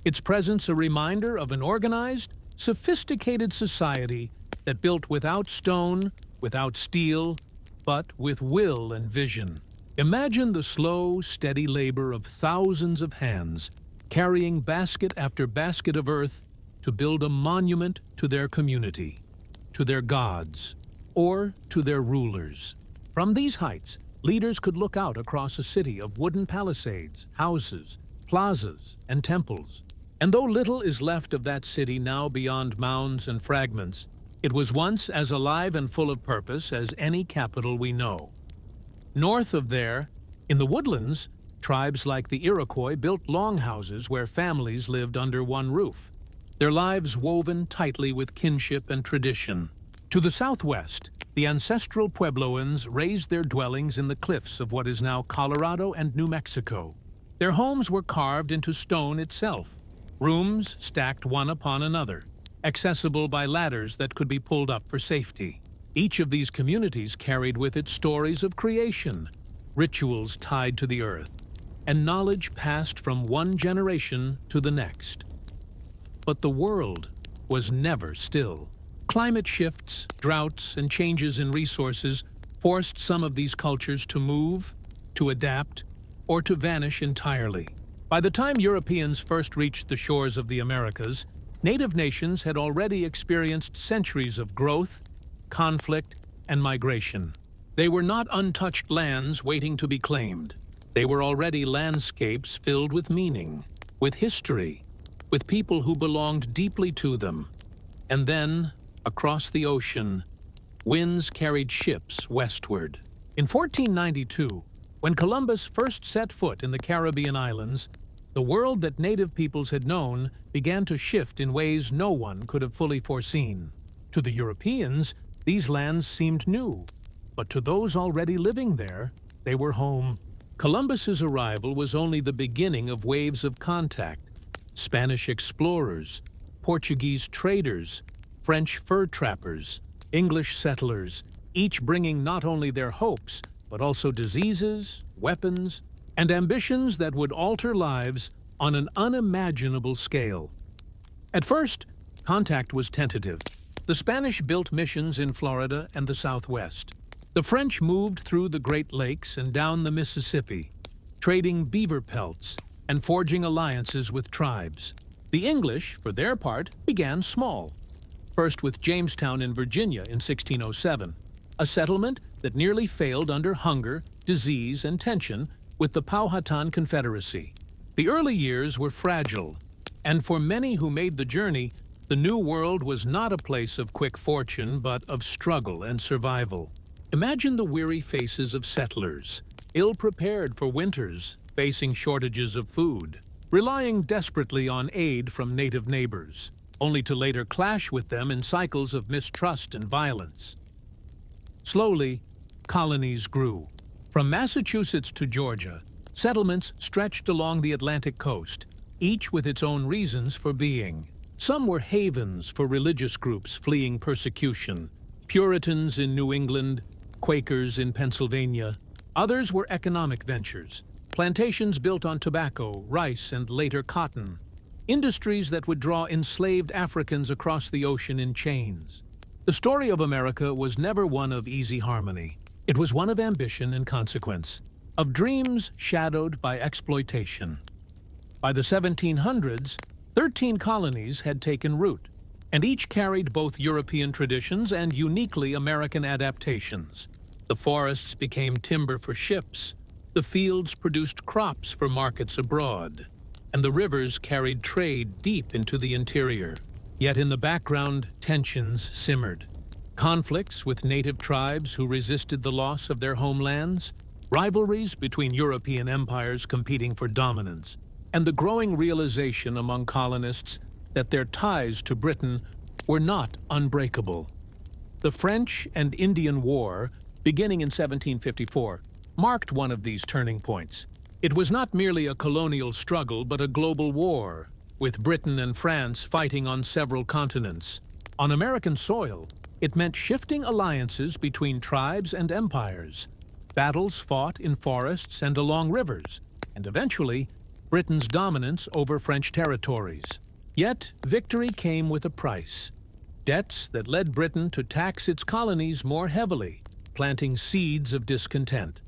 its presence a reminder of an organized, sophisticated society that built without stone, without steel, but with will and vision. Imagine the slow, steady labor of thousands of hands carrying basket after basket of earth to build a monument to their community, to their gods, or to their rulers. From these heights, leaders could look out across a city of wooden palisades, houses, plazas, and temples. And though little is left of that city now beyond mounds and fragments, it was once as alive and full of purpose as any capital we know. North of there, in the woodlands, tribes like the Iroquois built longhouses where families lived under one roof, their lives woven tightly with kinship and tradition. To the southwest, the ancestral Puebloans raised their dwellings in the cliffs of what is now Colorado and New Mexico. Their homes were carved into stone itself, rooms stacked one upon another, accessible by ladders that could be pulled up for safety. Each of these communities carried with it stories of creation, rituals tied to the earth, and knowledge passed from one generation to the next. But the world was never still. Climate shifts, droughts, and changes in resources forced some of these cultures to move, to adapt, or to vanish entirely. By the time Europeans first reached the shores of the Americas, native nations had already experienced centuries of growth, conflict, and migration. They were not untouched lands waiting to be claimed. They were already landscapes filled with meaning, with history, with people who belonged deeply to them. And then, across the ocean, winds carried ships westward. In 1492, when Columbus first set foot in the Caribbean islands, the world that native peoples had known began to shift in ways no one could have fully foreseen. To the Europeans, these lands seemed new, but to those already living there, they were home. Columbus's arrival was only the beginning of waves of contact. Spanish explorers, Portuguese traders, French fur trappers, English settlers, each bringing not only their hopes, but also diseases, weapons, and ambitions that would alter lives on an unimaginable scale. At first, contact was tentative. The Spanish built missions in Florida and the Southwest. The French moved through the Great Lakes and down the Mississippi, trading beaver pelts and forging alliances with tribes. The English, for their part, began small, first with Jamestown in Virginia in 1607, a settlement that nearly failed under hunger, disease, and tension with the Powhatan Confederacy. The early years were fragile, and for many who made the journey, The New World was not a place of quick fortune, but of struggle and survival. Imagine the weary faces of settlers, ill-prepared for winters, facing shortages of food, relying desperately on aid from native neighbors, only to later clash with them in cycles of mistrust and violence. Slowly, colonies grew. From Massachusetts to Georgia, settlements stretched along the Atlantic coast, each with its own reasons for being. Some were havens for religious groups fleeing persecution, Puritans in New England, Quakers in Pennsylvania. Others were economic ventures, plantations built on tobacco, rice, and later cotton, industries that would draw enslaved Africans across the ocean in chains. The story of America was never one of easy harmony. It was one of ambition and consequence, of dreams shadowed by exploitation. By the 1700s, 13 colonies had taken root, and each carried both European traditions and uniquely American adaptations. The forests became timber for ships, the fields produced crops for markets abroad, and the rivers carried trade deep into the interior. Yet in the background, tensions simmered. Conflicts with native tribes who resisted the loss of their homelands, rivalries between European empires competing for dominance, and the growing realization among colonists that their ties to Britain were not unbreakable. The French and Indian War, beginning in 1754, marked one of these turning points. It was not merely a colonial struggle, but a global war, with Britain and France fighting on several continents. On American soil, it meant shifting alliances between tribes and empires, battles fought in forests and along rivers, and eventually, Britain's dominance over French territories. Yet, victory came with a price. Debts that led Britain to tax its colonies more heavily, planting seeds of discontent.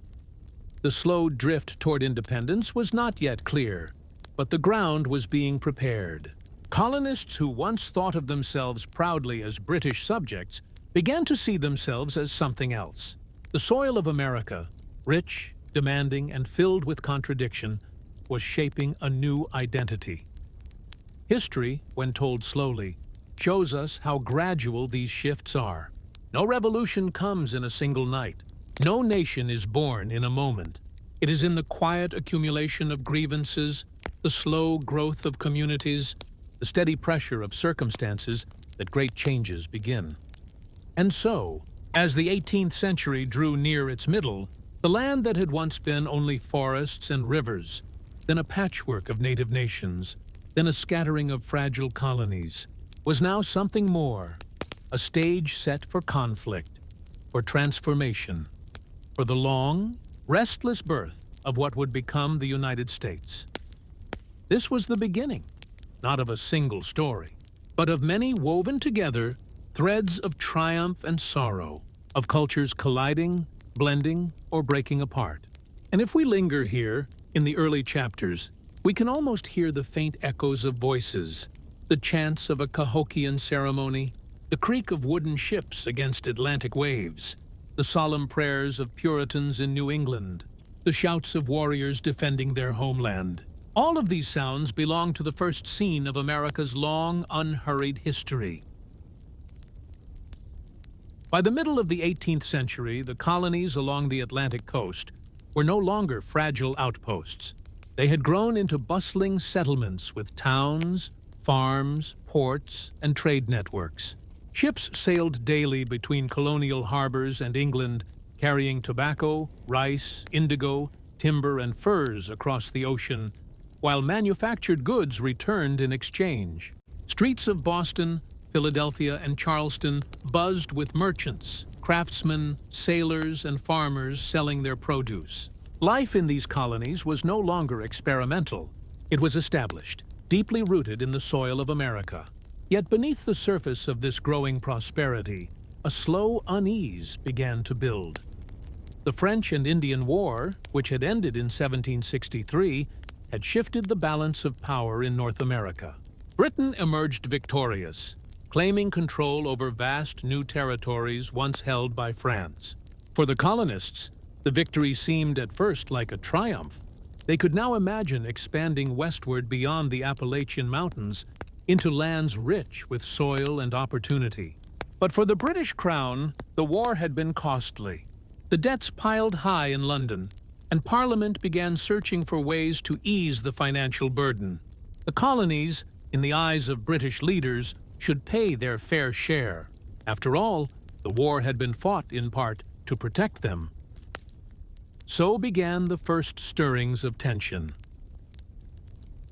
The slow drift toward independence was not yet clear, but the ground was being prepared. Colonists who once thought of themselves proudly as British subjects began to see themselves as something else. The soil of America, rich, demanding, and filled with contradiction, was shaping a new identity. History, when told slowly, shows us how gradual these shifts are. No revolution comes in a single night. No nation is born in a moment. It is in the quiet accumulation of grievances, the slow growth of communities, the steady pressure of circumstances that great changes begin. And so, as the 18th century drew near its middle, the land that had once been only forests and rivers, then a patchwork of native nations, then a scattering of fragile colonies, was now something more, a stage set for conflict, for transformation, for the long, restless birth of what would become the United States. This was the beginning, not of a single story, but of many woven together threads of triumph and sorrow, of cultures colliding, blending, or breaking apart. And if we linger here, in the early chapters, we can almost hear the faint echoes of voices, the chants of a Cahokian ceremony, the creak of wooden ships against Atlantic waves, the solemn prayers of Puritans in New England, the shouts of warriors defending their homeland. All of these sounds belong to the first scene of America's long, unhurried history. By the middle of the 18th century, the colonies along the Atlantic coast were no longer fragile outposts. They had grown into bustling settlements with towns, farms, ports, and trade networks. Ships sailed daily between colonial harbors and England, carrying tobacco, rice, indigo, timber, and furs across the ocean, while manufactured goods returned in exchange. Streets of Boston, Philadelphia, and Charleston buzzed with merchants, craftsmen, sailors, and farmers selling their produce. Life in these colonies was no longer experimental. It was established, deeply rooted in the soil of America. Yet beneath the surface of this growing prosperity, a slow unease began to build. The French and Indian War, which had ended in 1763, had shifted the balance of power in North America. Britain emerged victorious, claiming control over vast new territories once held by France. For the colonists, the victory seemed at first like a triumph. They could now imagine expanding westward beyond the Appalachian Mountains into lands rich with soil and opportunity. But for the British Crown, the war had been costly. The debts piled high in London, and Parliament began searching for ways to ease the financial burden. The colonies, in the eyes of British leaders, should pay their fair share. After all, the war had been fought in part to protect them. So began the first stirrings of tension.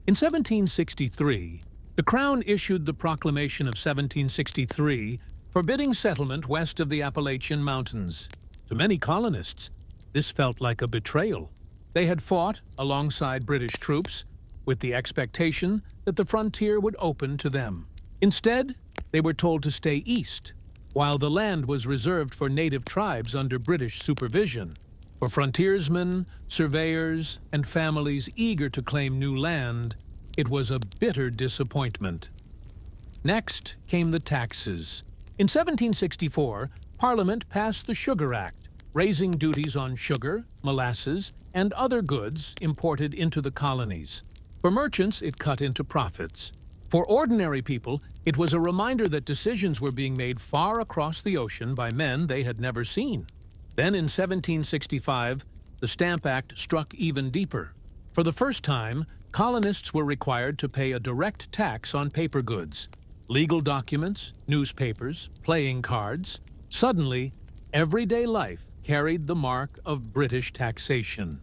In 1763, the Crown issued the Proclamation of 1763, forbidding settlement west of the Appalachian Mountains. To many colonists, this felt like a betrayal. They had fought alongside British troops, with the expectation that the frontier would open to them. Instead, they were told to stay east, while the land was reserved for native tribes under British supervision. For frontiersmen, surveyors, and families eager to claim new land, it was a bitter disappointment. Next came the taxes. In 1764, Parliament passed the Sugar Act, raising duties on sugar, molasses, and other goods imported into the colonies. For merchants, it cut into profits. For ordinary people, it was a reminder that decisions were being made far across the ocean by men they had never seen. Then in 1765, the Stamp Act struck even deeper. For the first time, colonists were required to pay a direct tax on paper goods. Legal documents, newspapers, playing cards. Suddenly, everyday life carried the mark of British taxation.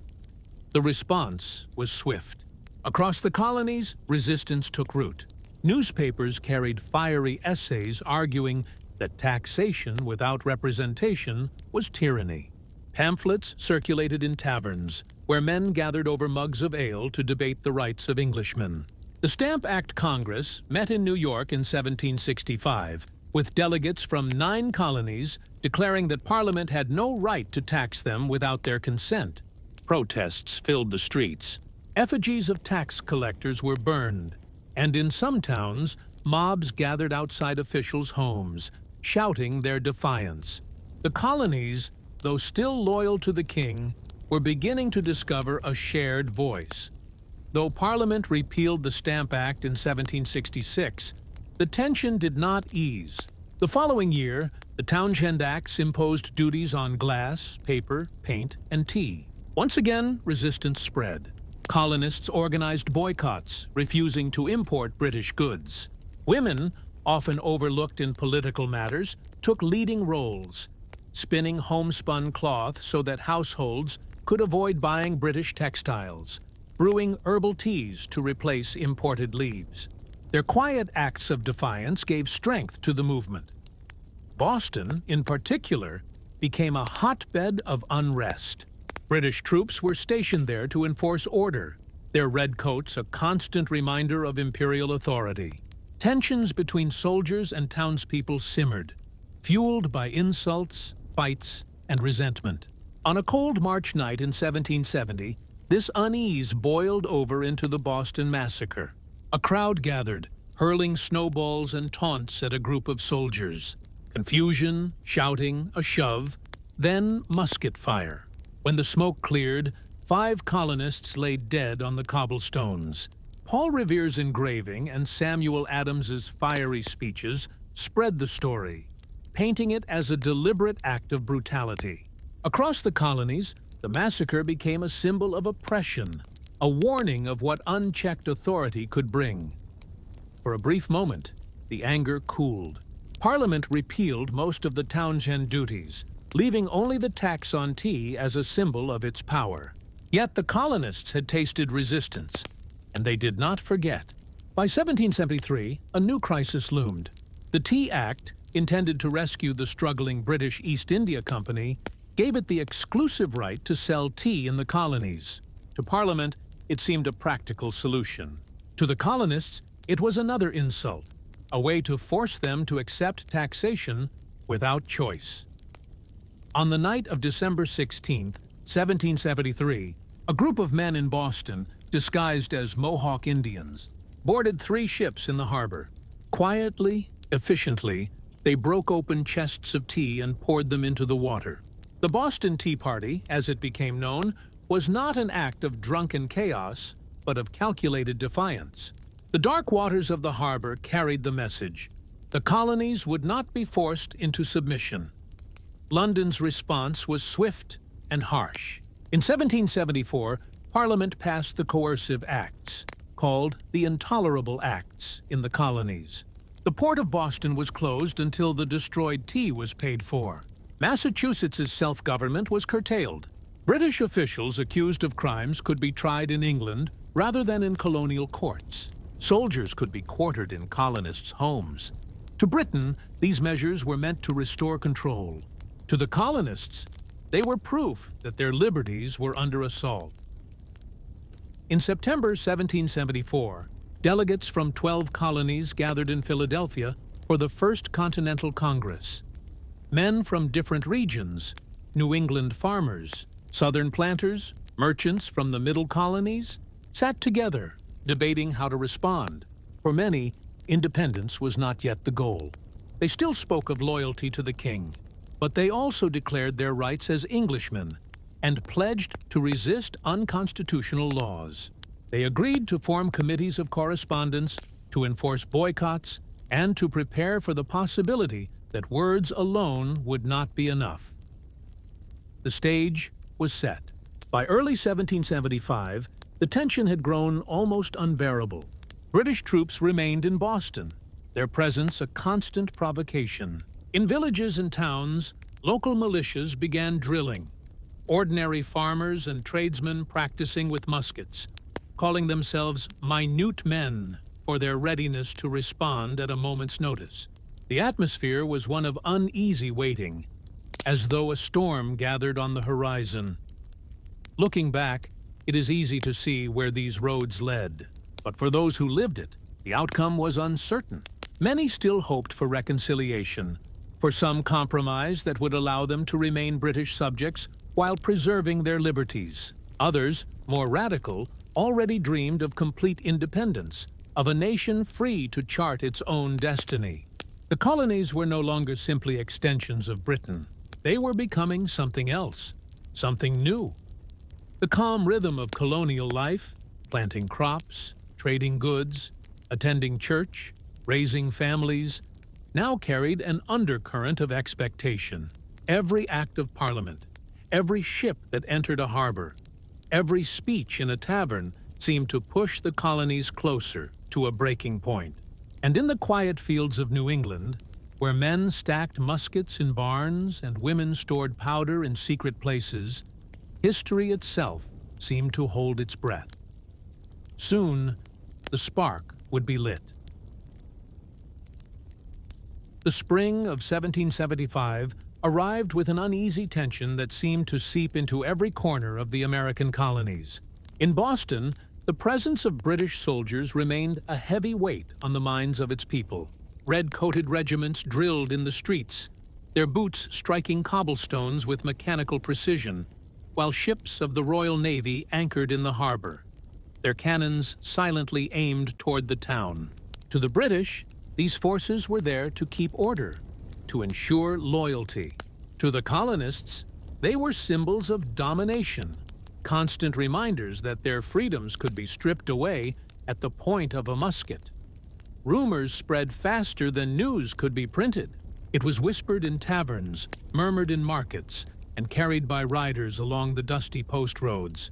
The response was swift. Across the colonies, resistance took root. Newspapers carried fiery essays arguing that taxation without representation was tyranny. Pamphlets circulated in taverns, where men gathered over mugs of ale to debate the rights of Englishmen. The Stamp Act Congress met in New York in 1765, with delegates from 9 colonies declaring that Parliament had no right to tax them without their consent. Protests filled the streets. Effigies of tax collectors were burned, and in some towns, mobs gathered outside officials' homes, shouting their defiance. The colonies, though still loyal to the king, were beginning to discover a shared voice. Though Parliament repealed the Stamp Act in 1766, the tension did not ease. The following year, the Townshend Acts imposed duties on glass, paper, paint, and tea. Once again, resistance spread. Colonists organized boycotts, refusing to import British goods. Women, often overlooked in political matters, took leading roles, spinning homespun cloth so that households could avoid buying British textiles, brewing herbal teas to replace imported leaves. Their quiet acts of defiance gave strength to the movement. Boston, in particular, became a hotbed of unrest. British troops were stationed there to enforce order, their red coats a constant reminder of imperial authority. Tensions between soldiers and townspeople simmered, fueled by insults, fights, and resentment. On a cold March night in 1770, this unease boiled over into the Boston Massacre. A crowd gathered, hurling snowballs and taunts at a group of soldiers. Confusion, shouting, a shove, then musket fire. When the smoke cleared, 5 colonists lay dead on the cobblestones. Paul Revere's engraving and Samuel Adams's fiery speeches spread the story, painting it as a deliberate act of brutality. Across the colonies, the massacre became a symbol of oppression, a warning of what unchecked authority could bring. For a brief moment, the anger cooled. Parliament repealed most of the Townshend duties, leaving only the tax on tea as a symbol of its power. Yet the colonists had tasted resistance, and they did not forget. By 1773, a new crisis loomed. The Tea Act, intended to rescue the struggling British East India Company, gave it the exclusive right to sell tea in the colonies. To Parliament, it seemed a practical solution. To the colonists, it was another insult, a way to force them to accept taxation without choice. On the night of December 16, 1773, a group of men in Boston, disguised as Mohawk Indians, boarded 3 ships in the harbor. Quietly, efficiently, they broke open chests of tea and poured them into the water. The Boston Tea Party, as it became known, was not an act of drunken chaos, but of calculated defiance. The dark waters of the harbor carried the message. The colonies would not be forced into submission. London's response was swift and harsh. In 1774, Parliament passed the Coercive Acts, called the Intolerable Acts, in the colonies. The port of Boston was closed until the destroyed tea was paid for. Massachusetts' self-government was curtailed. British officials accused of crimes could be tried in England rather than in colonial courts. Soldiers could be quartered in colonists' homes. To Britain, these measures were meant to restore control. To the colonists, they were proof that their liberties were under assault. In September 1774, delegates from 12 colonies gathered in Philadelphia for the First Continental Congress. Men from different regions, New England farmers, Southern planters, merchants from the middle colonies, sat together, debating how to respond. For many, independence was not yet the goal. They still spoke of loyalty to the king, but they also declared their rights as Englishmen and pledged to resist unconstitutional laws. They agreed to form committees of correspondence, to enforce boycotts, and to prepare for the possibility that words alone would not be enough. The stage was set. By early 1775, the tension had grown almost unbearable. British troops remained in Boston, their presence a constant provocation. In villages and towns, local militias began drilling. Ordinary farmers and tradesmen practicing with muskets, calling themselves minute men for their readiness to respond at a moment's notice. The atmosphere was one of uneasy waiting, as though a storm gathered on the horizon. Looking back, it is easy to see where these roads led. But for those who lived it, the outcome was uncertain. Many still hoped for reconciliation, for some compromise that would allow them to remain British subjects while preserving their liberties. Others, more radical, already dreamed of complete independence, of a nation free to chart its own destiny. The colonies were no longer simply extensions of Britain. They were becoming something else, something new. The calm rhythm of colonial life, planting crops, trading goods, attending church, raising families, now carried an undercurrent of expectation. Every act of Parliament, every ship that entered a harbor, every speech in a tavern seemed to push the colonies closer to a breaking point. And in the quiet fields of New England, where men stacked muskets in barns and women stored powder in secret places, history itself seemed to hold its breath. Soon, the spark would be lit. The spring of 1775 arrived with an uneasy tension that seemed to seep into every corner of the American colonies. In Boston, the presence of British soldiers remained a heavy weight on the minds of its people. Red-coated regiments drilled in the streets, their boots striking cobblestones with mechanical precision, while ships of the Royal Navy anchored in the harbor, their cannons silently aimed toward the town. To the British, these forces were there to keep order, to ensure loyalty. To the colonists, they were symbols of domination, constant reminders that their freedoms could be stripped away at the point of a musket. Rumors spread faster than news could be printed. It was whispered in taverns, murmured in markets, and carried by riders along the dusty post roads.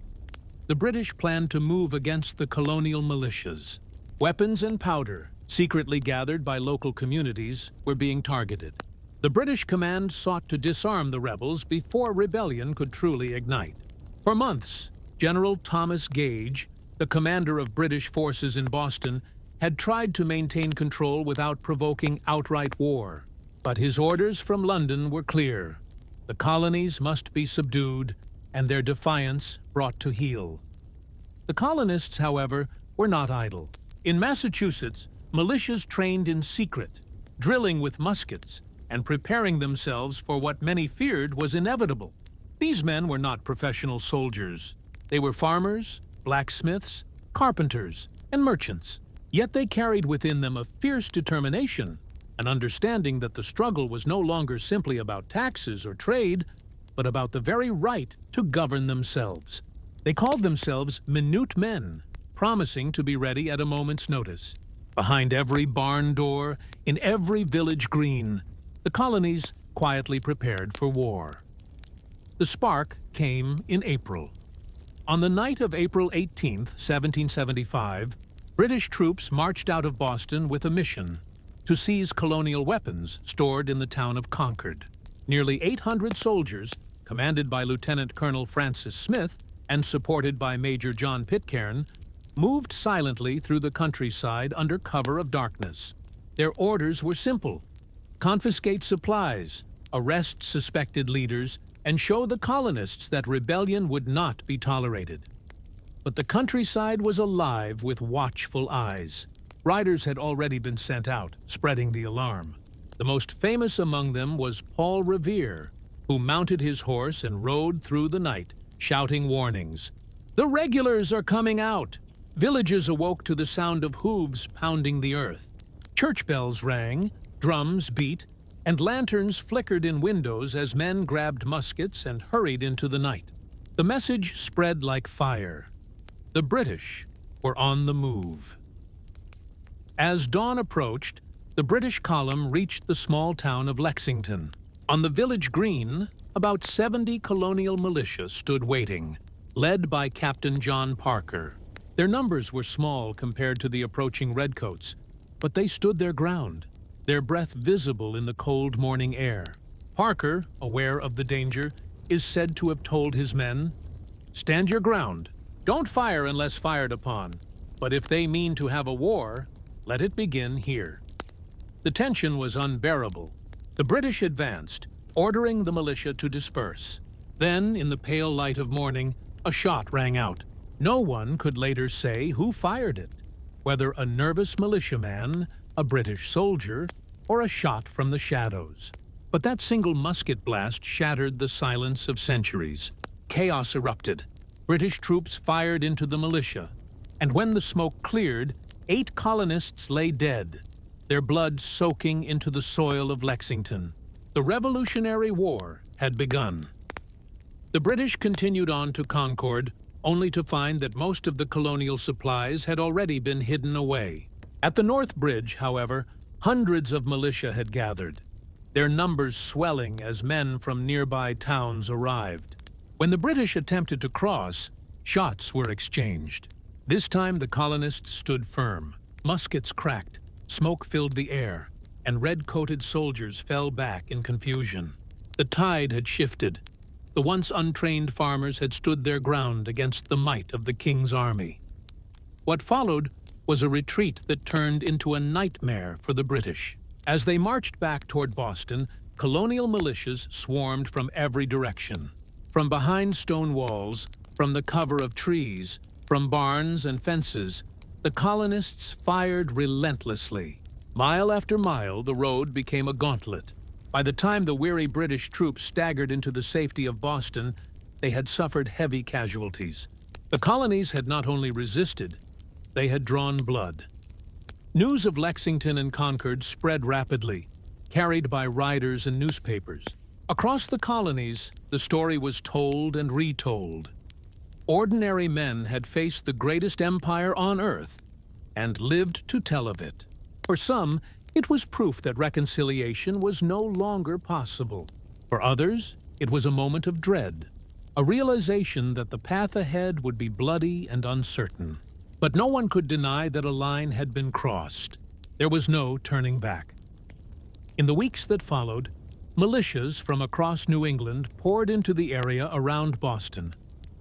The British planned to move against the colonial militias. Weapons and powder, secretly gathered by local communities, were being targeted. The British command sought to disarm the rebels before rebellion could truly ignite. For months, General Thomas Gage, the commander of British forces in Boston, had tried to maintain control without provoking outright war. But his orders from London were clear. The colonies must be subdued and their defiance brought to heel. The colonists, however, were not idle. In Massachusetts, militias trained in secret, drilling with muskets, and preparing themselves for what many feared was inevitable. These men were not professional soldiers. They were farmers, blacksmiths, carpenters, and merchants. Yet they carried within them a fierce determination, an understanding that the struggle was no longer simply about taxes or trade, but about the very right to govern themselves. They called themselves minute men, promising to be ready at a moment's notice. Behind every barn door, in every village green, the colonies quietly prepared for war. The spark came in April. On the night of April 18, 1775, British troops marched out of Boston with a mission to seize colonial weapons stored in the town of Concord. Nearly 800 soldiers, commanded by Lieutenant Colonel Francis Smith and supported by Major John Pitcairn, moved silently through the countryside under cover of darkness. Their orders were simple: confiscate supplies, arrest suspected leaders, and show the colonists that rebellion would not be tolerated. But the countryside was alive with watchful eyes. Riders had already been sent out, spreading the alarm. The most famous among them was Paul Revere, who mounted his horse and rode through the night, shouting warnings. "The regulars are coming out!" Villages awoke to the sound of hooves pounding the earth. Church bells rang, drums beat, and lanterns flickered in windows as men grabbed muskets and hurried into the night. The message spread like fire. The British were on the move. As dawn approached, the British column reached the small town of Lexington. On the village green, about 70 colonial militia stood waiting, led by Captain John Parker. Their numbers were small compared to the approaching redcoats, but they stood their ground, their breath visible in the cold morning air. Parker, aware of the danger, is said to have told his men, "Stand your ground. Don't fire unless fired upon. But if they mean to have a war, let it begin here." The tension was unbearable. The British advanced, ordering the militia to disperse. Then, in the pale light of morning, a shot rang out. No one could later say who fired it, whether a nervous militiaman, a British soldier, or a shot from the shadows. But that single musket blast shattered the silence of centuries. Chaos erupted. British troops fired into the militia, and when the smoke cleared, 8 colonists lay dead, their blood soaking into the soil of Lexington. The Revolutionary War had begun. The British continued on to Concord, only to find that most of the colonial supplies had already been hidden away. At the North Bridge, however, hundreds of militia had gathered, their numbers swelling as men from nearby towns arrived. When the British attempted to cross, shots were exchanged. This time the colonists stood firm. Muskets cracked, smoke filled the air, and red-coated soldiers fell back in confusion. The tide had shifted. The once untrained farmers had stood their ground against the might of the King's army. What followed was a retreat that turned into a nightmare for the British. As they marched back toward Boston, colonial militias swarmed from every direction. From behind stone walls, from the cover of trees, from barns and fences, the colonists fired relentlessly. Mile after mile, the road became a gauntlet. By the time the weary British troops staggered into the safety of Boston, they had suffered heavy casualties. The colonies had not only resisted, they had drawn blood. News of Lexington and Concord spread rapidly, carried by riders and newspapers. Across the colonies, the story was told and retold. Ordinary men had faced the greatest empire on earth and lived to tell of it. For some, it was proof that reconciliation was no longer possible. For others, it was a moment of dread, a realization that the path ahead would be bloody and uncertain. But no one could deny that a line had been crossed. There was no turning back. In the weeks that followed, militias from across New England poured into the area around Boston,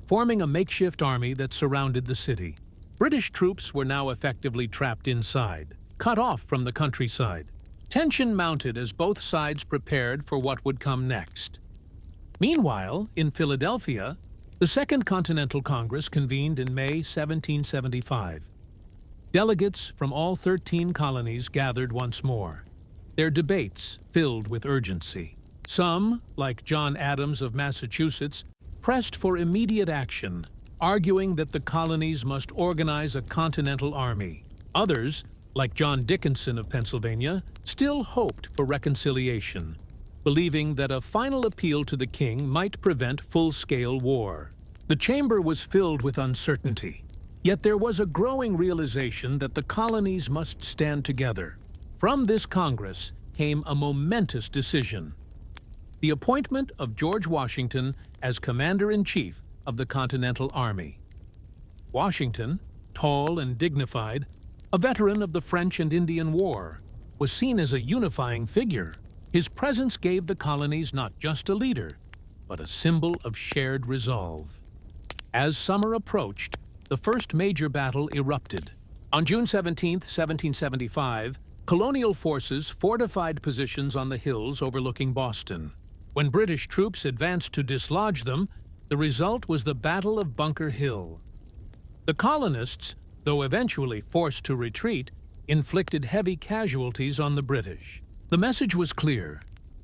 forming a makeshift army that surrounded the city. British troops were now effectively trapped inside, cut off from the countryside. Tension mounted as both sides prepared for what would come next. Meanwhile, in Philadelphia, the Second Continental Congress convened in May 1775. Delegates from all 13 colonies gathered once more, their debates filled with urgency. Some, like John Adams of Massachusetts, pressed for immediate action, arguing that the colonies must organize a continental army. Others, like John Dickinson of Pennsylvania, still hoped for reconciliation, believing that a final appeal to the king might prevent full-scale war. The chamber was filled with uncertainty. Yet there was a growing realization that the colonies must stand together. From this Congress came a momentous decision: the appointment of George Washington as Commander-in-Chief of the Continental Army. Washington, tall and dignified, a veteran of the French and Indian War, was seen as a unifying figure. His presence gave the colonies not just a leader, but a symbol of shared resolve. As summer approached, the first major battle erupted. On June 17, 1775, colonial forces fortified positions on the hills overlooking Boston. When British troops advanced to dislodge them, the result was the Battle of Bunker Hill. The colonists, though eventually forced to retreat, inflicted heavy casualties on the British. The message was clear: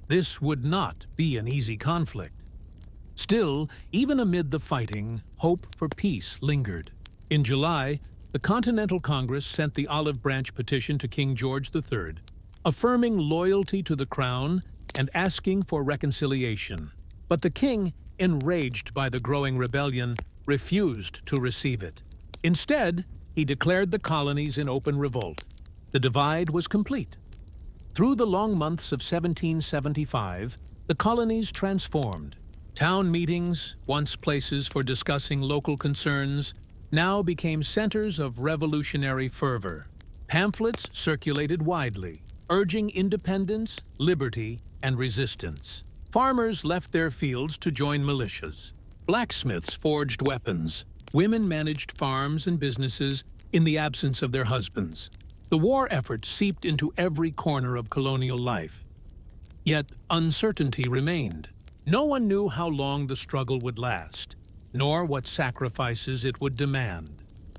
this would not be an easy conflict. Still, even amid the fighting, hope for peace lingered. In July, the Continental Congress sent the Olive Branch Petition to King George III, affirming loyalty to the Crown and asking for reconciliation. But the king, enraged by the growing rebellion, refused to receive it. Instead, he declared the colonies in open revolt. The divide was complete. Through the long months of 1775, the colonies transformed. Town meetings, once places for discussing local concerns, now became centers of revolutionary fervor. Pamphlets circulated widely, urging independence, liberty, and resistance. Farmers left their fields to join militias. Blacksmiths forged weapons. Women managed farms and businesses in the absence of their husbands. The war effort seeped into every corner of colonial life. Yet uncertainty remained. No one knew how long the struggle would last, nor what sacrifices it would demand.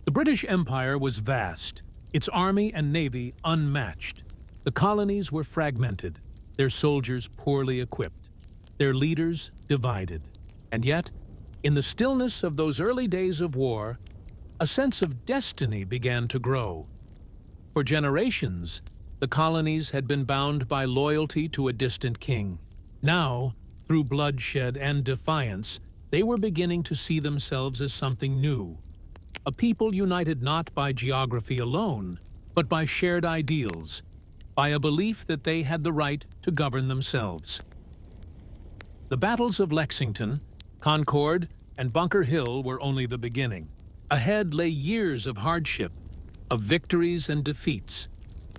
The British Empire was vast, its army and navy unmatched. The colonies were fragmented, their soldiers poorly equipped, their leaders divided. And yet, in the stillness of those early days of war, a sense of destiny began to grow. For generations, the colonies had been bound by loyalty to a distant king. Now, through bloodshed and defiance, they were beginning to see themselves as something new. A people united not by geography alone, but by shared ideals, by a belief that they had the right to govern themselves. The battles of Lexington, Concord, and Bunker Hill were only the beginning. Ahead lay years of hardship, of victories and defeats,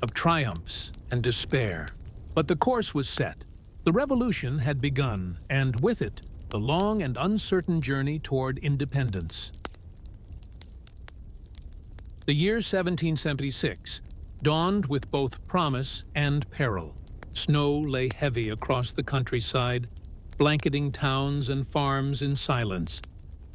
of triumphs and despair. But the course was set. The revolution had begun, and with it, the long and uncertain journey toward independence. The year 1776 dawned with both promise and peril. Snow lay heavy across the countryside, blanketing towns and farms in silence.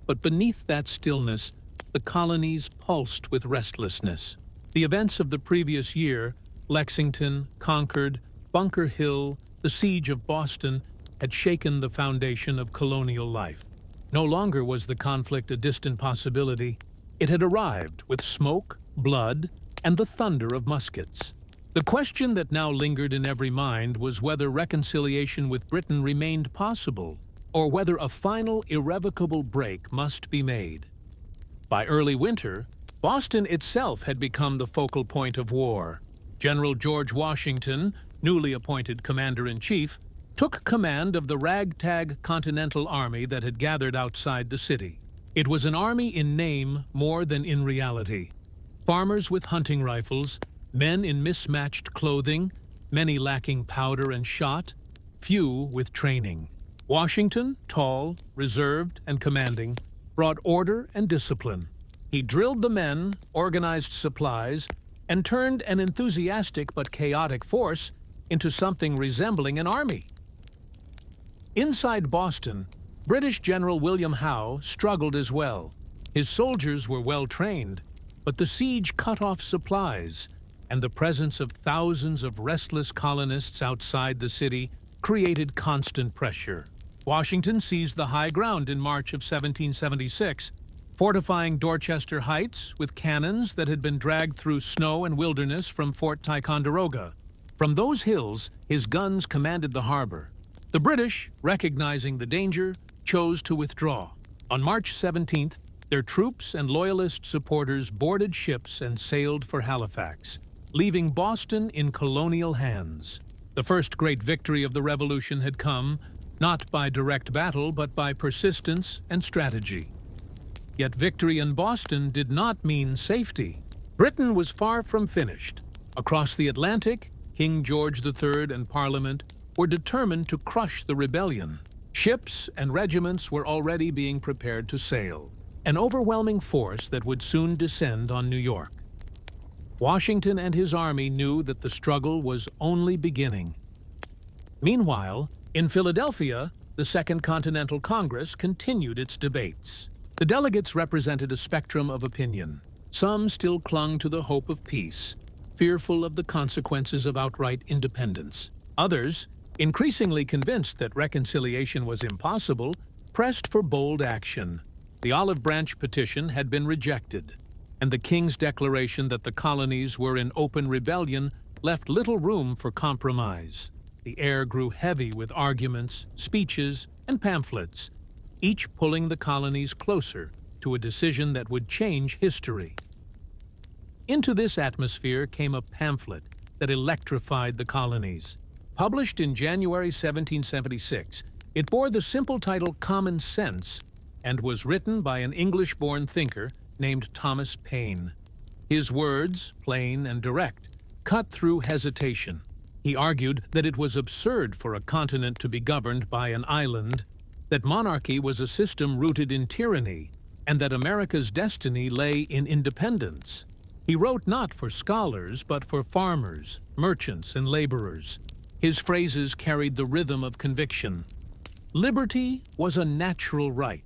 But beneath that stillness, the colonies pulsed with restlessness. The events of the previous year, Lexington, Concord, Bunker Hill, the siege of Boston, had shaken the foundation of colonial life. No longer was the conflict a distant possibility. It had arrived with smoke, blood, and the thunder of muskets. The question that now lingered in every mind was whether reconciliation with Britain remained possible, or whether a final, irrevocable break must be made. By early winter, Boston itself had become the focal point of war. General George Washington, newly appointed commander-in-chief, took command of the ragtag Continental Army that had gathered outside the city. It was an army in name more than in reality. Farmers with hunting rifles, men in mismatched clothing, many lacking powder and shot, few with training. Washington, tall, reserved, and commanding, brought order and discipline. He drilled the men, organized supplies, and turned an enthusiastic but chaotic force into something resembling an army. Inside Boston, British General William Howe struggled as well. His soldiers were well trained, but the siege cut off supplies, and the presence of thousands of restless colonists outside the city created constant pressure. Washington seized the high ground in March of 1776, fortifying Dorchester Heights with cannons that had been dragged through snow and wilderness from Fort Ticonderoga. From those hills, his guns commanded the harbor. The British, recognizing the danger, chose to withdraw. On March 17th, Their troops and Loyalist supporters boarded ships and sailed for Halifax, leaving Boston in colonial hands. The first great victory of the Revolution had come, not by direct battle, but by persistence and strategy. Yet victory in Boston did not mean safety. Britain was far from finished. Across the Atlantic, King George III and Parliament were determined to crush the rebellion. Ships and regiments were already being prepared to sail, an overwhelming force that would soon descend on New York. Washington and his army knew that the struggle was only beginning. Meanwhile, in Philadelphia, the Second Continental Congress continued its debates. The delegates represented a spectrum of opinion. Some still clung to the hope of peace, fearful of the consequences of outright independence. Others, increasingly convinced that reconciliation was impossible, pressed for bold action. The Olive Branch Petition had been rejected, and the King's declaration that the colonies were in open rebellion left little room for compromise. The air grew heavy with arguments, speeches, and pamphlets, each pulling the colonies closer to a decision that would change history. Into this atmosphere came a pamphlet that electrified the colonies. Published in January 1776, it bore the simple title Common Sense and was written by an English-born thinker named Thomas Paine. His words, plain and direct, cut through hesitation. He argued that it was absurd for a continent to be governed by an island, that monarchy was a system rooted in tyranny, and that America's destiny lay in independence. He wrote not for scholars, but for farmers, merchants, and laborers. His phrases carried the rhythm of conviction. Liberty was a natural right,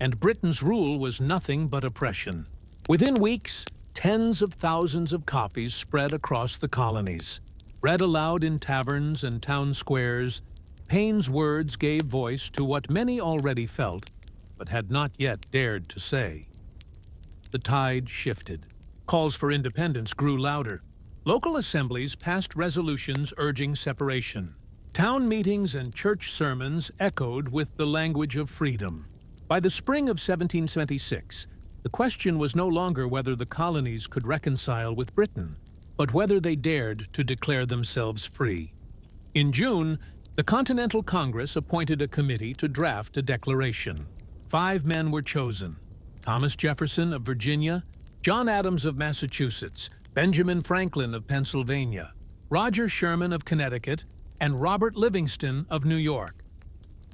and Britain's rule was nothing but oppression. Within weeks, tens of thousands of copies spread across the colonies. Read aloud in taverns and town squares, Paine's words gave voice to what many already felt, but had not yet dared to say. The tide shifted. Calls for independence grew louder. Local assemblies passed resolutions urging separation. Town meetings and church sermons echoed with the language of freedom. By the spring of 1776, the question was no longer whether the colonies could reconcile with Britain, but whether they dared to declare themselves free. In June, the Continental Congress appointed a committee to draft a declaration. 5 men were chosen: Thomas Jefferson of Virginia, John Adams of Massachusetts, Benjamin Franklin of Pennsylvania, Roger Sherman of Connecticut, and Robert Livingston of New York.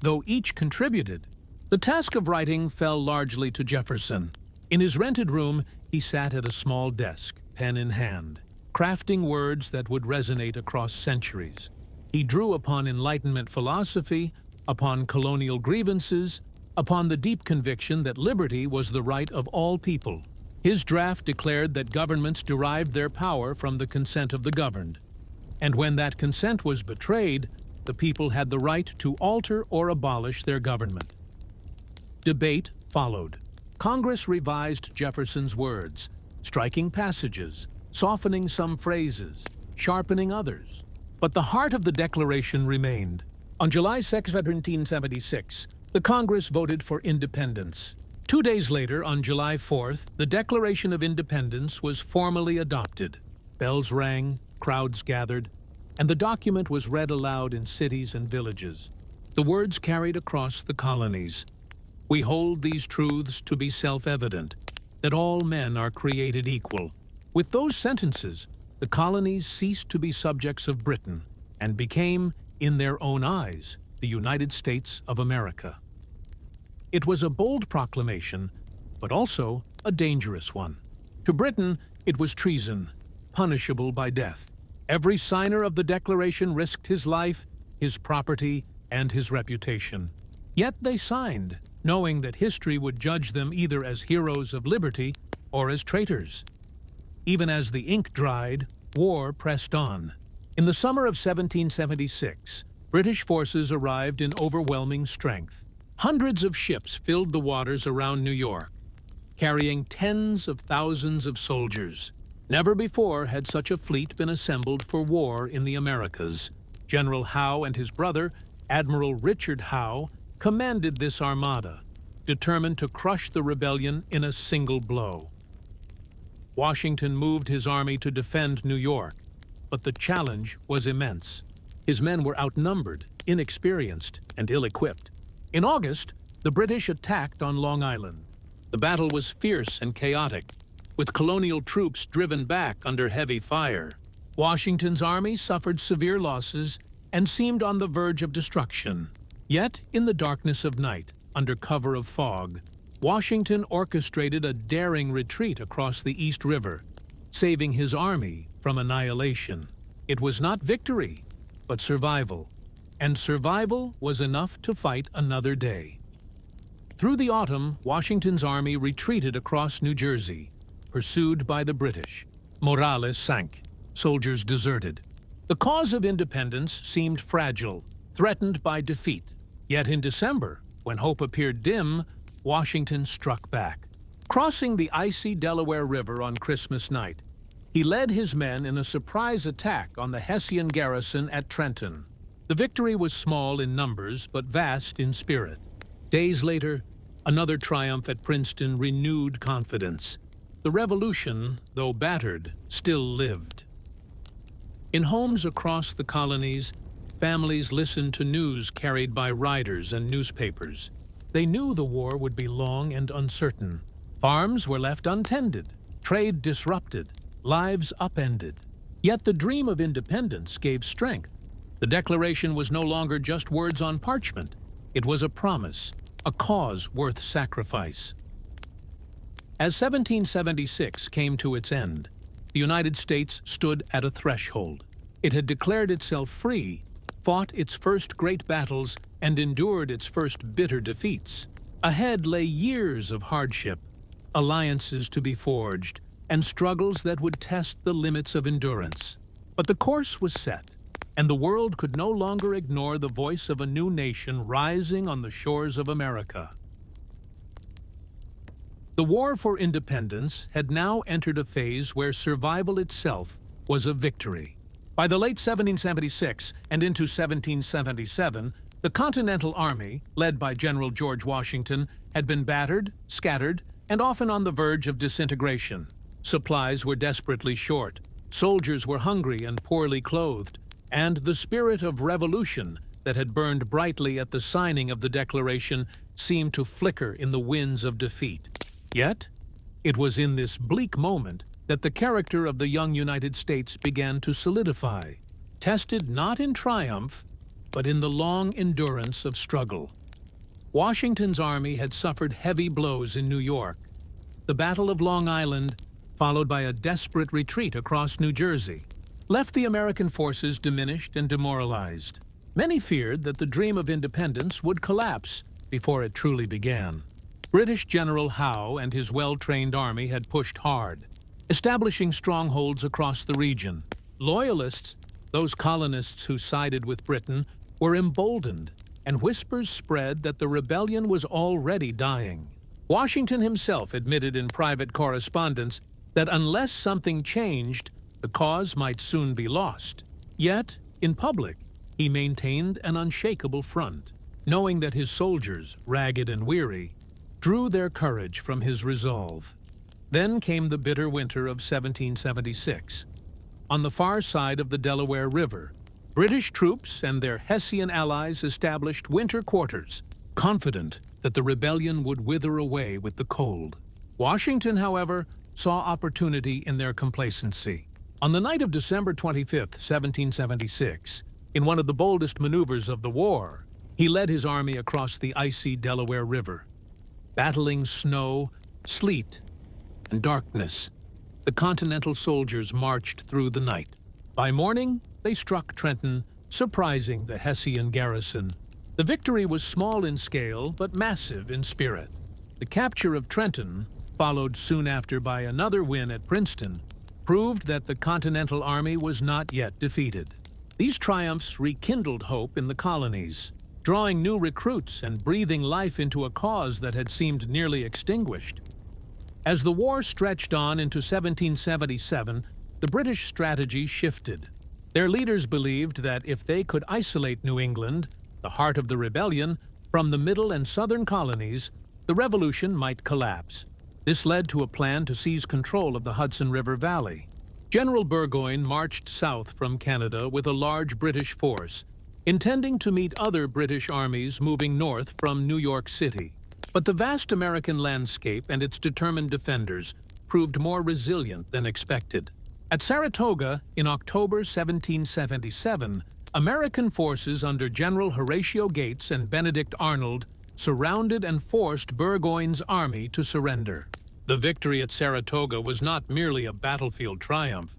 Though each contributed, the task of writing fell largely to Jefferson. In his rented room, he sat at a small desk, pen in hand, crafting words that would resonate across centuries. He drew upon Enlightenment philosophy, upon colonial grievances, upon the deep conviction that liberty was the right of all people. His draft declared that governments derived their power from the consent of the governed, and when that consent was betrayed, the people had the right to alter or abolish their government. Debate followed. Congress revised Jefferson's words, striking passages, softening some phrases, sharpening others. But the heart of the Declaration remained. On July 6, 1776, the Congress voted for independence. 2 days later, on July 4th, the Declaration of Independence was formally adopted. Bells rang, crowds gathered, and the document was read aloud in cities and villages. The words carried across the colonies. We hold these truths to be self-evident, that all men are created equal. With those sentences, the colonies ceased to be subjects of Britain and became, in their own eyes, the United States of America. It was a bold proclamation, but also a dangerous one. To Britain, it was treason, punishable by death. Every signer of the Declaration risked his life, his property, and his reputation. Yet they signed, knowing that history would judge them either as heroes of liberty or as traitors. Even as the ink dried, war pressed on. In the summer of 1776, British forces arrived in overwhelming strength. Hundreds of ships filled the waters around New York, carrying tens of thousands of soldiers. Never before had such a fleet been assembled for war in the Americas. General Howe and his brother, Admiral Richard Howe, commanded this armada. determined to crush the rebellion in a single blow. Washington moved his army to defend New York, but the challenge was immense. His men were outnumbered, inexperienced, and ill-equipped. In August, the British attacked on Long Island. The battle was fierce and chaotic, with colonial troops driven back under heavy fire. Washington's army suffered severe losses and seemed on the verge of destruction. Yet, in the darkness of night, under cover of fog, Washington orchestrated a daring retreat across the East River, saving his army from annihilation. It was not victory, but survival. And survival was enough to fight another day. Through the autumn, Washington's army retreated across New Jersey, pursued by the British. Morale sank. Soldiers deserted. The cause of independence seemed fragile, threatened by defeat. Yet in December, when hope appeared dim, Washington struck back. Crossing the icy Delaware River on Christmas night, he led his men in a surprise attack on the Hessian garrison at Trenton. The victory was small in numbers, but vast in spirit. Days later, another triumph at Princeton renewed confidence. The Revolution, though battered, still lived. In homes across the colonies, families listened to news carried by riders and newspapers. They knew the war would be long and uncertain. Farms were left untended, trade disrupted, lives upended. Yet the dream of independence gave strength. The Declaration was no longer just words on parchment. It was a promise, a cause worth sacrifice. As 1776 came to its end, the United States stood at a threshold. It had declared itself free, fought its first great battles, and endured its first bitter defeats. Ahead lay years of hardship, alliances to be forged, and struggles that would test the limits of endurance. But the course was set, and the world could no longer ignore the voice of a new nation rising on the shores of America. The war for independence had now entered a phase where survival itself was a victory. By the late 1776 and into 1777, the Continental Army, led by General George Washington, had been battered, scattered, and often on the verge of disintegration. Supplies were desperately short, soldiers were hungry and poorly clothed, and the spirit of revolution that had burned brightly at the signing of the Declaration seemed to flicker in the winds of defeat. Yet, it was in this bleak moment that the character of the young United States began to solidify, tested not in triumph, but in the long endurance of struggle. Washington's army had suffered heavy blows in New York. The Battle of Long Island, followed by a desperate retreat across New Jersey, left the American forces diminished and demoralized. Many feared that the dream of independence would collapse before it truly began. British General Howe and his well-trained army had pushed hard, establishing strongholds across the region. Loyalists, those colonists who sided with Britain, were emboldened, and whispers spread that the rebellion was already dying. Washington himself admitted in private correspondence that unless something changed, the cause might soon be lost. Yet, in public, he maintained an unshakable front, knowing that his soldiers, ragged and weary, drew their courage from his resolve. Then came the bitter winter of 1776. On the far side of the Delaware River, British troops and their Hessian allies established winter quarters, confident that the rebellion would wither away with the cold. Washington, however, saw opportunity in their complacency. On the night of December 25, 1776, in one of the boldest maneuvers of the war, he led his army across the icy Delaware River. Battling snow, sleet, and darkness, the Continental soldiers marched through the night. By morning, they struck Trenton, surprising the Hessian garrison. The victory was small in scale, but massive in spirit. The capture of Trenton, followed soon after by another win at Princeton, proved that the Continental Army was not yet defeated. These triumphs rekindled hope in the colonies, drawing new recruits and breathing life into a cause that had seemed nearly extinguished. As the war stretched on into 1777, the British strategy shifted. Their leaders believed that if they could isolate New England, the heart of the rebellion, from the middle and southern colonies, the revolution might collapse. This led to a plan to seize control of the Hudson River Valley. General Burgoyne marched south from Canada with a large British force, intending to meet other British armies moving north from New York City. But the vast American landscape and its determined defenders proved more resilient than expected. At Saratoga, in October 1777, American forces under General Horatio Gates and Benedict Arnold surrounded and forced Burgoyne's army to surrender. The victory at Saratoga was not merely a battlefield triumph.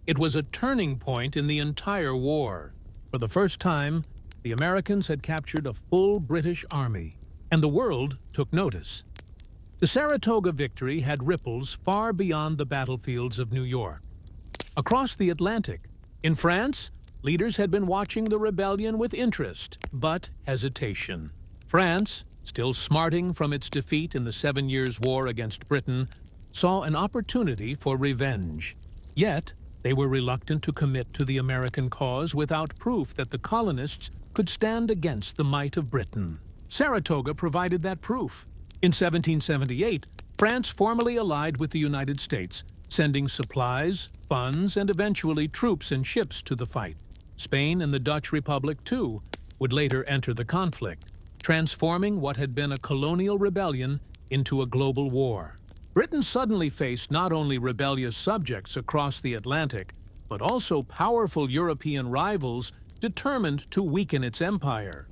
It was a turning point in the entire war. For the first time, the Americans had captured a full British army, and the world took notice. The Saratoga victory had ripples far beyond the battlefields of New York. Across the Atlantic, in France, leaders had been watching the rebellion with interest, but hesitation. France, still smarting from its defeat in the 7 Years' War against Britain, saw an opportunity for revenge. Yet, they were reluctant to commit to the American cause without proof that the colonists could stand against the might of Britain. Saratoga provided that proof. In 1778, France formally allied with the United States, sending supplies, funds, and eventually troops and ships to the fight. Spain and the Dutch Republic, too, would later enter the conflict, transforming what had been a colonial rebellion into a global war. Britain suddenly faced not only rebellious subjects across the Atlantic, but also powerful European rivals determined to weaken its empire.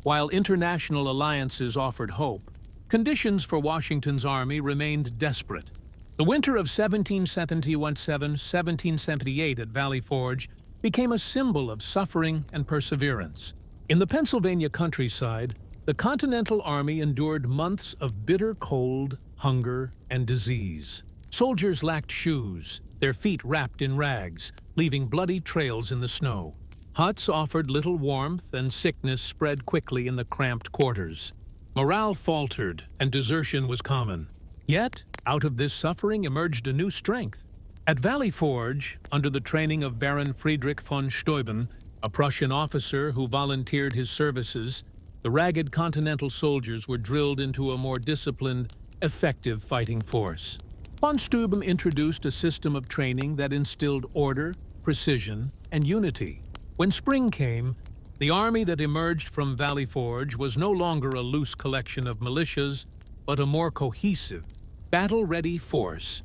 While international alliances offered hope, conditions for Washington's army remained desperate. The winter of 1777-1778 at Valley Forge became a symbol of suffering and perseverance. In the Pennsylvania countryside, the Continental Army endured months of bitter cold, hunger, and disease. Soldiers lacked shoes, their feet wrapped in rags, leaving bloody trails in the snow. Huts offered little warmth, and sickness spread quickly in the cramped quarters. Morale faltered, and desertion was common. Yet, out of this suffering emerged a new strength. At Valley Forge, under the training of Baron Friedrich von Steuben, a Prussian officer who volunteered his services, the ragged Continental soldiers were drilled into a more disciplined, effective fighting force. Von Steuben introduced a system of training that instilled order, precision, and unity. When spring came, the army that emerged from Valley Forge was no longer a loose collection of militias, but a more cohesive, battle-ready force.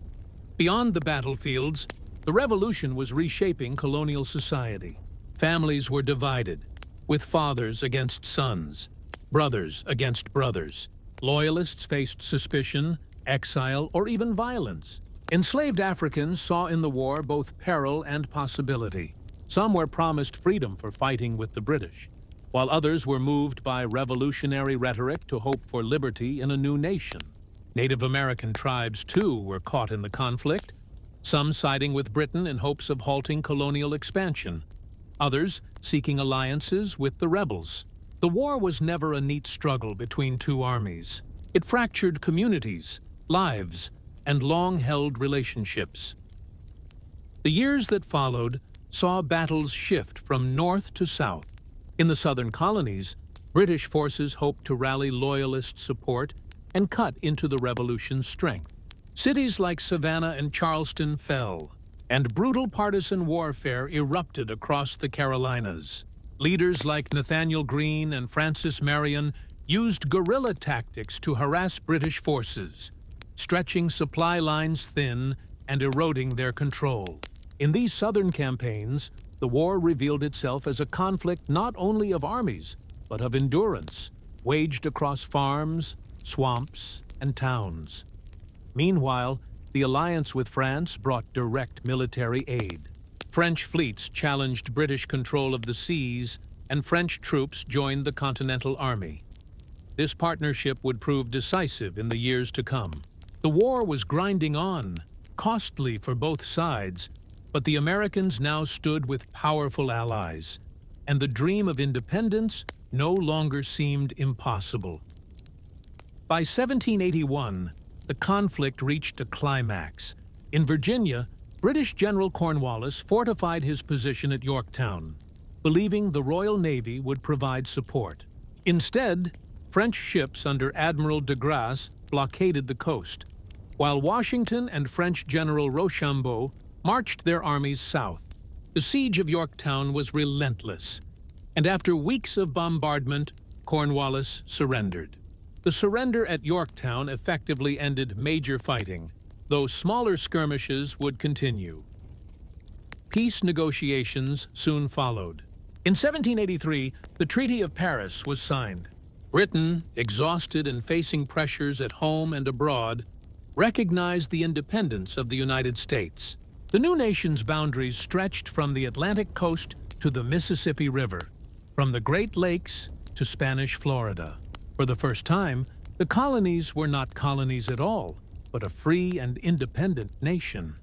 Beyond the battlefields, the revolution was reshaping colonial society. Families were divided, with fathers against sons, brothers against brothers. Loyalists faced suspicion, exile, or even violence. Enslaved Africans saw in the war both peril and possibility. Some were promised freedom for fighting with the British, while others were moved by revolutionary rhetoric to hope for liberty in a new nation. Native American tribes, too, were caught in the conflict, some siding with Britain in hopes of halting colonial expansion, others seeking alliances with the rebels. The war was never a neat struggle between two armies. It fractured communities, lives, and long-held relationships. The years that followed saw battles shift from north to south. In the southern colonies, British forces hoped to rally loyalist support and cut into the revolution's strength. Cities like Savannah and Charleston fell, and brutal partisan warfare erupted across the Carolinas. Leaders like Nathanael Greene and Francis Marion used guerrilla tactics to harass British forces, stretching supply lines thin and eroding their control. In these southern campaigns, the war revealed itself as a conflict not only of armies, but of endurance, waged across farms, swamps, and towns. Meanwhile, the alliance with France brought direct military aid. French fleets challenged British control of the seas, and French troops joined the Continental Army. This partnership would prove decisive in the years to come. The war was grinding on, costly for both sides, but the Americans now stood with powerful allies, and the dream of independence no longer seemed impossible. By 1781, the conflict reached a climax. In Virginia, British General Cornwallis fortified his position at Yorktown, believing the Royal Navy would provide support. Instead, French ships under Admiral de Grasse blockaded the coast, while Washington and French General Rochambeau marched their armies south. The siege of Yorktown was relentless, and after weeks of bombardment, Cornwallis surrendered. The surrender at Yorktown effectively ended major fighting, though smaller skirmishes would continue. Peace negotiations soon followed. In 1783, the Treaty of Paris was signed. Britain, exhausted and facing pressures at home and abroad, recognized the independence of the United States. The new nation's boundaries stretched from the Atlantic coast to the Mississippi River, from the Great Lakes to Spanish Florida. For the first time, the colonies were not colonies at all, but a free and independent nation.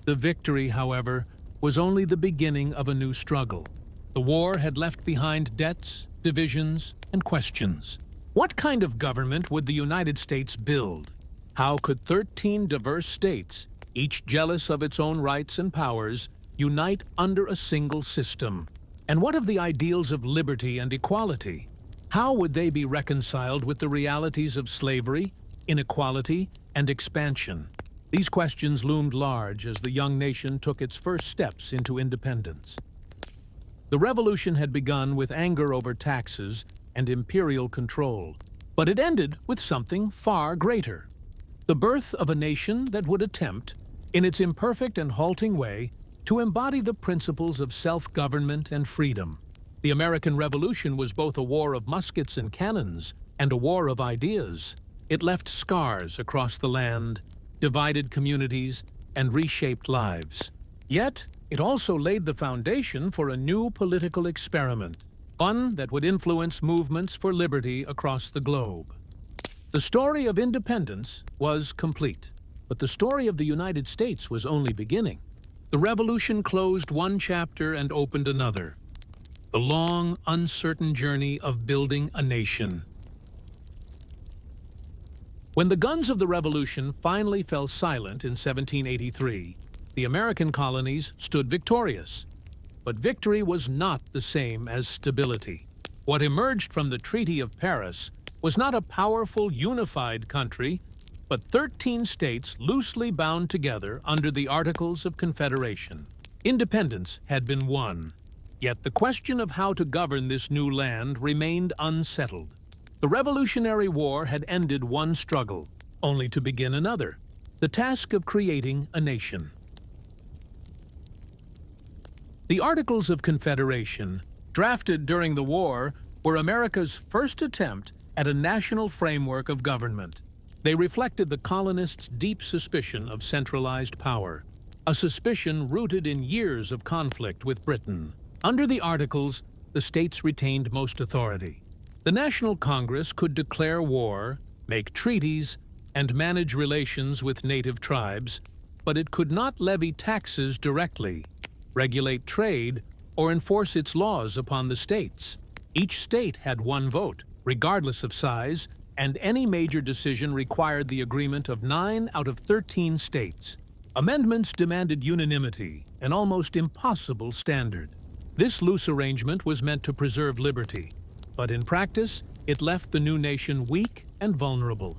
The victory, however, was only the beginning of a new struggle. The war had left behind debts, divisions, and questions. What kind of government would the United States build? How could 13 diverse states, each jealous of its own rights and powers, unite under a single system? And what of the ideals of liberty and equality? How would they be reconciled with the realities of slavery, inequality, and expansion? These questions loomed large as the young nation took its first steps into independence. The revolution had begun with anger over taxes and imperial control, but it ended with something far greater: the birth of a nation that would attempt, in its imperfect and halting way, to embody the principles of self-government and freedom. The American Revolution was both a war of muskets and cannons and a war of ideas. It left scars across the land, divided communities, and reshaped lives. Yet, it also laid the foundation for a new political experiment, one that would influence movements for liberty across the globe. The story of independence was complete, but the story of the United States was only beginning. The revolution closed one chapter and opened another: the long, uncertain journey of building a nation. When the guns of the revolution finally fell silent in 1783, the American colonies stood victorious. But victory was not the same as stability. What emerged from the Treaty of Paris was not a powerful, unified country, but 13 states loosely bound together under the Articles of Confederation. Independence had been won, yet the question of how to govern this new land remained unsettled. The Revolutionary War had ended one struggle, only to begin another: the task of creating a nation. The Articles of Confederation, drafted during the war, were America's first attempt at a national framework of government. They reflected the colonists' deep suspicion of centralized power, a suspicion rooted in years of conflict with Britain. Under the Articles, the states retained most authority. The National Congress could declare war, make treaties, and manage relations with native tribes, but it could not levy taxes directly, regulate trade, or enforce its laws upon the states. Each state had one vote, regardless of size, and any major decision required the agreement of 9 out of 13 states. Amendments demanded unanimity, an almost impossible standard. This loose arrangement was meant to preserve liberty, but in practice, it left the new nation weak and vulnerable.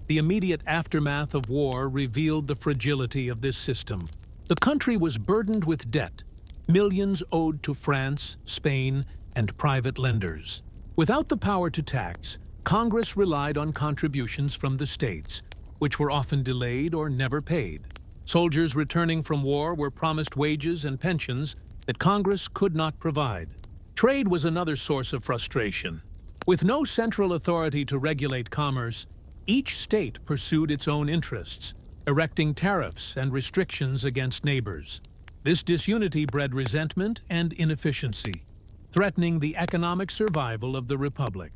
The immediate aftermath of war revealed the fragility of this system. The country was burdened with debt, millions owed to France, Spain, and private lenders. Without the power to tax, Congress relied on contributions from the states, which were often delayed or never paid. Soldiers returning from war were promised wages and pensions that Congress could not provide. Trade was another source of frustration. With no central authority to regulate commerce, each state pursued its own interests, erecting tariffs and restrictions against neighbors. This disunity bred resentment and inefficiency, threatening the economic survival of the Republic.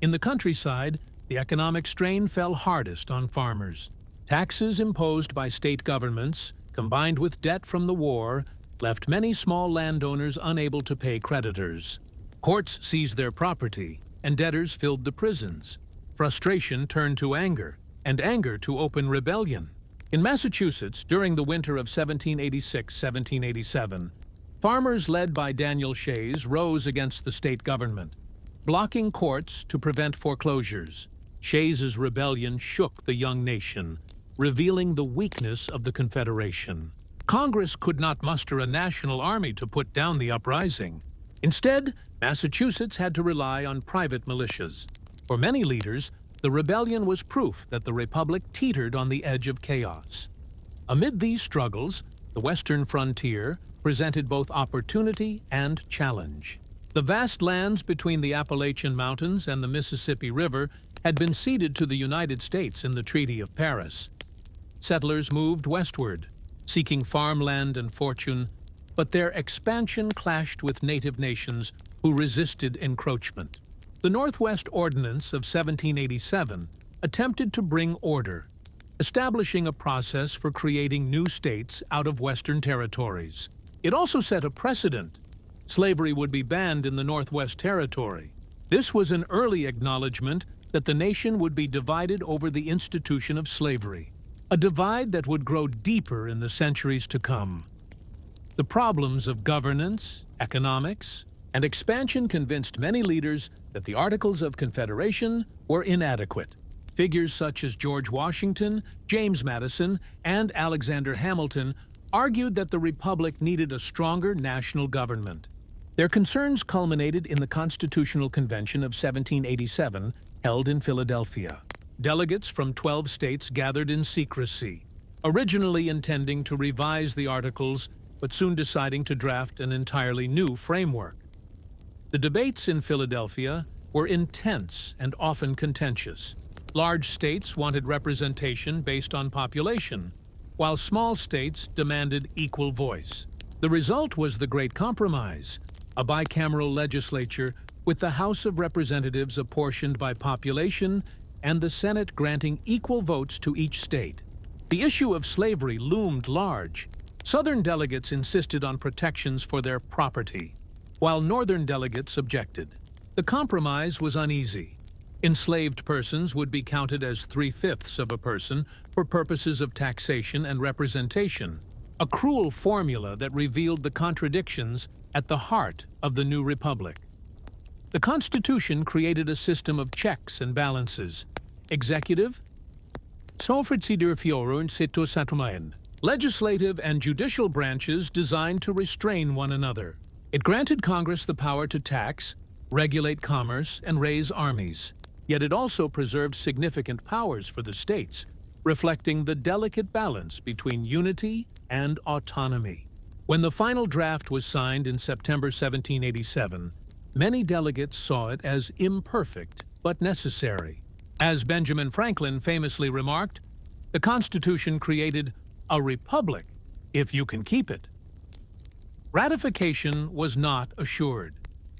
In the countryside, the economic strain fell hardest on farmers. Taxes imposed by state governments, combined with debt from the war, left many small landowners unable to pay creditors. Courts seized their property, and debtors filled the prisons. Frustration turned to anger, and anger to open rebellion. In Massachusetts, during the winter of 1786-1787, farmers led by Daniel Shays rose against the state government. blocking courts to prevent foreclosures. Shays's rebellion shook the young nation, revealing the weakness of the Confederation. Congress could not muster a national army to put down the uprising. Instead, Massachusetts had to rely on private militias. For many leaders, the rebellion was proof that the Republic teetered on the edge of chaos. Amid these struggles, the western frontier presented both opportunity and challenge. The vast lands between the Appalachian Mountains and the Mississippi River had been ceded to the United States in the Treaty of Paris. Settlers moved westward, seeking farmland and fortune, but their expansion clashed with native nations who resisted encroachment. The Northwest Ordinance of 1787 attempted to bring order, establishing a process for creating new states out of Western territories. It also set a precedent. Slavery would be banned in the Northwest Territory. This was an early acknowledgement that the nation would be divided over the institution of slavery, a divide that would grow deeper in the centuries to come. The problems of governance, economics, and expansion convinced many leaders that the Articles of Confederation were inadequate. Figures such as George Washington, James Madison, and Alexander Hamilton argued that the Republic needed a stronger national government. Their concerns culminated in the Constitutional Convention of 1787, held in Philadelphia. Delegates from 12 states gathered in secrecy, originally intending to revise the Articles, but soon deciding to draft an entirely new framework. The debates in Philadelphia were intense and often contentious. Large states wanted representation based on population, while small states demanded equal voice. The result was the Great Compromise, a bicameral legislature with the House of Representatives apportioned by population and the Senate granting equal votes to each state. The issue of slavery loomed large. Southern delegates insisted on protections for their property, while Northern delegates objected. The compromise was uneasy. Enslaved persons would be counted as 3/5 of a person for purposes of taxation and representation, a cruel formula that revealed the contradictions at the heart of the new republic. The Constitution created a system of checks and balances. Executive, legislative and judicial branches designed to restrain one another. It granted Congress the power to tax, regulate commerce, and raise armies. Yet it also preserved significant powers for the states, reflecting the delicate balance between unity and autonomy. When the final draft was signed in September 1787, many delegates saw it as imperfect but necessary. As Benjamin Franklin famously remarked, the Constitution created a republic if you can keep it. Ratification was not assured.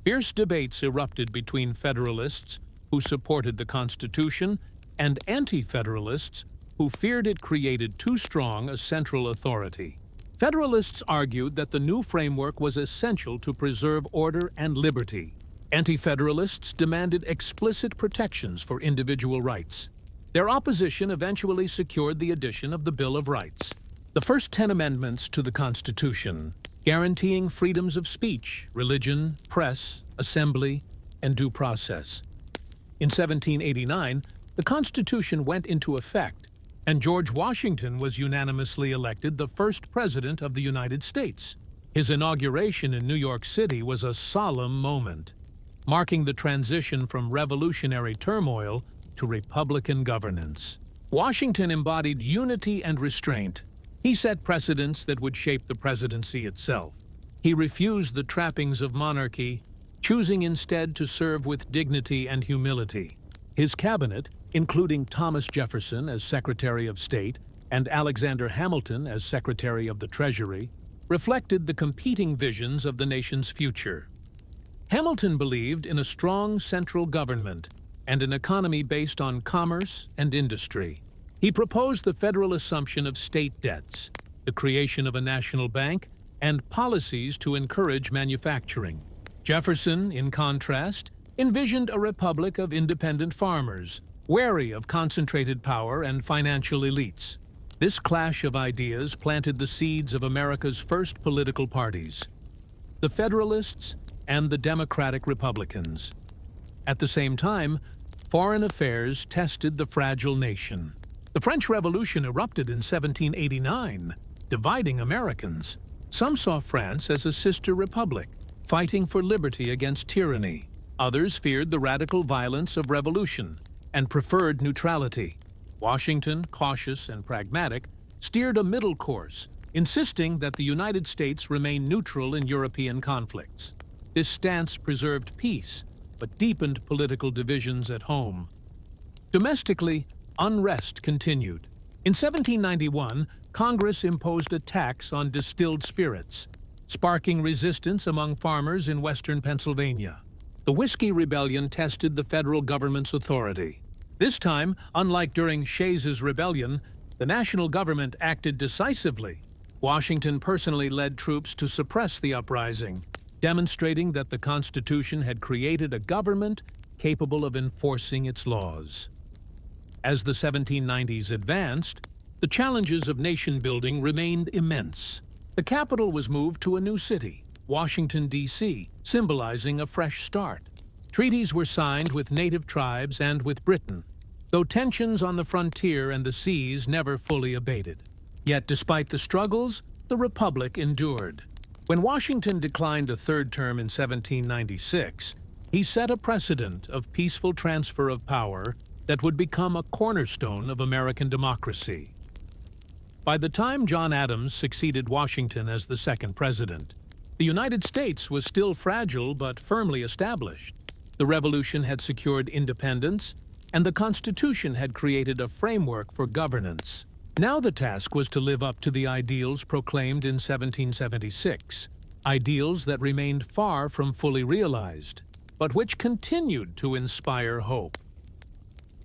Fierce debates erupted between Federalists, who supported the Constitution, and Anti-Federalists, who feared it created too strong a central authority. Federalists argued that the new framework was essential to preserve order and liberty. Anti-Federalists demanded explicit protections for individual rights. Their opposition eventually secured the addition of the Bill of Rights, the first 10 amendments to the Constitution, guaranteeing freedoms of speech, religion, press, assembly, and due process. In 1789, the Constitution went into effect, and George Washington was unanimously elected the first president of the United States. His inauguration in New York City was a solemn moment, marking the transition from revolutionary turmoil to Republican governance. Washington embodied unity and restraint. He set precedents that would shape the presidency itself. He refused the trappings of monarchy, choosing instead to serve with dignity and humility. His cabinet, including Thomas Jefferson as Secretary of State and Alexander Hamilton as Secretary of the Treasury, reflected the competing visions of the nation's future. Hamilton believed in a strong central government and an economy based on commerce and industry. He proposed the federal assumption of state debts, the creation of a national bank, and policies to encourage manufacturing. Jefferson, in contrast, envisioned a republic of independent farmers, wary of concentrated power and financial elites. This clash of ideas planted the seeds of America's first political parties, the Federalists and the Democratic Republicans. At the same time, foreign affairs tested the fragile nation. The French Revolution erupted in 1789, dividing Americans. Some saw France as a sister republic, fighting for liberty against tyranny. Others feared the radical violence of revolution and preferred neutrality. Washington, cautious and pragmatic, steered a middle course, insisting that the United States remain neutral in European conflicts. This stance preserved peace, but deepened political divisions at home. Domestically, unrest continued. In 1791, Congress imposed a tax on distilled spirits, sparking resistance among farmers in western Pennsylvania. The Whiskey Rebellion tested the federal government's authority. This time, unlike during Shays's Rebellion, the national government acted decisively. Washington personally led troops to suppress the uprising, demonstrating that the Constitution had created a government capable of enforcing its laws. As the 1790s advanced, the challenges of nation-building remained immense. The capital was moved to a new city, Washington, D.C., symbolizing a fresh start. Treaties were signed with native tribes and with Britain, though tensions on the frontier and the seas never fully abated. Yet despite the struggles, the Republic endured. When Washington declined a third term in 1796, he set a precedent of peaceful transfer of power that would become a cornerstone of American democracy. By the time John Adams succeeded Washington as the second president, the United States was still fragile but firmly established. The Revolution had secured independence, and the Constitution had created a framework for governance. Now the task was to live up to the ideals proclaimed in 1776, ideals that remained far from fully realized, but which continued to inspire hope.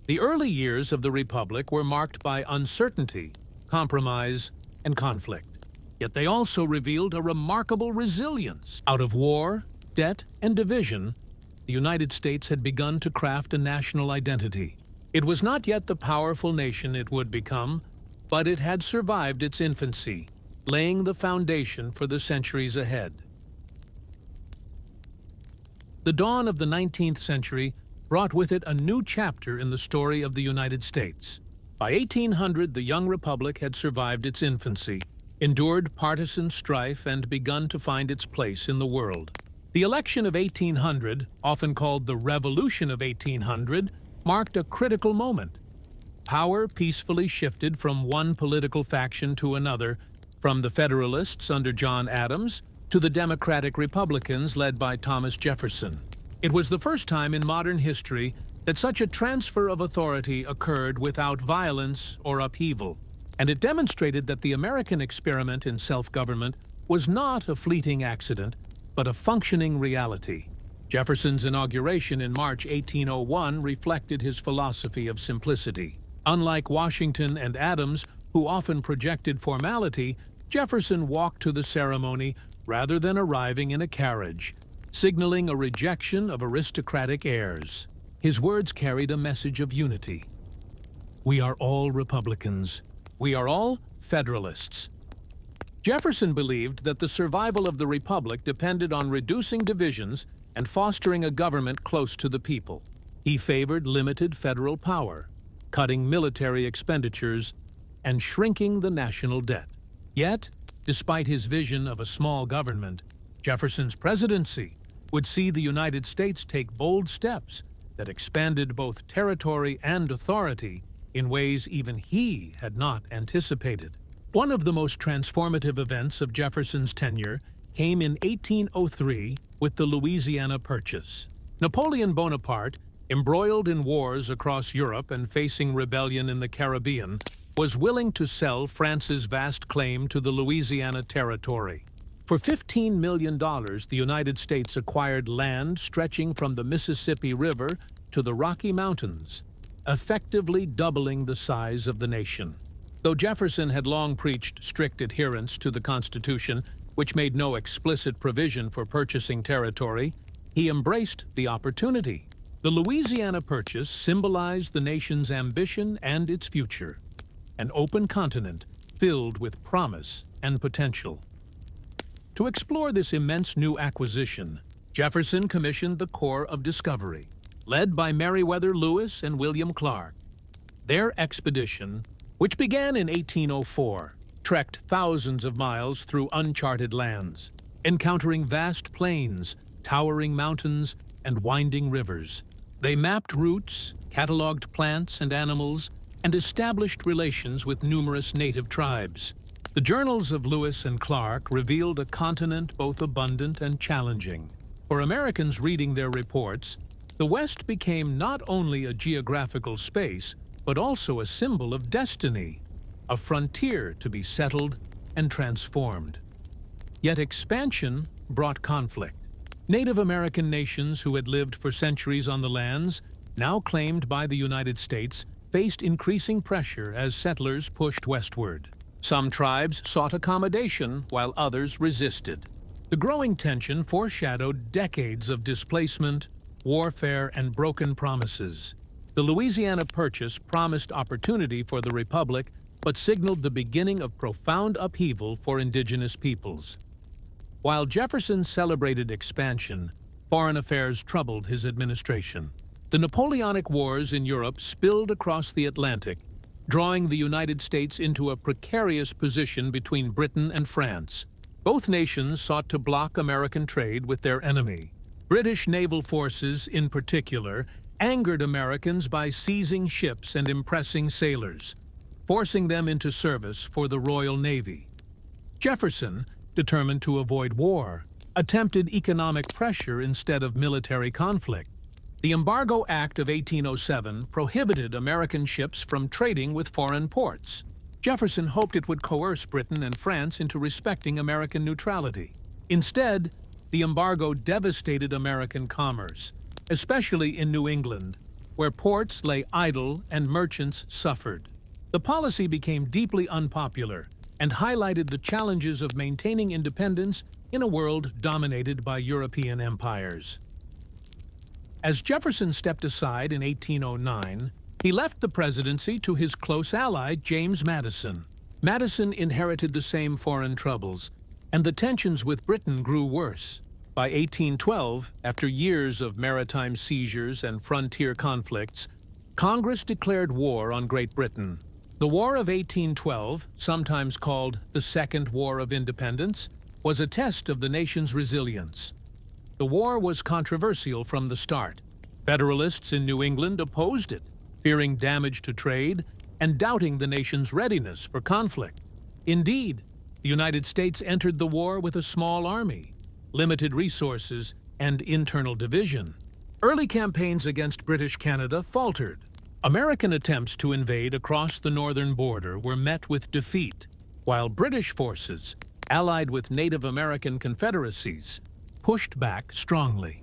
The early years of the Republic were marked by uncertainty, compromise, and conflict. Yet they also revealed a remarkable resilience. Out of war, debt, and division, the United States had begun to craft a national identity. It was not yet the powerful nation it would become, but it had survived its infancy, laying the foundation for the centuries ahead. The dawn of the 19th century brought with it a new chapter in the story of the United States. By 1800, the young republic had survived its infancy, endured partisan strife, and begun to find its place in the world. The election of 1800, often called the Revolution of 1800, marked a critical moment. Power peacefully shifted from one political faction to another, from the Federalists under John Adams to the Democratic Republicans led by Thomas Jefferson. It was the first time in modern history that such a transfer of authority occurred without violence or upheaval, and it demonstrated that the American experiment in self-government was not a fleeting accident, but a functioning reality. Jefferson's inauguration in March 1801 reflected his philosophy of simplicity. Unlike Washington and Adams, who often projected formality, Jefferson walked to the ceremony rather than arriving in a carriage, signaling a rejection of aristocratic airs. His words carried a message of unity. We are all Republicans. We are all Federalists. Jefferson believed that the survival of the Republic depended on reducing divisions and fostering a government close to the people. He favored limited federal power, cutting military expenditures, and shrinking the national debt. Yet, despite his vision of a small government, Jefferson's presidency would see the United States take bold steps that expanded both territory and authority in ways even he had not anticipated. One of the most transformative events of Jefferson's tenure came in 1803 with the Louisiana Purchase. Napoleon Bonaparte, embroiled in wars across Europe and facing rebellion in the Caribbean, was willing to sell France's vast claim to the Louisiana Territory. For $15 million, the United States acquired land stretching from the Mississippi River to the Rocky Mountains, effectively doubling the size of the nation. Though Jefferson had long preached strict adherence to the Constitution, which made no explicit provision for purchasing territory, he embraced the opportunity. The Louisiana Purchase symbolized the nation's ambition and its future, an open continent filled with promise and potential. To explore this immense new acquisition, Jefferson commissioned the Corps of Discovery, led by Meriwether Lewis and William Clark. Their expedition, which began in 1804, trekked thousands of miles through uncharted lands, encountering vast plains, towering mountains, and winding rivers. They mapped routes, cataloged plants and animals, and established relations with numerous native tribes. The journals of Lewis and Clark revealed a continent both abundant and challenging. For Americans reading their reports, the West became not only a geographical space, but also a symbol of destiny, a frontier to be settled and transformed. Yet expansion brought conflict. Native American nations who had lived for centuries on the lands, now claimed by the United States, faced increasing pressure as settlers pushed westward. Some tribes sought accommodation while others resisted. The growing tension foreshadowed decades of displacement, warfare, and broken promises. The Louisiana Purchase promised opportunity for the Republic, but signaled the beginning of profound upheaval for indigenous peoples. While Jefferson celebrated expansion, foreign affairs troubled his administration. The Napoleonic Wars in Europe spilled across the Atlantic, drawing the United States into a precarious position between Britain and France. Both nations sought to block American trade with their enemy. British naval forces, in particular, angered Americans by seizing ships and impressing sailors, forcing them into service for the Royal Navy. Jefferson, determined to avoid war, attempted economic pressure instead of military conflict. The Embargo Act of 1807 prohibited American ships from trading with foreign ports. Jefferson hoped it would coerce Britain and France into respecting American neutrality. Instead, the embargo devastated American commerce, especially in New England, where ports lay idle and merchants suffered. The policy became deeply unpopular and highlighted the challenges of maintaining independence in a world dominated by European empires. As Jefferson stepped aside in 1809, he left the presidency to his close ally, James Madison. Madison inherited the same foreign troubles, and the tensions with Britain grew worse. By 1812, after years of maritime seizures and frontier conflicts, Congress declared war on Great Britain. The War of 1812, sometimes called the Second War of Independence, was a test of the nation's resilience. The war was controversial from the start. Federalists in New England opposed it, fearing damage to trade and doubting the nation's readiness for conflict. Indeed, the United States entered the war with a small army, limited resources, and internal division. Early campaigns against British Canada faltered. American attempts to invade across the northern border were met with defeat, while British forces, allied with Native American confederacies, pushed back strongly.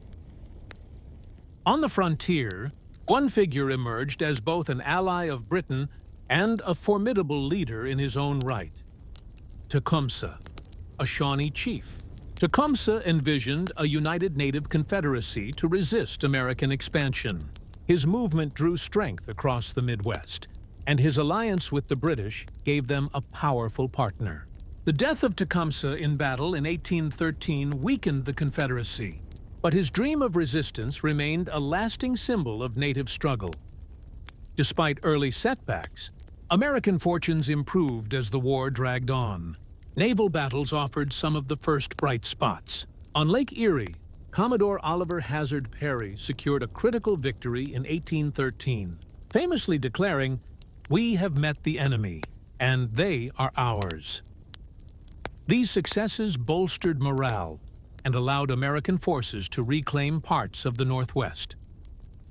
On the frontier, one figure emerged as both an ally of Britain and a formidable leader in his own right: Tecumseh, a Shawnee chief. Tecumseh envisioned a united native confederacy to resist American expansion. His movement drew strength across the Midwest, and his alliance with the British gave them a powerful partner. The death of Tecumseh in battle in 1813 weakened the Confederacy, but his dream of resistance remained a lasting symbol of native struggle. Despite early setbacks, American fortunes improved as the war dragged on. Naval battles offered some of the first bright spots. On Lake Erie, Commodore Oliver Hazard Perry secured a critical victory in 1813, famously declaring, "We have met the enemy, and they are ours." These successes bolstered morale and allowed American forces to reclaim parts of the Northwest.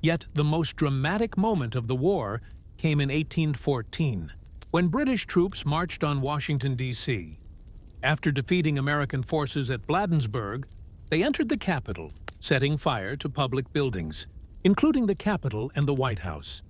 Yet the most dramatic moment of the war came in 1814, when British troops marched on Washington, D.C. After defeating American forces at Bladensburg, they entered the capital, setting fire to public buildings, including the Capitol and the White House.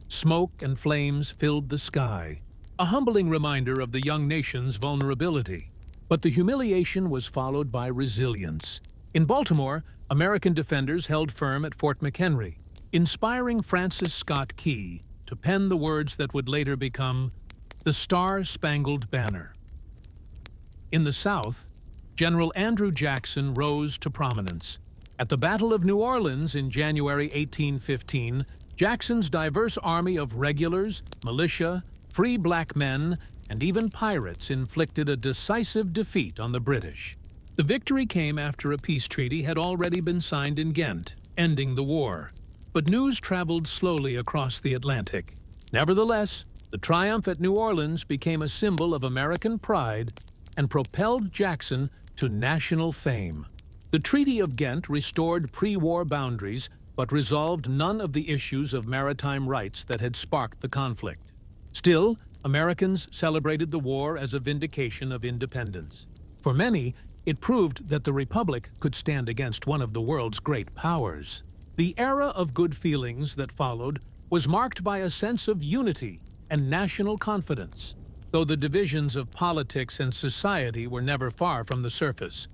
Smoke and flames filled the sky, a humbling reminder of the young nation's vulnerability. But the humiliation was followed by resilience. In Baltimore, American defenders held firm at Fort McHenry, inspiring Francis Scott Key to pen the words that would later become the Star-Spangled Banner. In the South, General Andrew Jackson rose to prominence. At the Battle of New Orleans in January 1815, Jackson's diverse army of regulars, militia, free black men, and even pirates inflicted a decisive defeat on the British. The victory came after a peace treaty had already been signed in Ghent, ending the war. But news traveled slowly across the Atlantic. Nevertheless, the triumph at New Orleans became a symbol of American pride and propelled Jackson to national fame. The Treaty of Ghent restored pre-war boundaries but resolved none of the issues of maritime rights that had sparked the conflict. Still, Americans celebrated the war as a vindication of independence. For many, it proved that the Republic could stand against one of the world's great powers. The era of good feelings that followed was marked by a sense of unity and national confidence, though the divisions of politics and society were never far from the surface.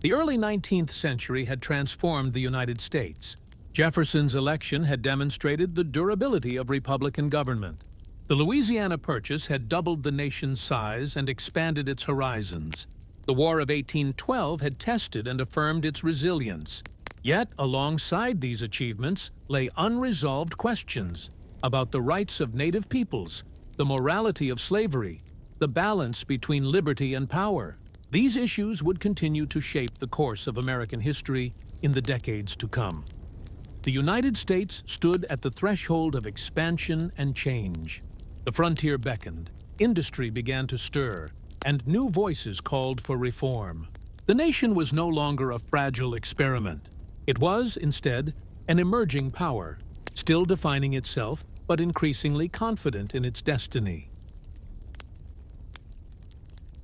The early 19th century had transformed the United States. Jefferson's election had demonstrated the durability of Republican government. The Louisiana Purchase had doubled the nation's size and expanded its horizons. The War of 1812 had tested and affirmed its resilience. Yet, alongside these achievements lay unresolved questions about the rights of native peoples, the morality of slavery, the balance between liberty and power. These issues would continue to shape the course of American history in the decades to come. The United States stood at the threshold of expansion and change. The frontier beckoned, industry began to stir, and new voices called for reform. The nation was no longer a fragile experiment. It was, instead, an emerging power, still defining itself, but increasingly confident in its destiny.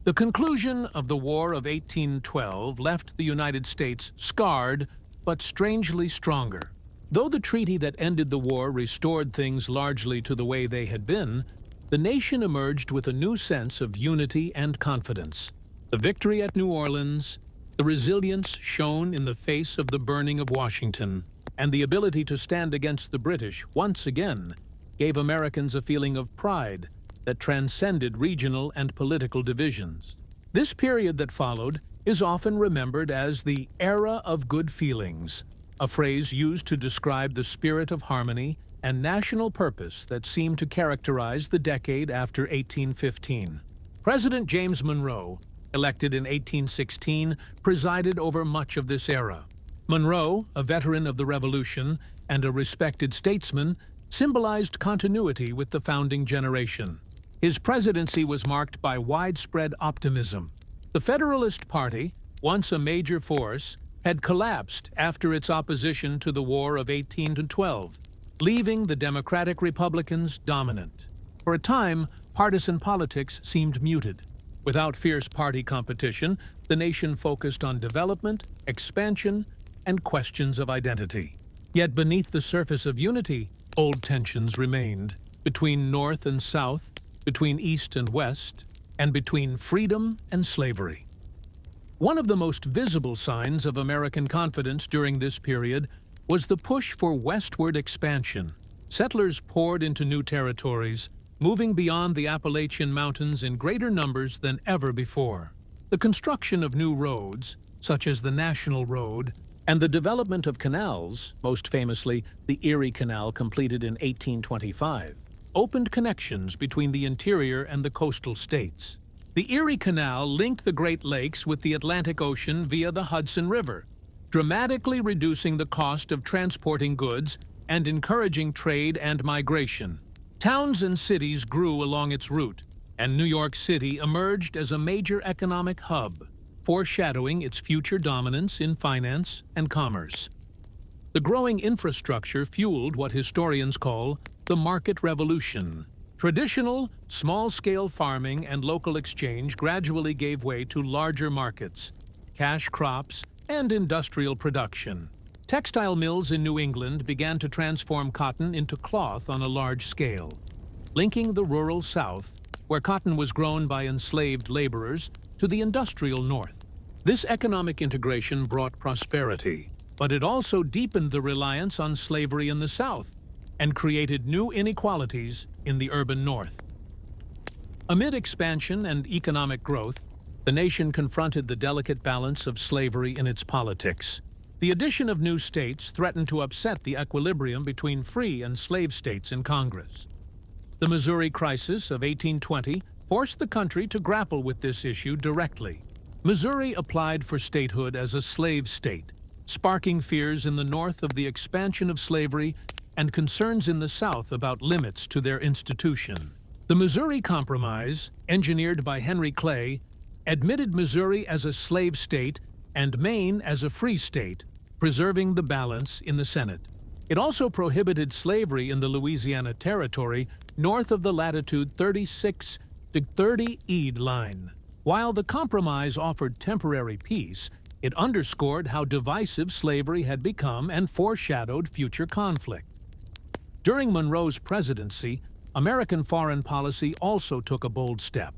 The conclusion of the War of 1812 left the United States scarred, but strangely stronger. Though the treaty that ended the war restored things largely to the way they had been, the nation emerged with a new sense of unity and confidence. The victory at New Orleans, the resilience shown in the face of the burning of Washington, and the ability to stand against the British once again gave Americans a feeling of pride that transcended regional and political divisions. This period that followed is often remembered as the era of good feelings, a phrase used to describe the spirit of harmony and national purpose that seemed to characterize the decade after 1815. President James Monroe, elected in 1816, presided over much of this era. Monroe, a veteran of the Revolution and a respected statesman, symbolized continuity with the founding generation. His presidency was marked by widespread optimism. The Federalist Party, once a major force, had collapsed after its opposition to the War of 1812, leaving the Democratic Republicans dominant. For a time, partisan politics seemed muted. Without fierce party competition, the nation focused on development, expansion, and questions of identity. Yet beneath the surface of unity, old tensions remained, between North and South, between East and West, and between freedom and slavery. One of the most visible signs of American confidence during this period was the push for westward expansion. Settlers poured into new territories, moving beyond the Appalachian Mountains in greater numbers than ever before. The construction of new roads, such as the National Road, and the development of canals, most famously the Erie Canal completed in 1825, opened connections between the interior and the coastal states. The Erie Canal linked the Great Lakes with the Atlantic Ocean via the Hudson River, dramatically reducing the cost of transporting goods and encouraging trade and migration. Towns and cities grew along its route, and New York City emerged as a major economic hub, foreshadowing its future dominance in finance and commerce. The growing infrastructure fueled what historians call the market revolution. Traditional, small-scale farming and local exchange gradually gave way to larger markets, cash crops, and industrial production. Textile mills in New England began to transform cotton into cloth on a large scale, linking the rural South, where cotton was grown by enslaved laborers, to the industrial North. This economic integration brought prosperity, but it also deepened the reliance on slavery in the South and created new inequalities in the urban North. Amid expansion and economic growth, the nation confronted the delicate balance of slavery in its politics. The addition of new states threatened to upset the equilibrium between free and slave states in Congress. The Missouri Crisis of 1820 forced the country to grapple with this issue directly. Missouri applied for statehood as a slave state, sparking fears in the North of the expansion of slavery and concerns in the South about limits to their institution. The Missouri Compromise, engineered by Henry Clay, admitted Missouri as a slave state and Maine as a free state, preserving the balance in the Senate. It also prohibited slavery in the Louisiana Territory north of the latitude 36 to 30 Eid line. While the compromise offered temporary peace, it underscored how divisive slavery had become and foreshadowed future conflict. During Monroe's presidency, American foreign policy also took a bold step.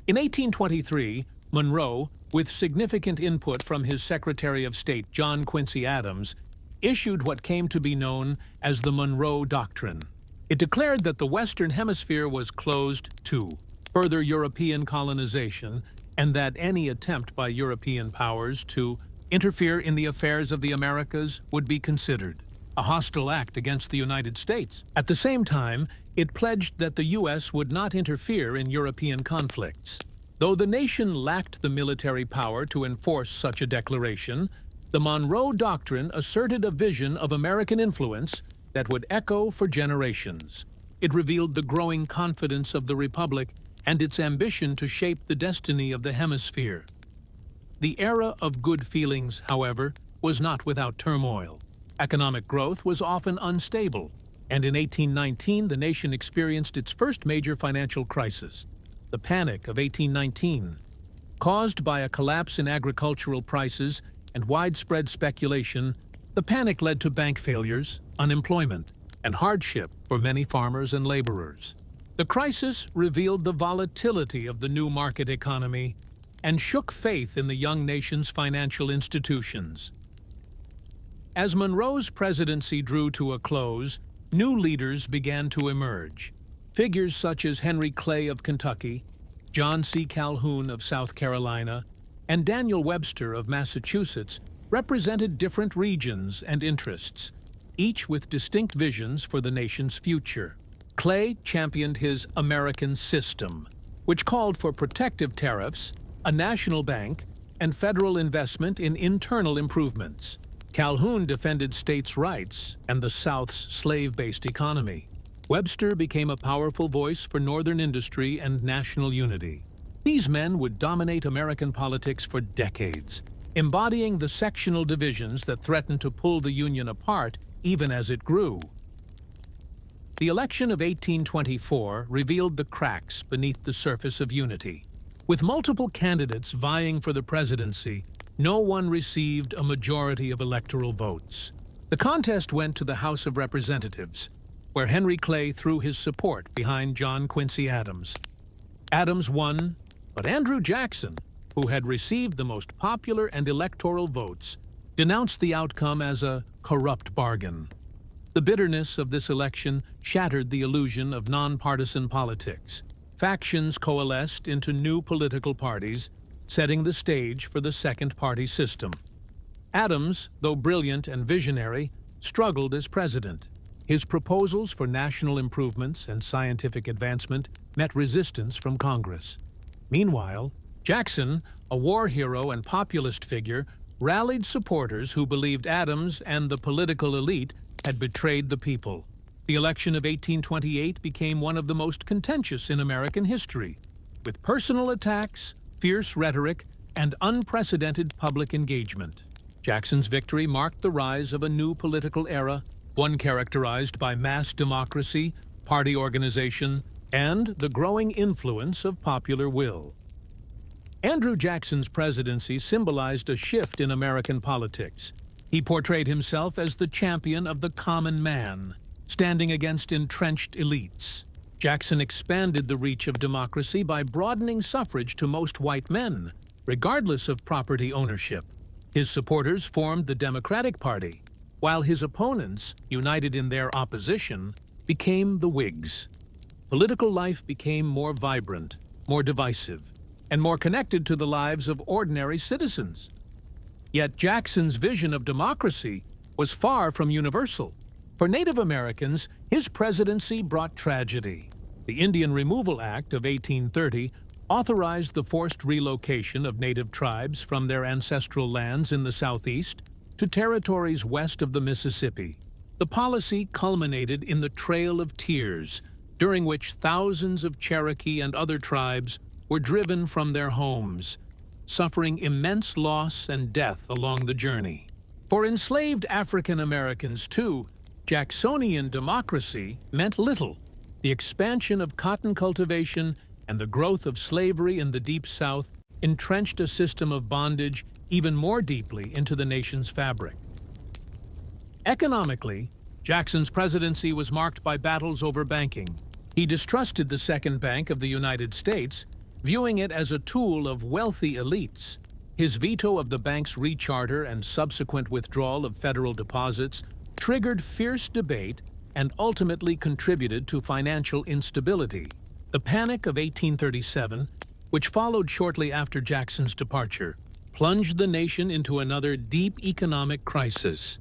In 1823, Monroe, with significant input from his Secretary of State John Quincy Adams, issued what came to be known as the Monroe Doctrine. It declared that the Western Hemisphere was closed to further European colonization and that any attempt by European powers to interfere in the affairs of the Americas would be considered a hostile act against the United States. At the same time, it pledged that the U.S. would not interfere in European conflicts. Though the nation lacked the military power to enforce such a declaration, the Monroe Doctrine asserted a vision of American influence that would echo for generations. It revealed the growing confidence of the Republic and its ambition to shape the destiny of the hemisphere. The era of good feelings, however, was not without turmoil. Economic growth was often unstable, and in 1819 the nation experienced its first major financial crisis, the Panic of 1819. Caused by a collapse in agricultural prices and widespread speculation, the panic led to bank failures, unemployment, and hardship for many farmers and laborers. The crisis revealed the volatility of the new market economy and shook faith in the young nation's financial institutions. As Monroe's presidency drew to a close, new leaders began to emerge. Figures such as Henry Clay of Kentucky, John C. Calhoun of South Carolina, and Daniel Webster of Massachusetts represented different regions and interests, each with distinct visions for the nation's future. Clay championed his American system, which called for protective tariffs, a national bank, and federal investment in internal improvements. Calhoun defended states' rights and the South's slave-based economy. Webster became a powerful voice for Northern industry and national unity. These men would dominate American politics for decades, embodying the sectional divisions that threatened to pull the Union apart even as it grew. The election of 1824 revealed the cracks beneath the surface of unity. With multiple candidates vying for the presidency, no one received a majority of electoral votes. The contest went to the House of Representatives, where Henry Clay threw his support behind John Quincy Adams. Adams won, but Andrew Jackson, who had received the most popular and electoral votes, denounced the outcome as a corrupt bargain. The bitterness of this election shattered the illusion of nonpartisan politics. Factions coalesced into new political parties, setting the stage for the second-party system. Adams, though brilliant and visionary, struggled as president. His proposals for national improvements and scientific advancement met resistance from Congress. Meanwhile, Jackson, a war hero and populist figure, rallied supporters who believed Adams and the political elite had betrayed the people. The election of 1828 became one of the most contentious in American history, with personal attacks, fierce rhetoric, and unprecedented public engagement. Jackson's victory marked the rise of a new political era, one characterized by mass democracy, party organization, and the growing influence of popular will. Andrew Jackson's presidency symbolized a shift in American politics. He portrayed himself as the champion of the common man, standing against entrenched elites. Jackson expanded the reach of democracy by broadening suffrage to most white men, regardless of property ownership. His supporters formed the Democratic Party, while his opponents, united in their opposition, became the Whigs. Political life became more vibrant, more divisive, and more connected to the lives of ordinary citizens. Yet Jackson's vision of democracy was far from universal. For Native Americans, his presidency brought tragedy. The Indian Removal Act of 1830 authorized the forced relocation of native tribes from their ancestral lands in the southeast to territories west of the Mississippi. The policy culminated in the Trail of Tears, during which thousands of Cherokee and other tribes were driven from their homes, suffering immense loss and death along the journey. For enslaved African Americans, too, Jacksonian democracy meant little. The expansion of cotton cultivation and the growth of slavery in the Deep South entrenched a system of bondage even more deeply into the nation's fabric. Economically, Jackson's presidency was marked by battles over banking. He distrusted the Second Bank of the United States, viewing it as a tool of wealthy elites. His veto of the bank's recharter and subsequent withdrawal of federal deposits triggered fierce debate and ultimately contributed to financial instability. The Panic of 1837, which followed shortly after Jackson's departure, plunged the nation into another deep economic crisis.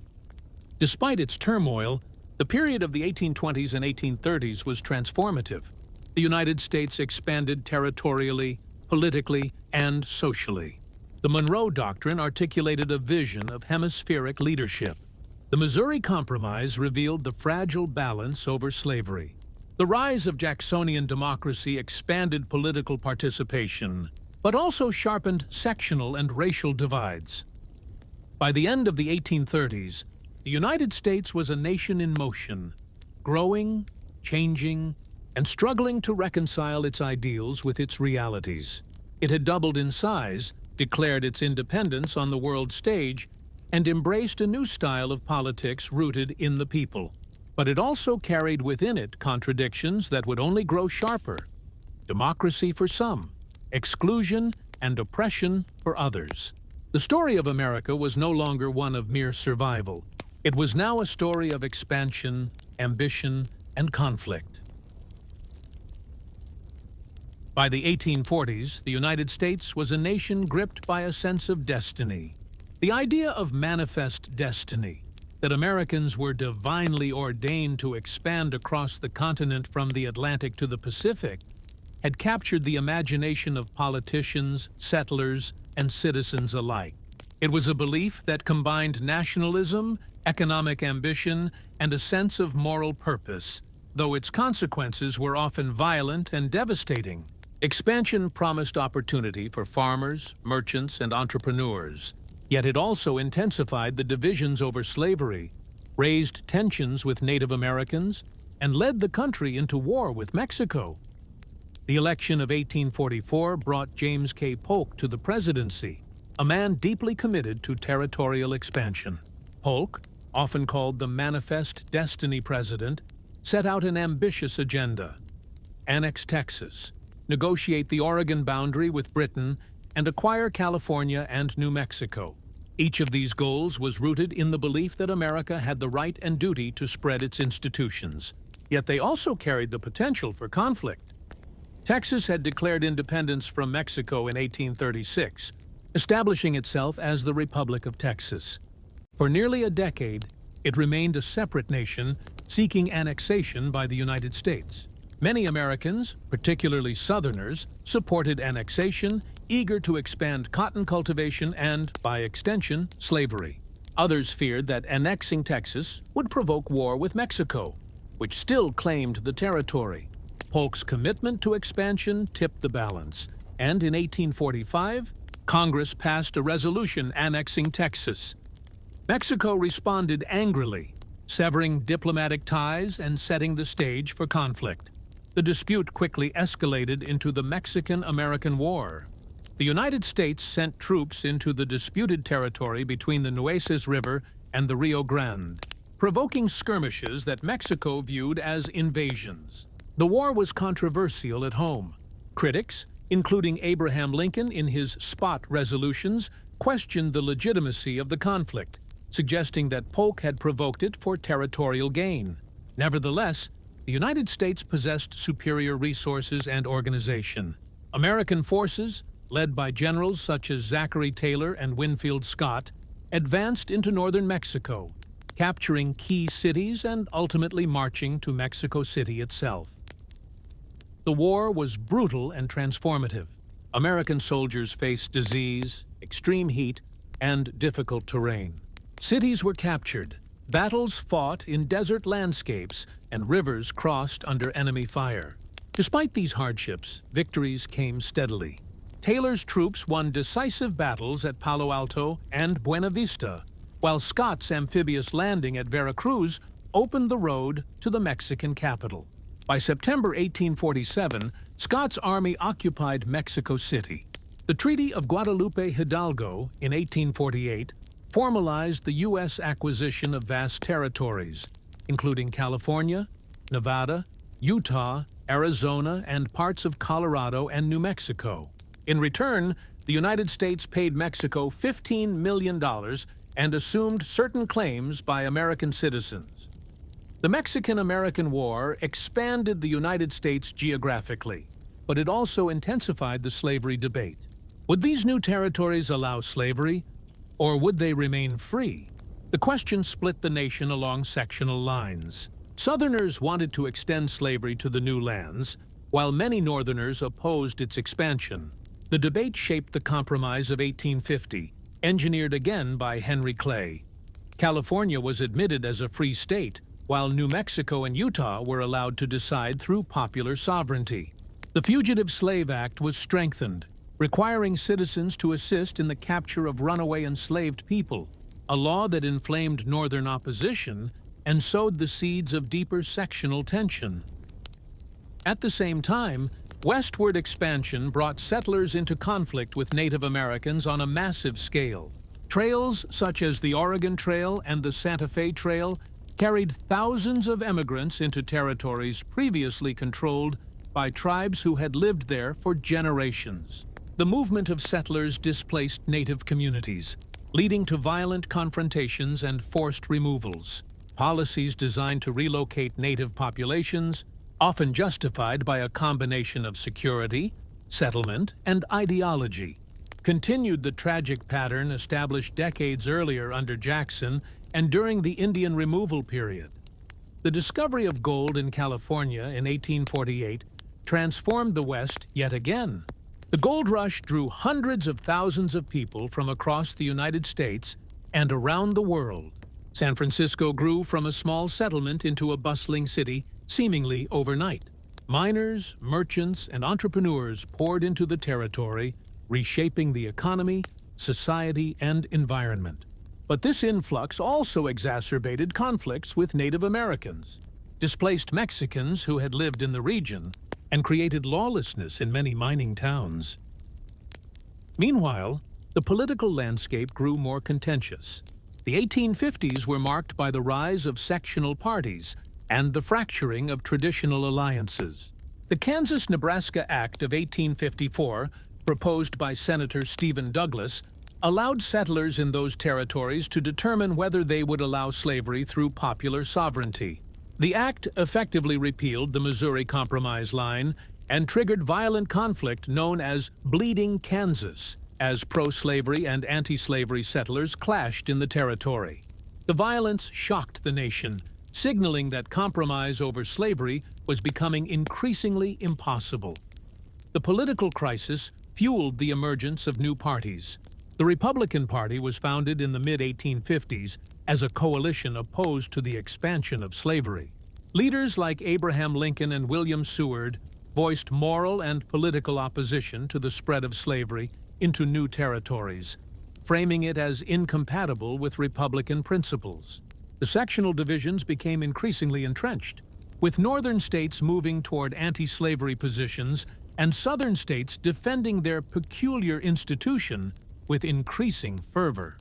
Despite its turmoil, the period of the 1820s and 1830s was transformative. The United States expanded territorially, politically, and socially. The Monroe Doctrine articulated a vision of hemispheric leadership. The Missouri Compromise revealed the fragile balance over slavery. The rise of Jacksonian democracy expanded political participation, but also sharpened sectional and racial divides. By the end of the 1830s, the United States was a nation in motion, growing, changing, and struggling to reconcile its ideals with its realities. It had doubled in size, declared its independence on the world stage, and embraced a new style of politics rooted in the people. But it also carried within it contradictions that would only grow sharper. Democracy for some, exclusion and oppression for others. The story of America was no longer one of mere survival. It was now a story of expansion, ambition, and conflict. By the 1840s, the United States was a nation gripped by a sense of destiny. The idea of manifest destiny, that Americans were divinely ordained to expand across the continent from the Atlantic to the Pacific, had captured the imagination of politicians, settlers, and citizens alike. It was a belief that combined nationalism, economic ambition, and a sense of moral purpose, though its consequences were often violent and devastating. Expansion promised opportunity for farmers, merchants, and entrepreneurs, yet it also intensified the divisions over slavery, raised tensions with Native Americans, and led the country into war with Mexico. The election of 1844 brought James K. Polk to the presidency, a man deeply committed to territorial expansion. Polk, often called the Manifest Destiny President, set out an ambitious agenda: annex Texas, negotiate the Oregon boundary with Britain, and acquire California and New Mexico. Each of these goals was rooted in the belief that America had the right and duty to spread its institutions, yet they also carried the potential for conflict. Texas had declared independence from Mexico in 1836, establishing itself as the Republic of Texas. For nearly a decade, it remained a separate nation seeking annexation by the United States. Many Americans, particularly Southerners, supported annexation, eager to expand cotton cultivation and, by extension, slavery. Others feared that annexing Texas would provoke war with Mexico, which still claimed the territory. Polk's commitment to expansion tipped the balance, and in 1845, Congress passed a resolution annexing Texas. Mexico responded angrily, severing diplomatic ties and setting the stage for conflict. The dispute quickly escalated into the Mexican-American War. The United States sent troops into the disputed territory between the Nueces River and the Rio Grande, provoking skirmishes that Mexico viewed as invasions. The war was controversial at home. Critics, including Abraham Lincoln in his spot resolutions, questioned the legitimacy of the conflict, suggesting that Polk had provoked it for territorial gain. Nevertheless, the United States possessed superior resources and organization. American forces, led by generals such as Zachary Taylor and Winfield Scott, advanced into northern Mexico, capturing key cities and ultimately marching to Mexico City itself. The war was brutal and transformative. American soldiers faced disease, extreme heat, and difficult terrain. Cities were captured, battles fought in desert landscapes, and rivers crossed under enemy fire. Despite these hardships, victories came steadily. Taylor's troops won decisive battles at Palo Alto and Buena Vista, while Scott's amphibious landing at Veracruz opened the road to the Mexican capital. By September 1847, Scott's army occupied Mexico City. The Treaty of Guadalupe Hidalgo in 1848 formalized the U.S. acquisition of vast territories, including California, Nevada, Utah, Arizona, and parts of Colorado and New Mexico. In return, the United States paid Mexico $15 million and assumed certain claims by American citizens. The Mexican-American War expanded the United States geographically, but it also intensified the slavery debate. Would these new territories allow slavery, or would they remain free? The question split the nation along sectional lines. Southerners wanted to extend slavery to the new lands, while many Northerners opposed its expansion. The debate shaped the Compromise of 1850, engineered again by Henry Clay. California was admitted as a free state, while New Mexico and Utah were allowed to decide through popular sovereignty. The Fugitive Slave Act was strengthened, requiring citizens to assist in the capture of runaway enslaved people, a law that inflamed Northern opposition and sowed the seeds of deeper sectional tension. At the same time, westward expansion brought settlers into conflict with Native Americans on a massive scale. Trails such as the Oregon Trail and the Santa Fe Trail carried thousands of immigrants into territories previously controlled by tribes who had lived there for generations. The movement of settlers displaced Native communities, leading to violent confrontations and forced removals. Policies designed to relocate Native populations, often justified by a combination of security, settlement, and ideology, continued the tragic pattern established decades earlier under Jackson and during the Indian removal period. The discovery of gold in California in 1848 transformed the West yet again. The gold rush drew hundreds of thousands of people from across the United States and around the world. San Francisco grew from a small settlement into a bustling city seemingly overnight. Miners, merchants, and entrepreneurs poured into the territory, reshaping the economy, society, and environment. But this influx also exacerbated conflicts with Native Americans, displaced Mexicans who had lived in the region, and created lawlessness in many mining towns. Meanwhile, the political landscape grew more contentious. The 1850s were marked by the rise of sectional parties and the fracturing of traditional alliances. The Kansas-Nebraska Act of 1854, proposed by Senator Stephen Douglas, allowed settlers in those territories to determine whether they would allow slavery through popular sovereignty. The act effectively repealed the Missouri Compromise line and triggered violent conflict known as Bleeding Kansas, as pro-slavery and anti-slavery settlers clashed in the territory. The violence shocked the nation, signaling that compromise over slavery was becoming increasingly impossible. The political crisis fueled the emergence of new parties. The Republican Party was founded in the mid-1850s as a coalition opposed to the expansion of slavery. Leaders like Abraham Lincoln and William Seward voiced moral and political opposition to the spread of slavery into new territories, framing it as incompatible with Republican principles. The sectional divisions became increasingly entrenched, with northern states moving toward anti-slavery positions and southern states defending their peculiar institution with increasing fervor.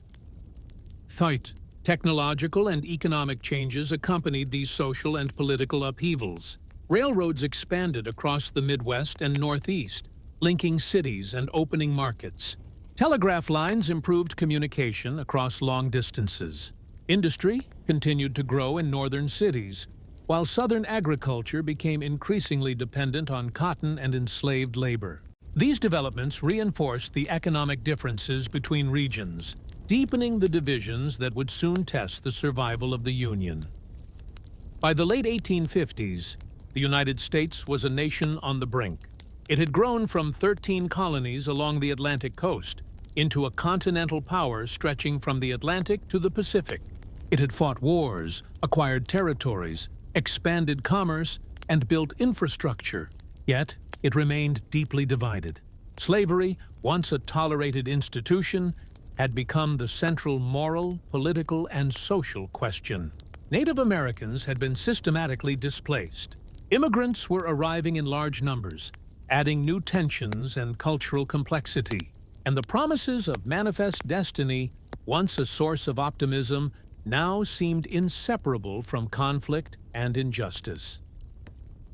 Technological and economic changes accompanied these social and political upheavals. Railroads expanded across the Midwest and Northeast, linking cities and opening markets. Telegraph lines improved communication across long distances. Industry continued to grow in northern cities, while southern agriculture became increasingly dependent on cotton and enslaved labor. These developments reinforced the economic differences between regions, deepening the divisions that would soon test the survival of the Union. By the late 1850s, the United States was a nation on the brink. It had grown from 13 colonies along the Atlantic coast into a continental power stretching from the Atlantic to the Pacific. It had fought wars, acquired territories, expanded commerce, and built infrastructure. Yet, it remained deeply divided. Slavery, once a tolerated institution, had become the central moral, political, and social question. Native Americans had been systematically displaced. Immigrants were arriving in large numbers, adding new tensions and cultural complexity. And the promises of manifest destiny, once a source of optimism, now seemed inseparable from conflict and injustice.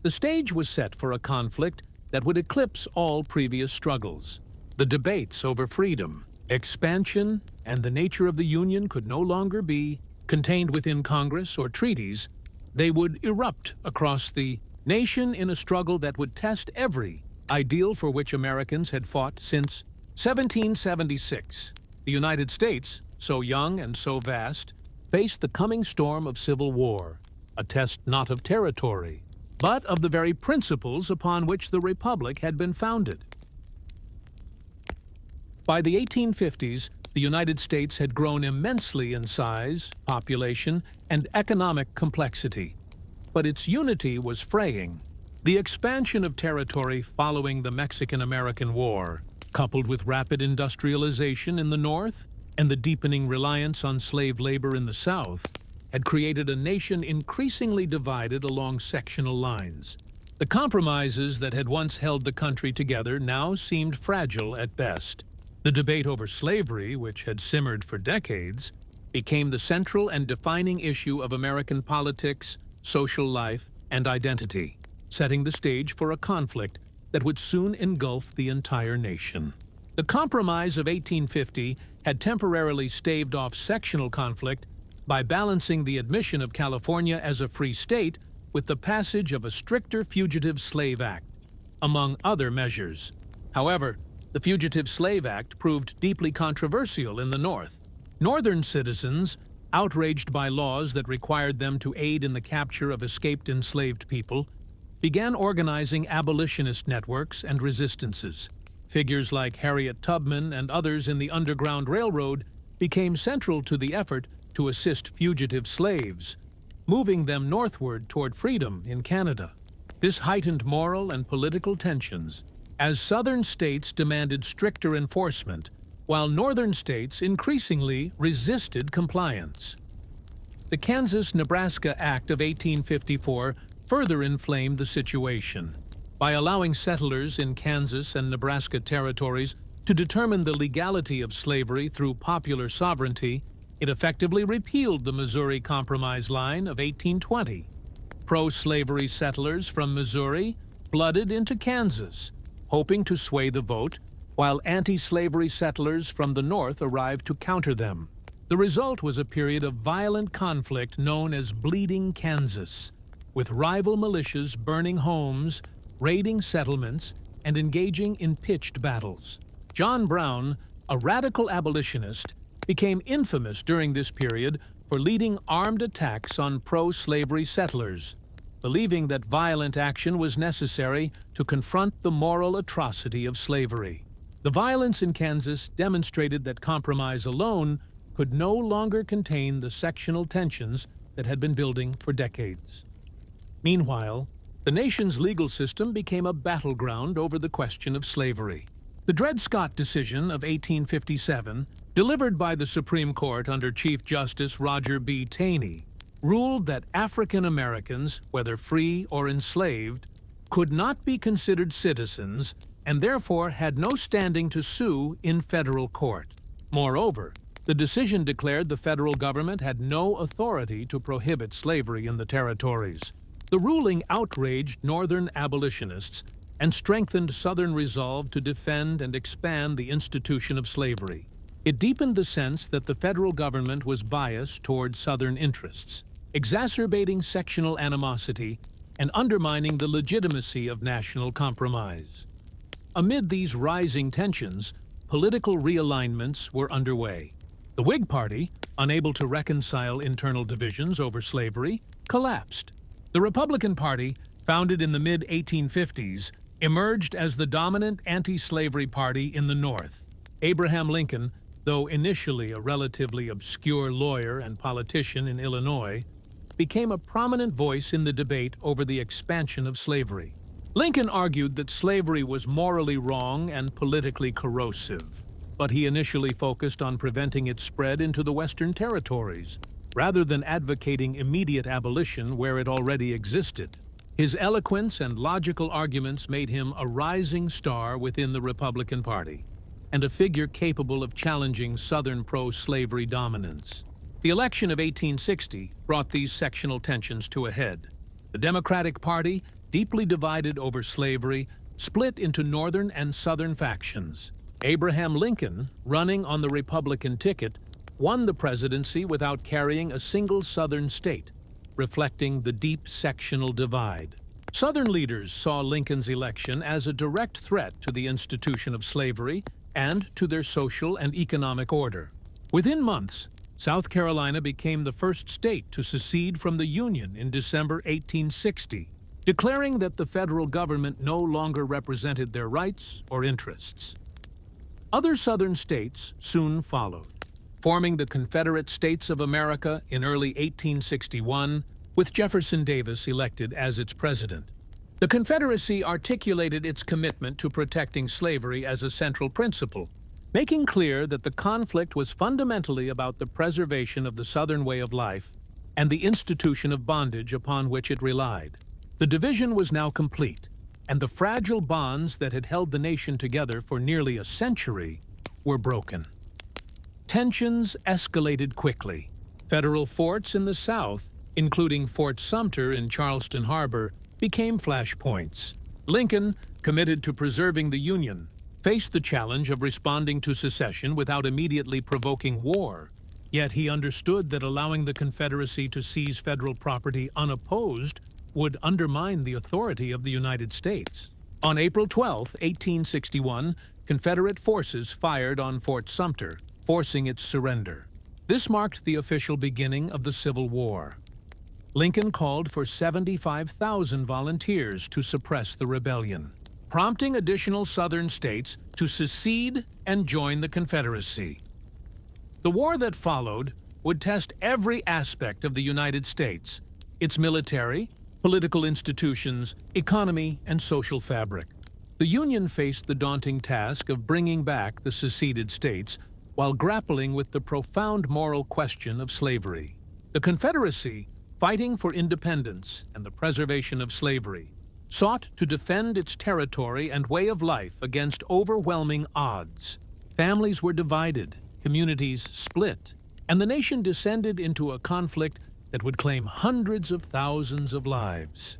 The stage was set for a conflict that would eclipse all previous struggles. The debates over freedom, expansion, and the nature of the Union could no longer be contained within Congress or treaties. They would erupt across the nation in a struggle that would test every ideal for which Americans had fought since 1776. The United States, so young and so vast, faced the coming storm of civil war, a test not of territory, but of the very principles upon which the Republic had been founded. By the 1850s, the United States had grown immensely in size, population, and economic complexity, but its unity was fraying. The expansion of territory following the Mexican-American War, coupled with rapid industrialization in the North and the deepening reliance on slave labor in the South, had created a nation increasingly divided along sectional lines. The compromises that had once held the country together now seemed fragile at best. The debate over slavery, which had simmered for decades, became the central and defining issue of American politics, social life, and identity, setting the stage for a conflict that would soon engulf the entire nation. The Compromise of 1850 had temporarily staved off sectional conflict by balancing the admission of California as a free state with the passage of a stricter Fugitive Slave Act, among other measures. However, the Fugitive Slave Act proved deeply controversial in the North. Northern citizens, outraged by laws that required them to aid in the capture of escaped enslaved people, began organizing abolitionist networks and resistances. Figures like Harriet Tubman and others in the Underground Railroad became central to the effort to assist fugitive slaves, moving them northward toward freedom in Canada. This heightened moral and political tensions as southern states demanded stricter enforcement, while northern states increasingly resisted compliance. The Kansas-Nebraska Act of 1854 further inflamed the situation. By allowing settlers in Kansas and Nebraska territories to determine the legality of slavery through popular sovereignty, it effectively repealed the Missouri Compromise line of 1820. Pro-slavery settlers from Missouri flooded into Kansas, hoping to sway the vote, while anti-slavery settlers from the North arrived to counter them. The result was a period of violent conflict known as Bleeding Kansas, with rival militias burning homes, raiding settlements, and engaging in pitched battles. John Brown, a radical abolitionist, became infamous during this period for leading armed attacks on pro-slavery settlers, believing that violent action was necessary to confront the moral atrocity of slavery. The violence in Kansas demonstrated that compromise alone could no longer contain the sectional tensions that had been building for decades. Meanwhile, the nation's legal system became a battleground over the question of slavery. The Dred Scott decision of 1857, delivered by the Supreme Court under Chief Justice Roger B. Taney, ruled that African Americans, whether free or enslaved, could not be considered citizens and therefore had no standing to sue in federal court. Moreover, the decision declared the federal government had no authority to prohibit slavery in the territories. The ruling outraged Northern abolitionists and strengthened Southern resolve to defend and expand the institution of slavery. It deepened the sense that the federal government was biased toward Southern interests, exacerbating sectional animosity and undermining the legitimacy of national compromise. Amid these rising tensions, political realignments were underway. The Whig Party, unable to reconcile internal divisions over slavery, collapsed. The Republican Party, founded in the mid-1850s, emerged as the dominant anti-slavery party in the North. Abraham Lincoln, though initially a relatively obscure lawyer and politician in Illinois, became a prominent voice in the debate over the expansion of slavery. Lincoln argued that slavery was morally wrong and politically corrosive, but he initially focused on preventing its spread into the Western territories, rather than advocating immediate abolition where it already existed. His eloquence and logical arguments made him a rising star within the Republican Party, and a figure capable of challenging Southern pro-slavery dominance. The election of 1860 brought these sectional tensions to a head. The Democratic Party, deeply divided over slavery, split into Northern and Southern factions. Abraham Lincoln, running on the Republican ticket, won the presidency without carrying a single Southern state, reflecting the deep sectional divide. Southern leaders saw Lincoln's election as a direct threat to the institution of slavery and to their social and economic order. Within months, South Carolina became the first state to secede from the Union in December 1860, declaring that the federal government no longer represented their rights or interests. Other Southern states soon followed, forming the Confederate States of America in early 1861, with Jefferson Davis elected as its president. The Confederacy articulated its commitment to protecting slavery as a central principle, making clear that the conflict was fundamentally about the preservation of the Southern way of life and the institution of bondage upon which it relied. The division was now complete, and the fragile bonds that had held the nation together for nearly a century were broken. Tensions escalated quickly. Federal forts in the South, including Fort Sumter in Charleston Harbor, became flashpoints. Lincoln, committed to preserving the Union, faced the challenge of responding to secession without immediately provoking war. Yet he understood that allowing the Confederacy to seize federal property unopposed would undermine the authority of the United States. On April 12, 1861, Confederate forces fired on Fort Sumter, forcing its surrender. This marked the official beginning of the Civil War. Lincoln called for 75,000 volunteers to suppress the rebellion, prompting additional Southern states to secede and join the Confederacy. The war that followed would test every aspect of the United States, its military, political institutions, economy, and social fabric. The Union faced the daunting task of bringing back the seceded states while grappling with the profound moral question of slavery. The Confederacy, fighting for independence and the preservation of slavery, sought to defend its territory and way of life against overwhelming odds. Families were divided, communities split, and the nation descended into a conflict that would claim hundreds of thousands of lives.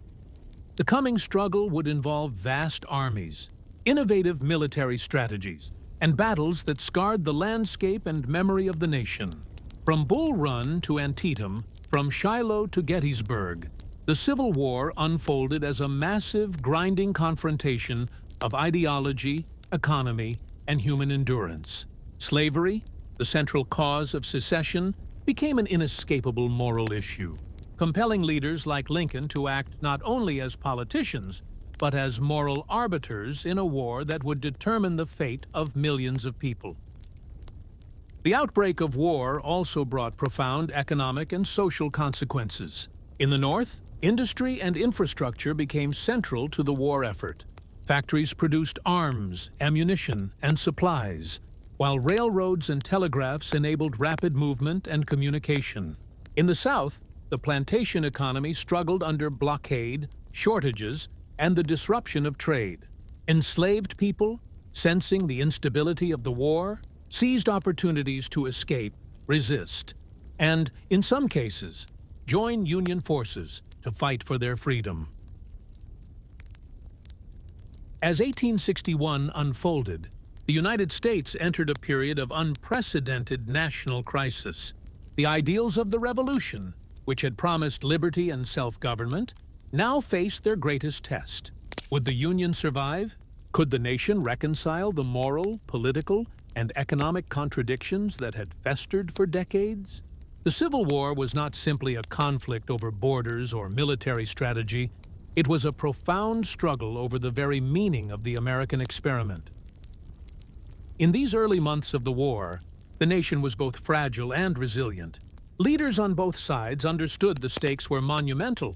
The coming struggle would involve vast armies, innovative military strategies, and battles that scarred the landscape and memory of the nation. From Bull Run to Antietam, from Shiloh to Gettysburg, the Civil War unfolded as a massive, grinding confrontation of ideology, economy, and human endurance. Slavery, the central cause of secession, became an inescapable moral issue, compelling leaders like Lincoln to act not only as politicians, but as moral arbiters in a war that would determine the fate of millions of people. The outbreak of war also brought profound economic and social consequences. In the North, industry and infrastructure became central to the war effort. Factories produced arms, ammunition, and supplies, while railroads and telegraphs enabled rapid movement and communication. In the South, the plantation economy struggled under blockade, shortages, and the disruption of trade. Enslaved people, sensing the instability of the war, seized opportunities to escape, resist, and, in some cases, join Union forces to fight for their freedom. As 1861 unfolded, the United States entered a period of unprecedented national crisis. The ideals of the Revolution, which had promised liberty and self-government, now faced their greatest test. Would the Union survive? Could the nation reconcile the moral, political, and economic contradictions that had festered for decades? The Civil War was not simply a conflict over borders or military strategy. It was a profound struggle over the very meaning of the American experiment. In these early months of the war, the nation was both fragile and resilient. Leaders on both sides understood the stakes were monumental,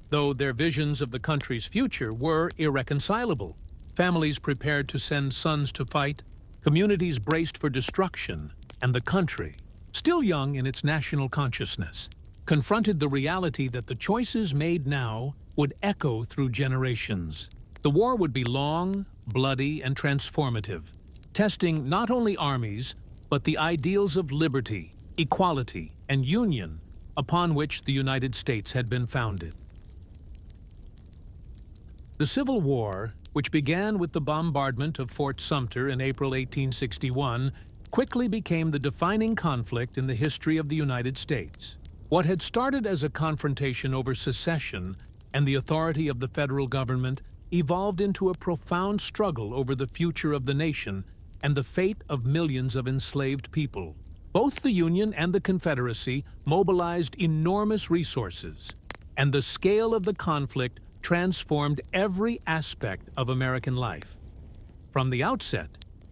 though their visions of the country's future were irreconcilable. Families prepared to send sons to fight, communities braced for destruction, and the country, still young in its national consciousness, confronted the reality that the choices made now would echo through generations. The war would be long, bloody, and transformative, testing not only armies, but the ideals of liberty, equality, and union upon which the United States had been founded. The Civil War, which began with the bombardment of Fort Sumter in April 1861, quickly became the defining conflict in the history of the United States. What had started as a confrontation over secession and the authority of the federal government evolved into a profound struggle over the future of the nation and the fate of millions of enslaved people. Both the Union and the Confederacy mobilized enormous resources, and the scale of the conflict transformed every aspect of American life. From the outset,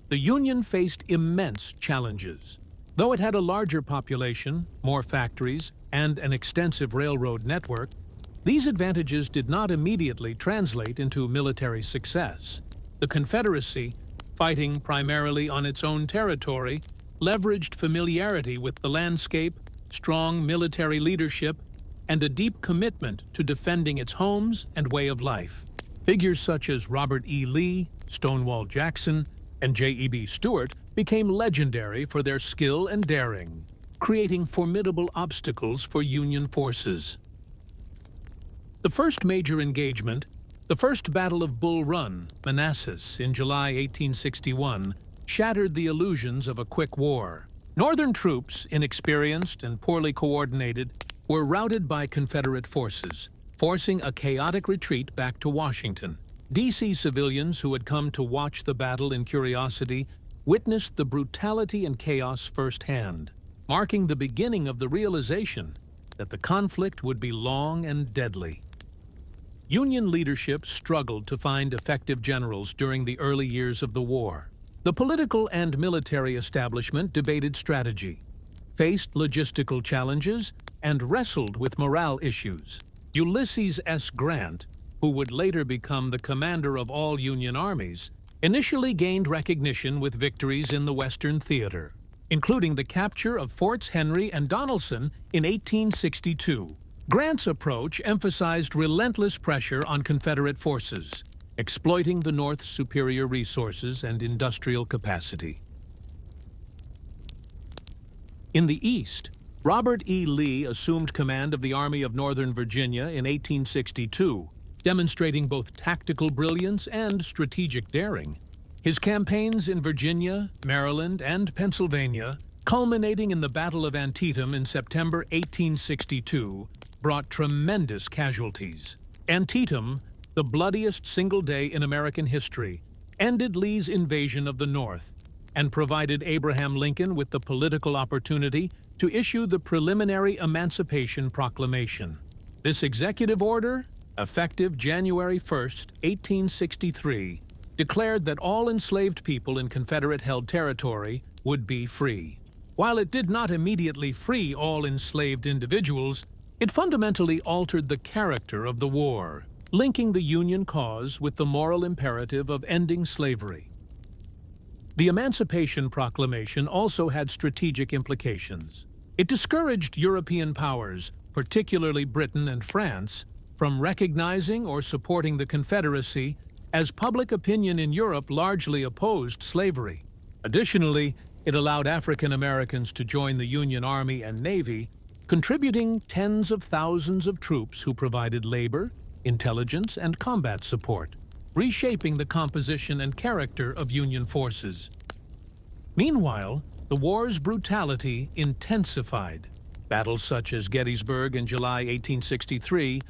the Union faced immense challenges. Though it had a larger population, more factories, and an extensive railroad network, these advantages did not immediately translate into military success. The Confederacy, fighting primarily on its own territory, leveraged familiarity with the landscape, strong military leadership, and a deep commitment to defending its homes and way of life. Figures such as Robert E. Lee, Stonewall Jackson, and J.E.B. Stuart became legendary for their skill and daring, creating formidable obstacles for Union forces. The first major engagement, the First Battle of Bull Run, Manassas, in July 1861, shattered the illusions of a quick war. Northern troops, inexperienced and poorly coordinated, were routed by Confederate forces, forcing a chaotic retreat back to Washington. D.C. civilians who had come to watch the battle in curiosity witnessed the brutality and chaos firsthand, marking the beginning of the realization that the conflict would be long and deadly. Union leadership struggled to find effective generals during the early years of the war. The political and military establishment debated strategy, faced logistical challenges, and wrestled with morale issues. Ulysses S. Grant, who would later become the commander of all Union armies, initially gained recognition with victories in the Western Theater, including the capture of Forts Henry and Donelson in 1862. Grant's approach emphasized relentless pressure on Confederate forces, exploiting the North's superior resources and industrial capacity. In the East, Robert E. Lee assumed command of the Army of Northern Virginia in 1862, demonstrating both tactical brilliance and strategic daring. His campaigns in Virginia, Maryland, and Pennsylvania, culminating in the Battle of Antietam in September 1862, brought tremendous casualties. Antietam, the bloodiest single day in American history, ended Lee's invasion of the North and provided Abraham Lincoln with the political opportunity to issue the preliminary Emancipation Proclamation. This executive order, effective January 1, 1863, declared that all enslaved people in Confederate-held territory would be free. While it did not immediately free all enslaved individuals, it fundamentally altered the character of the war, linking the Union cause with the moral imperative of ending slavery. The Emancipation Proclamation also had strategic implications. It discouraged European powers, particularly Britain and France, from recognizing or supporting the Confederacy, as public opinion in Europe largely opposed slavery. Additionally, it allowed African Americans to join the Union Army and Navy, contributing tens of thousands of troops who provided labor, intelligence, and combat support, reshaping the composition and character of Union forces. Meanwhile, the war's brutality intensified. Battles such as Gettysburg in July 1863,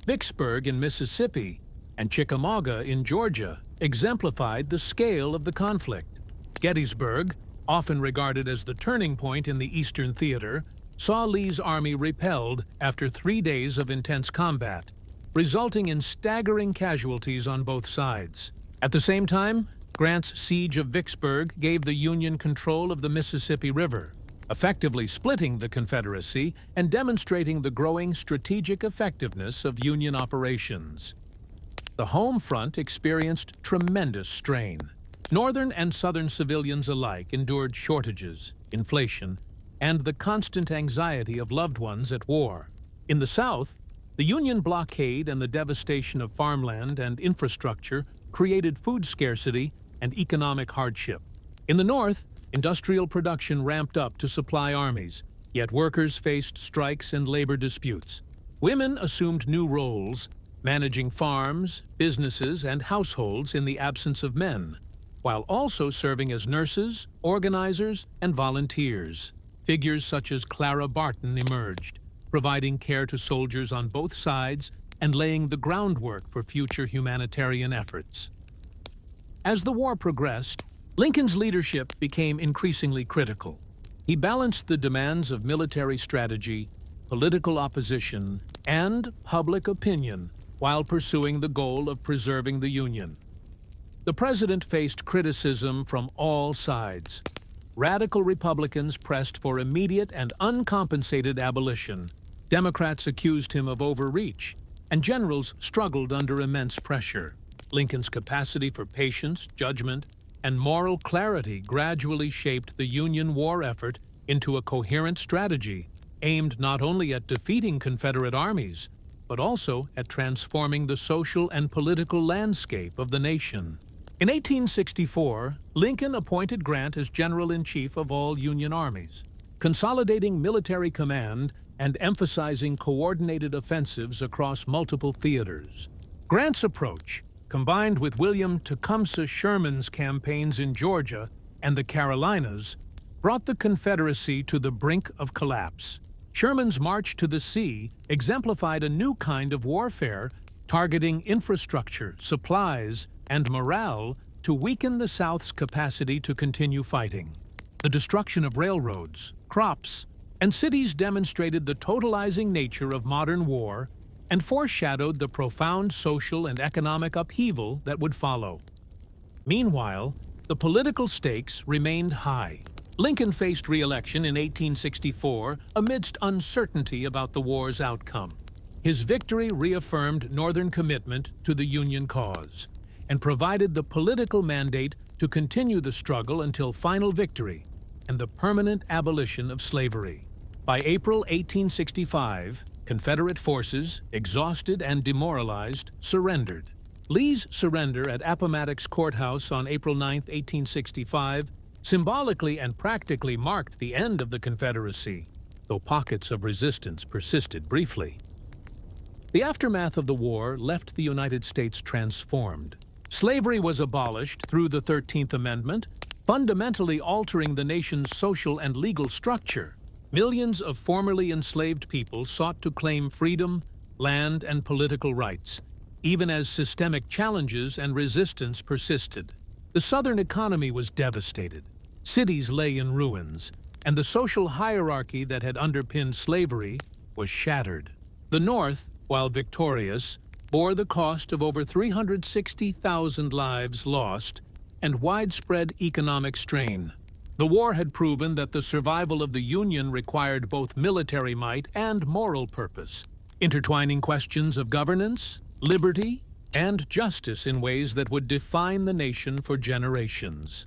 Vicksburg in Mississippi, and Chickamauga in Georgia exemplified the scale of the conflict. Gettysburg, often regarded as the turning point in the Eastern Theater, saw Lee's army repelled after 3 days of intense combat, resulting in staggering casualties on both sides. At the same time, Grant's siege of Vicksburg gave the Union control of the Mississippi River, effectively splitting the Confederacy and demonstrating the growing strategic effectiveness of Union operations. The home front experienced tremendous strain. Northern and Southern civilians alike endured shortages, inflation, and the constant anxiety of loved ones at war. In the South, the Union blockade and the devastation of farmland and infrastructure created food scarcity and economic hardship. In the North, industrial production ramped up to supply armies, yet workers faced strikes and labor disputes. Women assumed new roles, managing farms, businesses, and households in the absence of men, while also serving as nurses, organizers, and volunteers. Figures such as Clara Barton emerged, providing care to soldiers on both sides and laying the groundwork for future humanitarian efforts. As the war progressed, Lincoln's leadership became increasingly critical. He balanced the demands of military strategy, political opposition, and public opinion while pursuing the goal of preserving the Union. The president faced criticism from all sides. Radical Republicans pressed for immediate and uncompensated abolition. Democrats accused him of overreach, and generals struggled under immense pressure. Lincoln's capacity for patience, judgment, and moral clarity gradually shaped the Union war effort into a coherent strategy aimed not only at defeating Confederate armies, but also at transforming the social and political landscape of the nation. In 1864, Lincoln appointed Grant as General-in-Chief of all Union armies, consolidating military command and emphasizing coordinated offensives across multiple theaters. Grant's approach, combined with William Tecumseh Sherman's campaigns in Georgia and the Carolinas, brought the Confederacy to the brink of collapse. Sherman's march to the sea exemplified a new kind of warfare, targeting infrastructure, supplies, and morale to weaken the South's capacity to continue fighting. The destruction of railroads, crops, and cities demonstrated the totalizing nature of modern war and foreshadowed the profound social and economic upheaval that would follow. Meanwhile, the political stakes remained high. Lincoln faced re-election in 1864 amidst uncertainty about the war's outcome. His victory reaffirmed Northern commitment to the Union cause and provided the political mandate to continue the struggle until final victory and the permanent abolition of slavery. By April 1865, Confederate forces, exhausted and demoralized, surrendered. Lee's surrender at Appomattox Courthouse on April 9, 1865, symbolically and practically marked the end of the Confederacy, though pockets of resistance persisted briefly. The aftermath of the war left the United States transformed. Slavery was abolished through the 13th Amendment, fundamentally altering the nation's social and legal structure. Millions of formerly enslaved people sought to claim freedom, land, and political rights, even as systemic challenges and resistance persisted. The Southern economy was devastated. Cities lay in ruins, and the social hierarchy that had underpinned slavery was shattered. The North, while victorious, bore the cost of over 360,000 lives lost and widespread economic strain. The war had proven that the survival of the Union required both military might and moral purpose, intertwining questions of governance, liberty, and justice in ways that would define the nation for generations.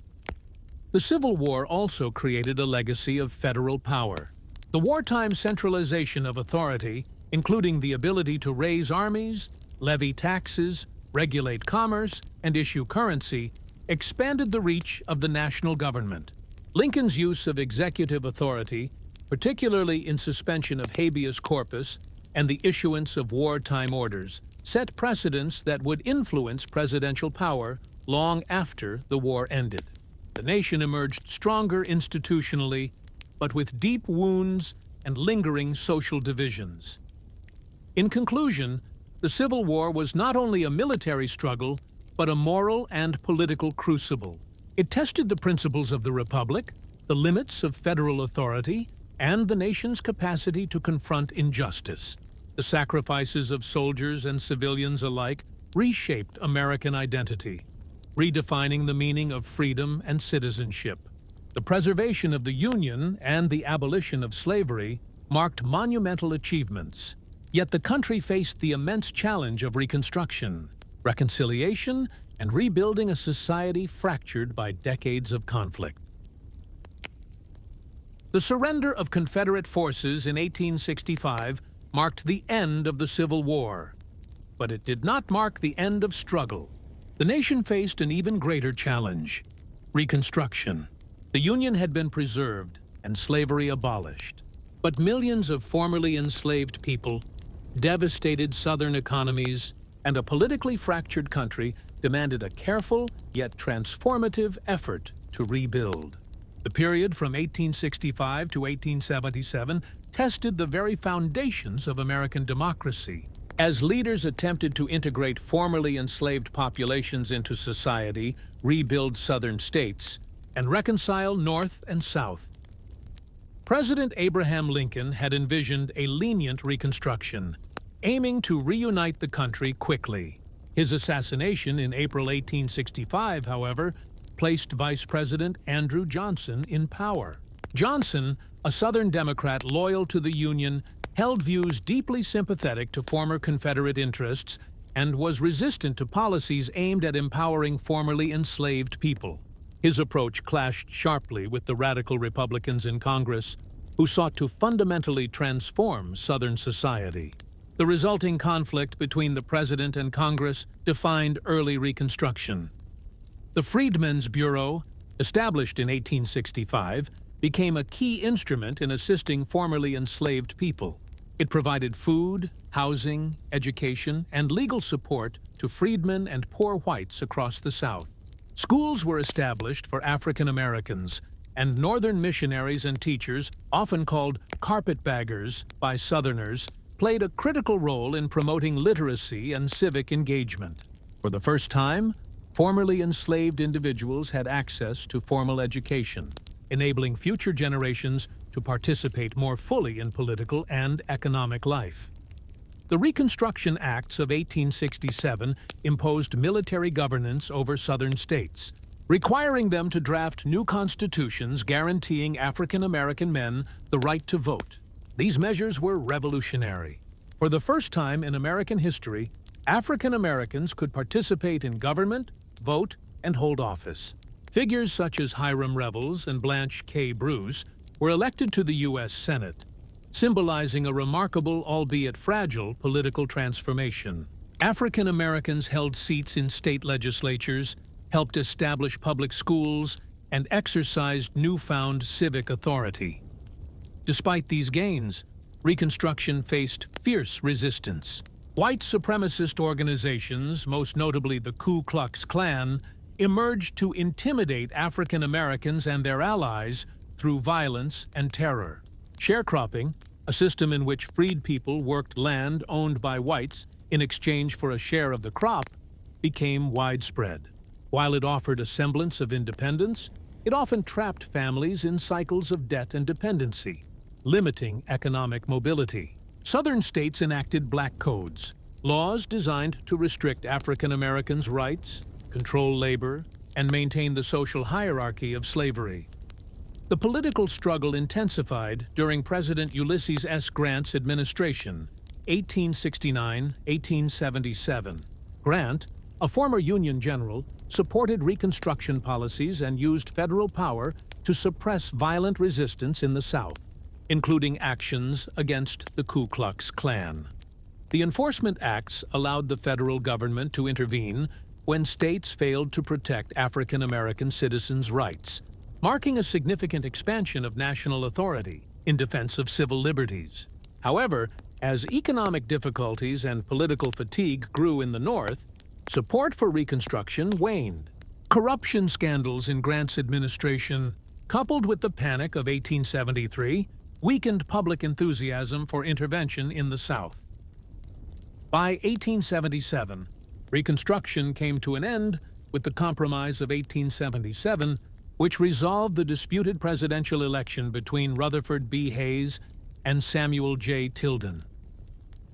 The Civil War also created a legacy of federal power. The wartime centralization of authority, including the ability to raise armies, levy taxes, regulate commerce, and issue currency, expanded the reach of the national government. Lincoln's use of executive authority, particularly in suspension of habeas corpus and the issuance of wartime orders, set precedents that would influence presidential power long after the war ended. The nation emerged stronger institutionally, but with deep wounds and lingering social divisions. In conclusion, the Civil War was not only a military struggle, but a moral and political crucible. It tested the principles of the Republic, the limits of federal authority, and the nation's capacity to confront injustice. The sacrifices of soldiers and civilians alike reshaped American identity, redefining the meaning of freedom and citizenship. The preservation of the Union and the abolition of slavery marked monumental achievements. Yet the country faced the immense challenge of Reconstruction, reconciliation, and rebuilding a society fractured by decades of conflict. The surrender of Confederate forces in 1865 marked the end of the Civil War, but it did not mark the end of struggle. The nation faced an even greater challenge: Reconstruction. The Union had been preserved and slavery abolished, but millions of formerly enslaved people, devastated Southern economies, and a politically fractured country demanded a careful yet transformative effort to rebuild. The period from 1865 to 1877 tested the very foundations of American democracy, as leaders attempted to integrate formerly enslaved populations into society, rebuild Southern states, and reconcile North and South. President Abraham Lincoln had envisioned a lenient Reconstruction, aiming to reunite the country quickly. His assassination in April 1865, however, placed Vice President Andrew Johnson in power. Johnson, a Southern Democrat loyal to the Union, held views deeply sympathetic to former Confederate interests and was resistant to policies aimed at empowering formerly enslaved people. His approach clashed sharply with the radical Republicans in Congress, who sought to fundamentally transform Southern society. The resulting conflict between the President and Congress defined early Reconstruction. The Freedmen's Bureau, established in 1865, became a key instrument in assisting formerly enslaved people. It provided food, housing, education, and legal support to freedmen and poor whites across the South. Schools were established for African Americans, and Northern missionaries and teachers, often called carpetbaggers by Southerners, played a critical role in promoting literacy and civic engagement. For the first time, formerly enslaved individuals had access to formal education, enabling future generations to participate more fully in political and economic life. The Reconstruction Acts of 1867 imposed military governance over Southern states, requiring them to draft new constitutions guaranteeing African American men the right to vote. These measures were revolutionary. For the first time in American history, African Americans could participate in government, vote, and hold office. Figures such as Hiram Revels and Blanche K. Bruce were elected to the U.S. Senate, symbolizing a remarkable, albeit fragile, political transformation. African Americans held seats in state legislatures, helped establish public schools, and exercised newfound civic authority. Despite these gains, Reconstruction faced fierce resistance. White supremacist organizations, most notably the Ku Klux Klan, emerged to intimidate African Americans and their allies through violence and terror. Sharecropping, a system in which freed people worked land owned by whites in exchange for a share of the crop, became widespread. While it offered a semblance of independence, it often trapped families in cycles of debt and dependency, limiting economic mobility. Southern states enacted black codes, laws designed to restrict African Americans' rights, control labor, and maintain the social hierarchy of slavery. The political struggle intensified during President Ulysses S. Grant's administration, 1869-1877. Grant, a former Union general, supported Reconstruction policies and used federal power to suppress violent resistance in the South, including actions against the Ku Klux Klan. The Enforcement Acts allowed the federal government to intervene when states failed to protect African American citizens' rights, marking a significant expansion of national authority in defense of civil liberties. However, as economic difficulties and political fatigue grew in the North, support for Reconstruction waned. Corruption scandals in Grant's administration, coupled with the Panic of 1873, weakened public enthusiasm for intervention in the South. By 1877, Reconstruction came to an end with the Compromise of 1877, which resolved the disputed presidential election between Rutherford B. Hayes and Samuel J. Tilden.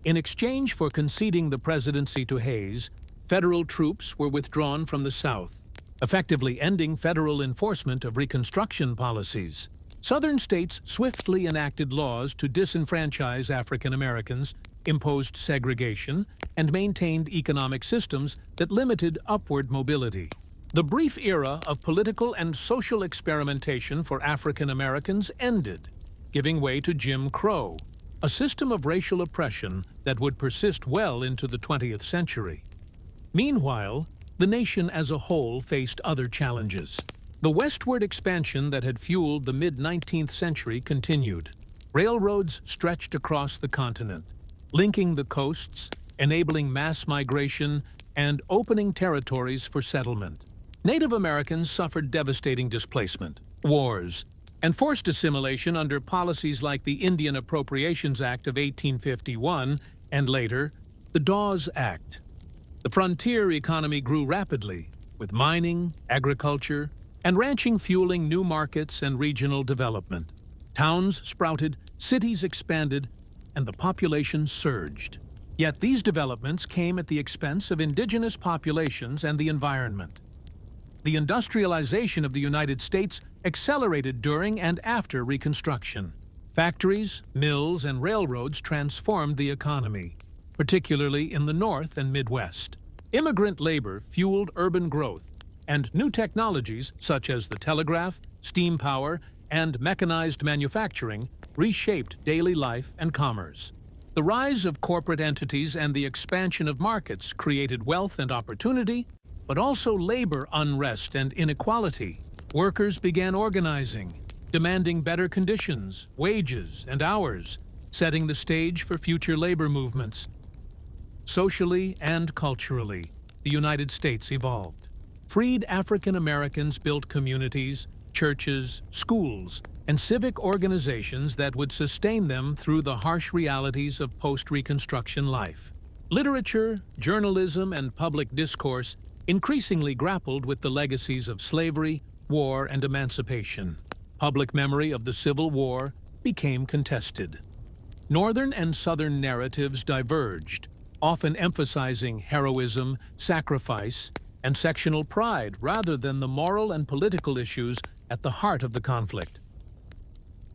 In exchange for conceding the presidency to Hayes, federal troops were withdrawn from the South, effectively ending federal enforcement of Reconstruction policies. Southern states swiftly enacted laws to disenfranchise African Americans, imposed segregation, and maintained economic systems that limited upward mobility. The brief era of political and social experimentation for African Americans ended, giving way to Jim Crow, a system of racial oppression that would persist well into the 20th century. Meanwhile, the nation as a whole faced other challenges. The westward expansion that had fueled the mid-19th century continued. Railroads stretched across the continent, linking the coasts, enabling mass migration, and opening territories for settlement. Native Americans suffered devastating displacement, wars, and forced assimilation under policies like the Indian Appropriations Act of 1851 and later, the Dawes Act. The frontier economy grew rapidly, with mining, agriculture, and ranching fueling new markets and regional development. Towns sprouted, cities expanded, and the population surged. Yet these developments came at the expense of indigenous populations and the environment. The industrialization of the United States accelerated during and after Reconstruction. Factories, mills, and railroads transformed the economy, particularly in the North and Midwest. Immigrant labor fueled urban growth, and new technologies such as the telegraph, steam power, and mechanized manufacturing reshaped daily life and commerce. The rise of corporate entities and the expansion of markets created wealth and opportunity, but also labor unrest and inequality. Workers began organizing, demanding better conditions, wages, and hours, setting the stage for future labor movements. Socially and culturally, the United States evolved. Freed African Americans built communities, churches, schools, and civic organizations that would sustain them through the harsh realities of post-Reconstruction life. Literature, journalism, and public discourse increasingly grappled with the legacies of slavery, war, and emancipation. Public memory of the Civil War became contested. Northern and Southern narratives diverged, often emphasizing heroism, sacrifice, and sectional pride rather than the moral and political issues at the heart of the conflict.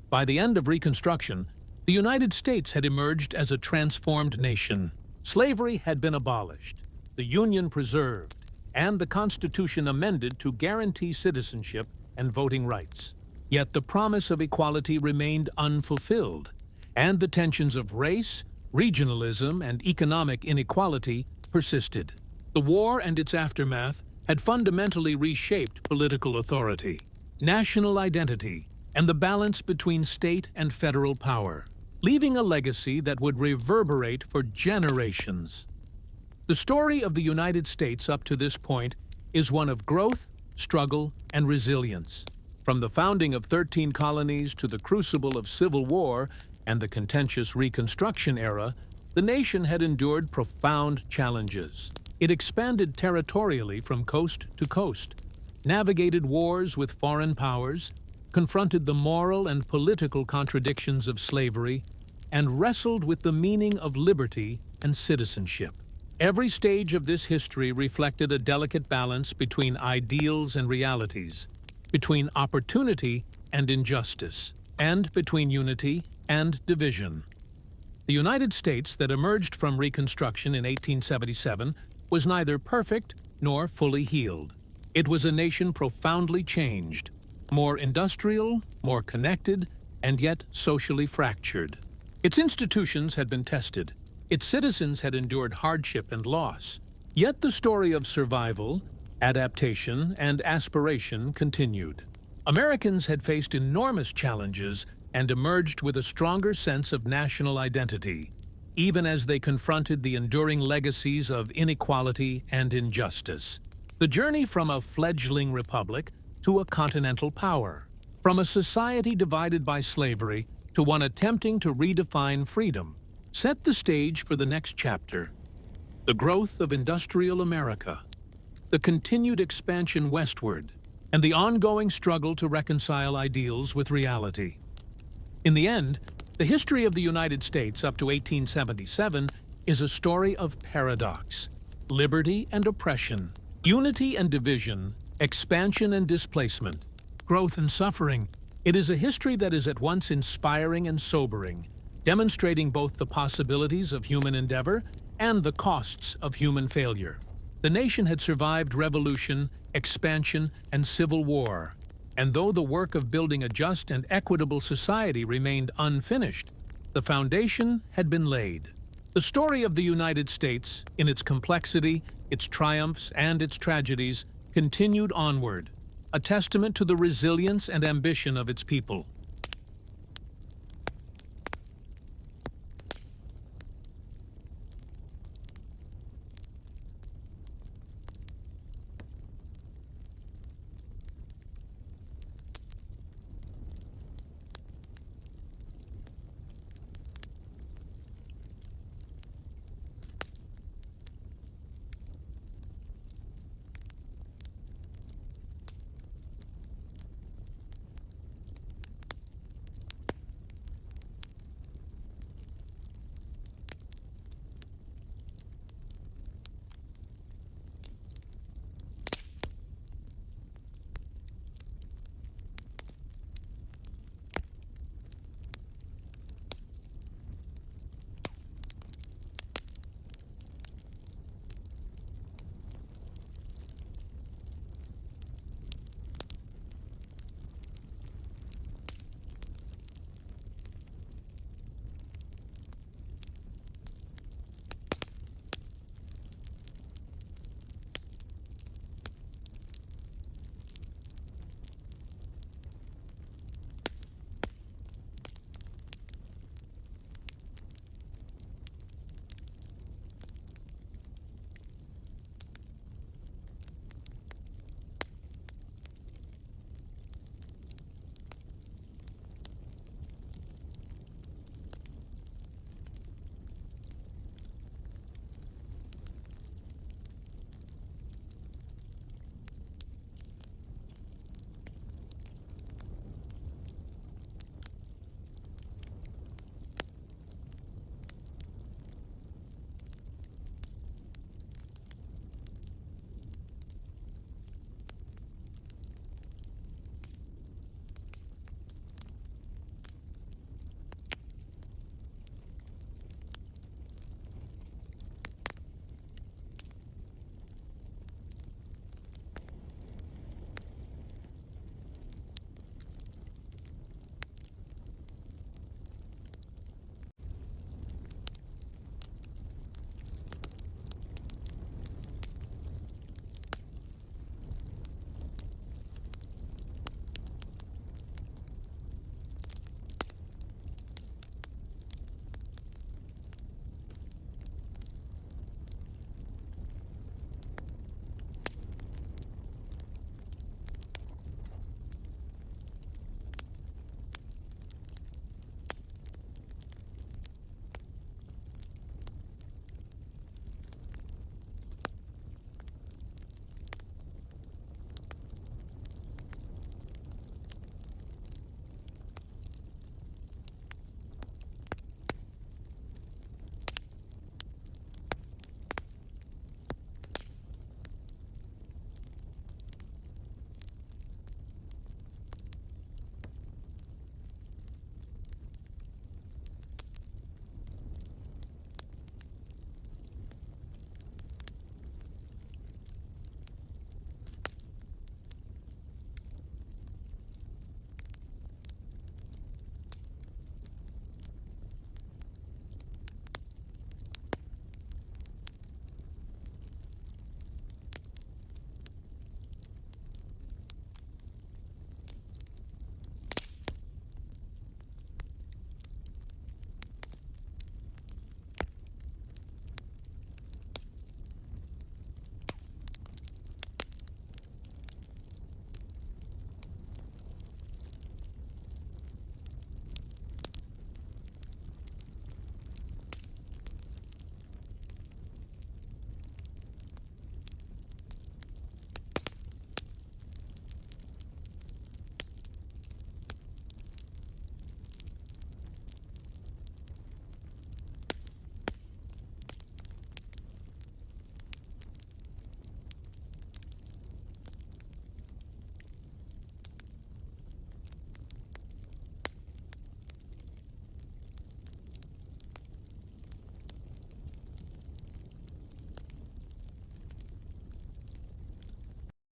By the end of Reconstruction, the United States had emerged as a transformed nation. Slavery had been abolished, the Union preserved, and the Constitution amended to guarantee citizenship and voting rights. Yet the promise of equality remained unfulfilled, and the tensions of race, regionalism, and economic inequality persisted. The war and its aftermath had fundamentally reshaped political authority, national identity, and the balance between state and federal power, leaving a legacy that would reverberate for generations. The story of the United States up to this point is one of growth, struggle, and resilience. From the founding of 13 colonies to the crucible of civil war and the contentious Reconstruction era, the nation had endured profound challenges. It expanded territorially from coast to coast, navigated wars with foreign powers, confronted the moral and political contradictions of slavery, and wrestled with the meaning of liberty and citizenship. Every stage of this history reflected a delicate balance between ideals and realities, between opportunity and injustice, and between unity and division. The United States that emerged from Reconstruction in 1877 was neither perfect nor fully healed. It was a nation profoundly changed, more industrial, more connected, and yet socially fractured. Its institutions had been tested. Its citizens had endured hardship and loss. Yet the story of survival, adaptation, and aspiration continued. Americans had faced enormous challenges and emerged with a stronger sense of national identity, even as they confronted the enduring legacies of inequality and injustice. The journey from a fledgling republic to a continental power, from a society divided by slavery to one attempting to redefine freedom, set the stage for the next chapter. The growth of industrial America, the continued expansion westward, and the ongoing struggle to reconcile ideals with reality. In the end, the history of the United States up to 1877 is a story of paradox, liberty and oppression, unity and division, expansion and displacement, growth and suffering. It is a history that is at once inspiring and sobering, demonstrating both the possibilities of human endeavor and the costs of human failure. The nation had survived revolution, expansion, and civil war, and though the work of building a just and equitable society remained unfinished, the foundation had been laid. The story of the United States, in its complexity, its triumphs, and its tragedies, continued onward, a testament to the resilience and ambition of its people.